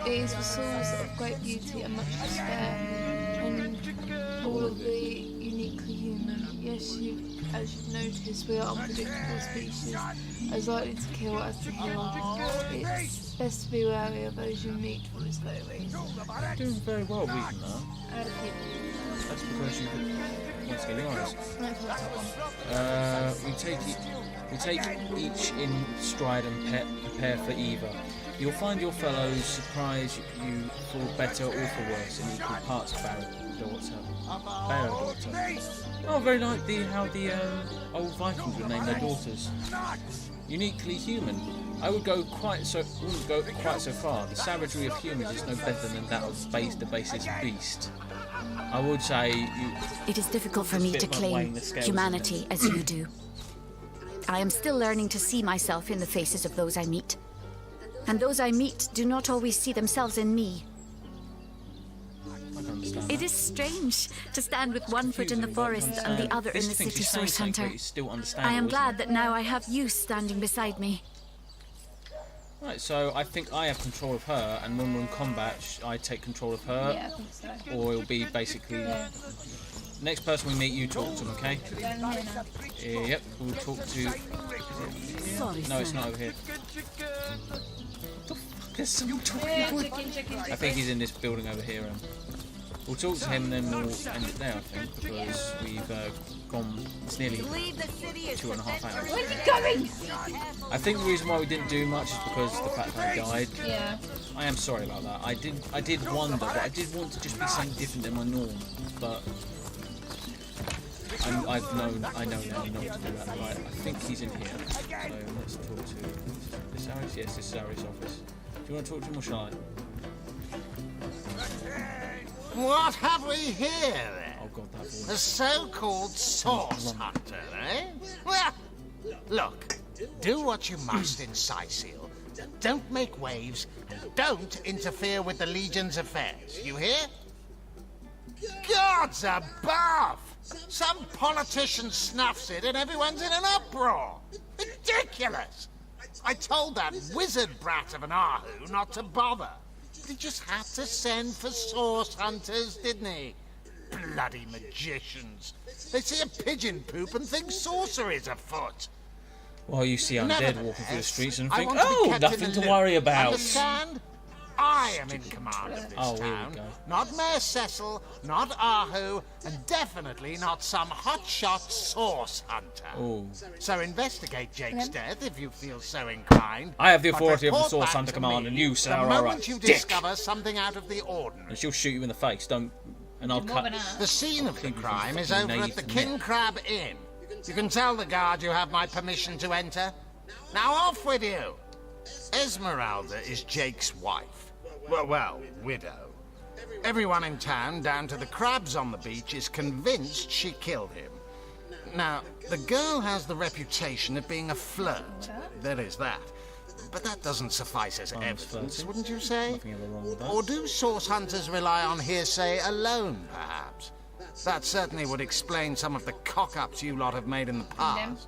is the source of great beauty and much despair, and all of the uniquely human. Yes, as you've noticed, we are unpredictable species, as likely to kill as to heal. It's best to be wary of those you meet for this very reason. You're doing very well reading that. I had a few. That's because you wants to get honest. We take each in stride and prepare for either. You'll find your fellows surprise you for better or for worse in equal parts, Barradaughter. Oh, very like how the old Vikings would name their daughters. Uniquely human. I wouldn't go quite so far. The savagery of humans is no better than that of the basest beast. I would say It is difficult for me to claim humanity as you do. I am still learning to see myself in the faces of those I meet. And those I meet do not always see themselves in me. It is strange to stand with one foot in the forest and the other in the city, Source Hunter. I am glad that now I have you standing beside me. Right, so I think I have control of her, and when we're in combat, I take control of her. Yeah, I think so. Or it'll be basically... Next person we meet, you talk to them, okay? Yep, we'll talk to... No, it's not over here. What the fuck is someone talking? I think he's in this building over here. We'll talk to him and then we'll end it there, I think, because we've gone... It's nearly 2.5 hours. Where's he going? I think the reason why we didn't do much is because of the fact that I died. Yeah. I am sorry about that. I did wonder, but I did want to just be something different than my norm, but... I know now not to do that. Right, I think he's in here. So let's talk to this Aris. Yes, this is Aris' office. Do you want to talk to him or shall I? What have we here, then? Oh god, that voice. The so-called Source Hunter, eh? Well, look, do what you must in Cyseal. Don't make waves, and don't interfere with the Legion's affairs. You hear? Gods above! Some politician snuffs it and everyone's in an uproar. Ridiculous! I told that wizard brat of an Ahu not to bother. But he just had to send for Source Hunters, didn't he? Bloody magicians. They see a pigeon poop and think sorcery's afoot. Well, you see undead walking through the streets and think, I want to be oh, kept nothing in the to worry loop. about. Understand? I am in command of this Oh, here we town. go. Not Mayor Cecil, not Ahu, and definitely not some hotshot Source Hunter. Oh. So investigate Jake's death if you feel so inclined. I have the but authority of the report Source back Hunter to Command, me and you, the sir, are a moment you dick. discover something out of the ordinary. And she'll shoot you in the face. Don't. And I'll cut. The scene of the crime is fucking over at the King Crab Inn. You can tell the guard you have my permission to enter. Now off with you. Esmeralda is Jake's wife. Well, widow. Everyone in town, down to the crabs on the beach, is convinced she killed him. Now, the girl has the reputation of being a flirt. There is that. But that doesn't suffice as evidence, wouldn't you say? Nothing ever wrong with that. Or do Source Hunters rely on hearsay alone, perhaps? That certainly would explain some of the cock-ups you lot have made in the past.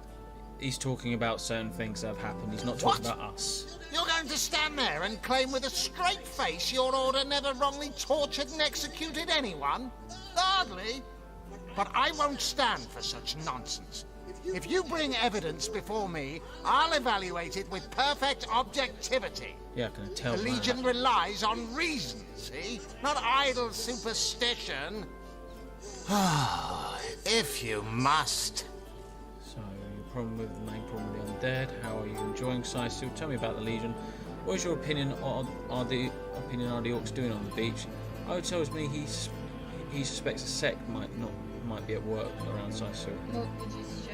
He's talking about certain things that have happened. He's not talking about us. You're going to stand there and claim with a straight face your order never wrongly tortured and executed anyone? Hardly. But I won't stand for such nonsense. If you bring evidence before me, I'll evaluate it with perfect objectivity. Yeah, I can tell. The Legion relies on reason, see? Not idle superstition. If you must. So, your problem with the main problem with the undead. How are you enjoying Cyseal? Tell me about the Legion. What is your opinion on the orcs doing on the beach? Oh, tells me he suspects a sect might be at work around Cyseal. What would you suggest?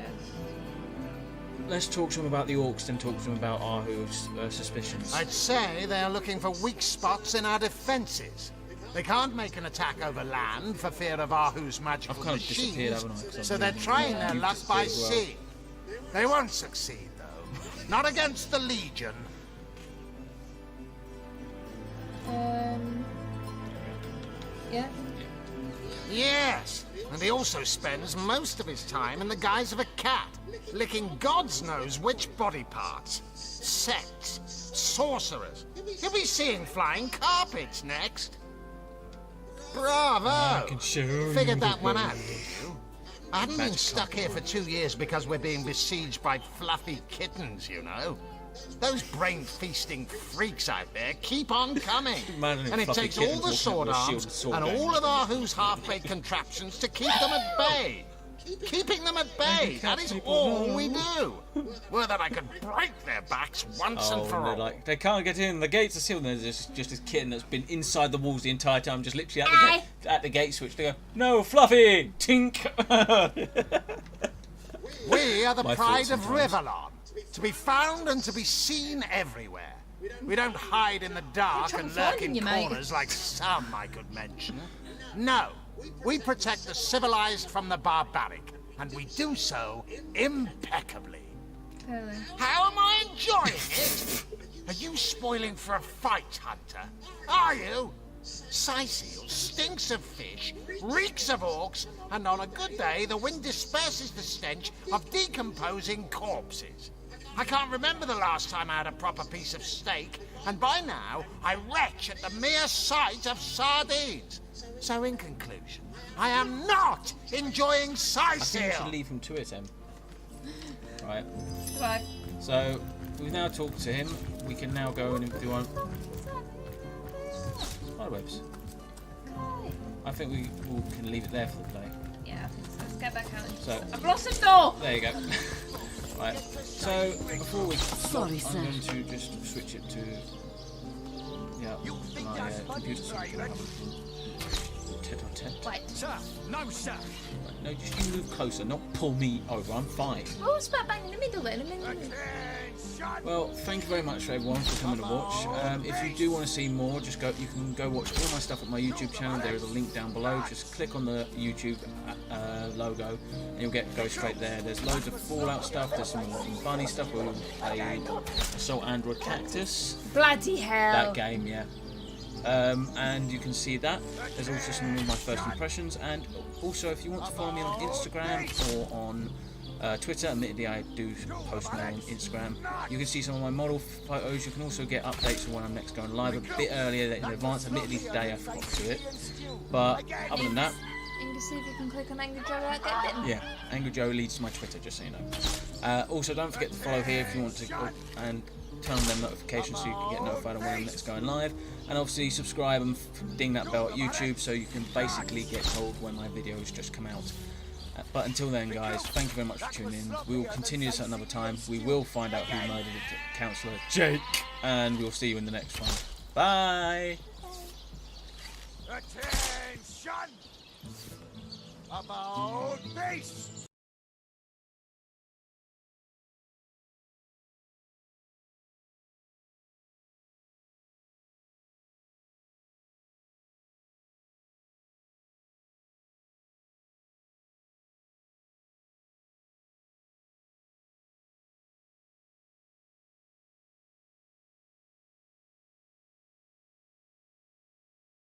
Let's talk to him about the orcs, then talk to him about Ahu's suspicions. I'd say they're looking for weak spots in our defences. They can't make an attack over land for fear of Ahu's magical I've kind of disappeared, machines, haven't I? 'Cause so I'm they're leaving. trying their You've luck by disappeared as well. sea. They won't succeed, though. Not against the Legion. Yeah? Yes, and he also spends most of his time in the guise of a cat, licking God's knows which body parts. Sects, sorcerers. You'll be seeing flying carpets next. Bravo! I can show you Figured that the one way. out, did you? I haven't been stuck here for 2 years because we're being besieged by fluffy kittens, you know. Those brain-feasting freaks out there keep on coming. And it takes all the sword arms and all of Ahu's half-baked contraptions to keep them at bay. Keeping them at bay, that is all we do. Were that I could break their backs once and for they're all. like, they can't get in. The gates are sealed. And there's just this kitten that's been inside the walls the entire time, just literally at the gate switch. They go, no, Fluffy, tink. We are the My pride thoughts of sometimes. Riverlon, to be found and to be seen everywhere. We don't hide in the dark and lurk in corners like some I could mention. No, we protect the civilized from the barbaric, and we do so impeccably. How am I enjoying it? Are you spoiling for a fight, Hunter? Are you? Sightseal stinks of fish, reeks of orcs, and on a good day the wind disperses the stench of decomposing corpses. I can't remember the last time I had a proper piece of steak, and by now I retch at the mere sight of sardines. So in conclusion, I am not enjoying I think we Sightseal. should leave him to it, Em. Right. Right. So we've now talked to him. We can now go and do our spiderwebs. I think we can leave it there for the day. Yeah, I think so. Let's get back out. So I've lost the door! there you go. Right. So before we stop, Sorry, sir. I'm going to just switch it to my computer so we can have a tete-a-tete. Wait. Sir, no, sir. Right, no, just you move closer, not pull me over. I'm fine. Oh, it's about bang in the middle then. Well, thank you very much for everyone for coming to watch. If you do want to see more, just go. You can go watch all my stuff at my YouTube channel. There is a link down below. Just click on the YouTube logo, and you'll go straight there. There's loads of Fallout stuff. There's some funny stuff where we played Assault Android Cactus. Bloody hell. That game, yeah. And you can see that. There's also some of my first impressions, and also if you want to follow me on Instagram or on Twitter, admittedly I do post more on Instagram, you can see some of my model photos. You can also get updates on when I'm next going live a bit earlier in advance. Admittedly today I forgot to do it, but other than that, You can see if you can click on Angry Joe right there then. yeah, Angry Joe leads to my Twitter, just so you know. Also don't forget to follow here if you want to, and turn on them notifications so you can get notified on when I'm next going live, and obviously subscribe and ding that bell at YouTube so you can basically get told when my videos just come out. But until then, guys, thank you very much for tuning in. We will continue this at another time. We will find out who murdered Councillor Jake, and we'll see you in the next one. Bye. Attention! About base!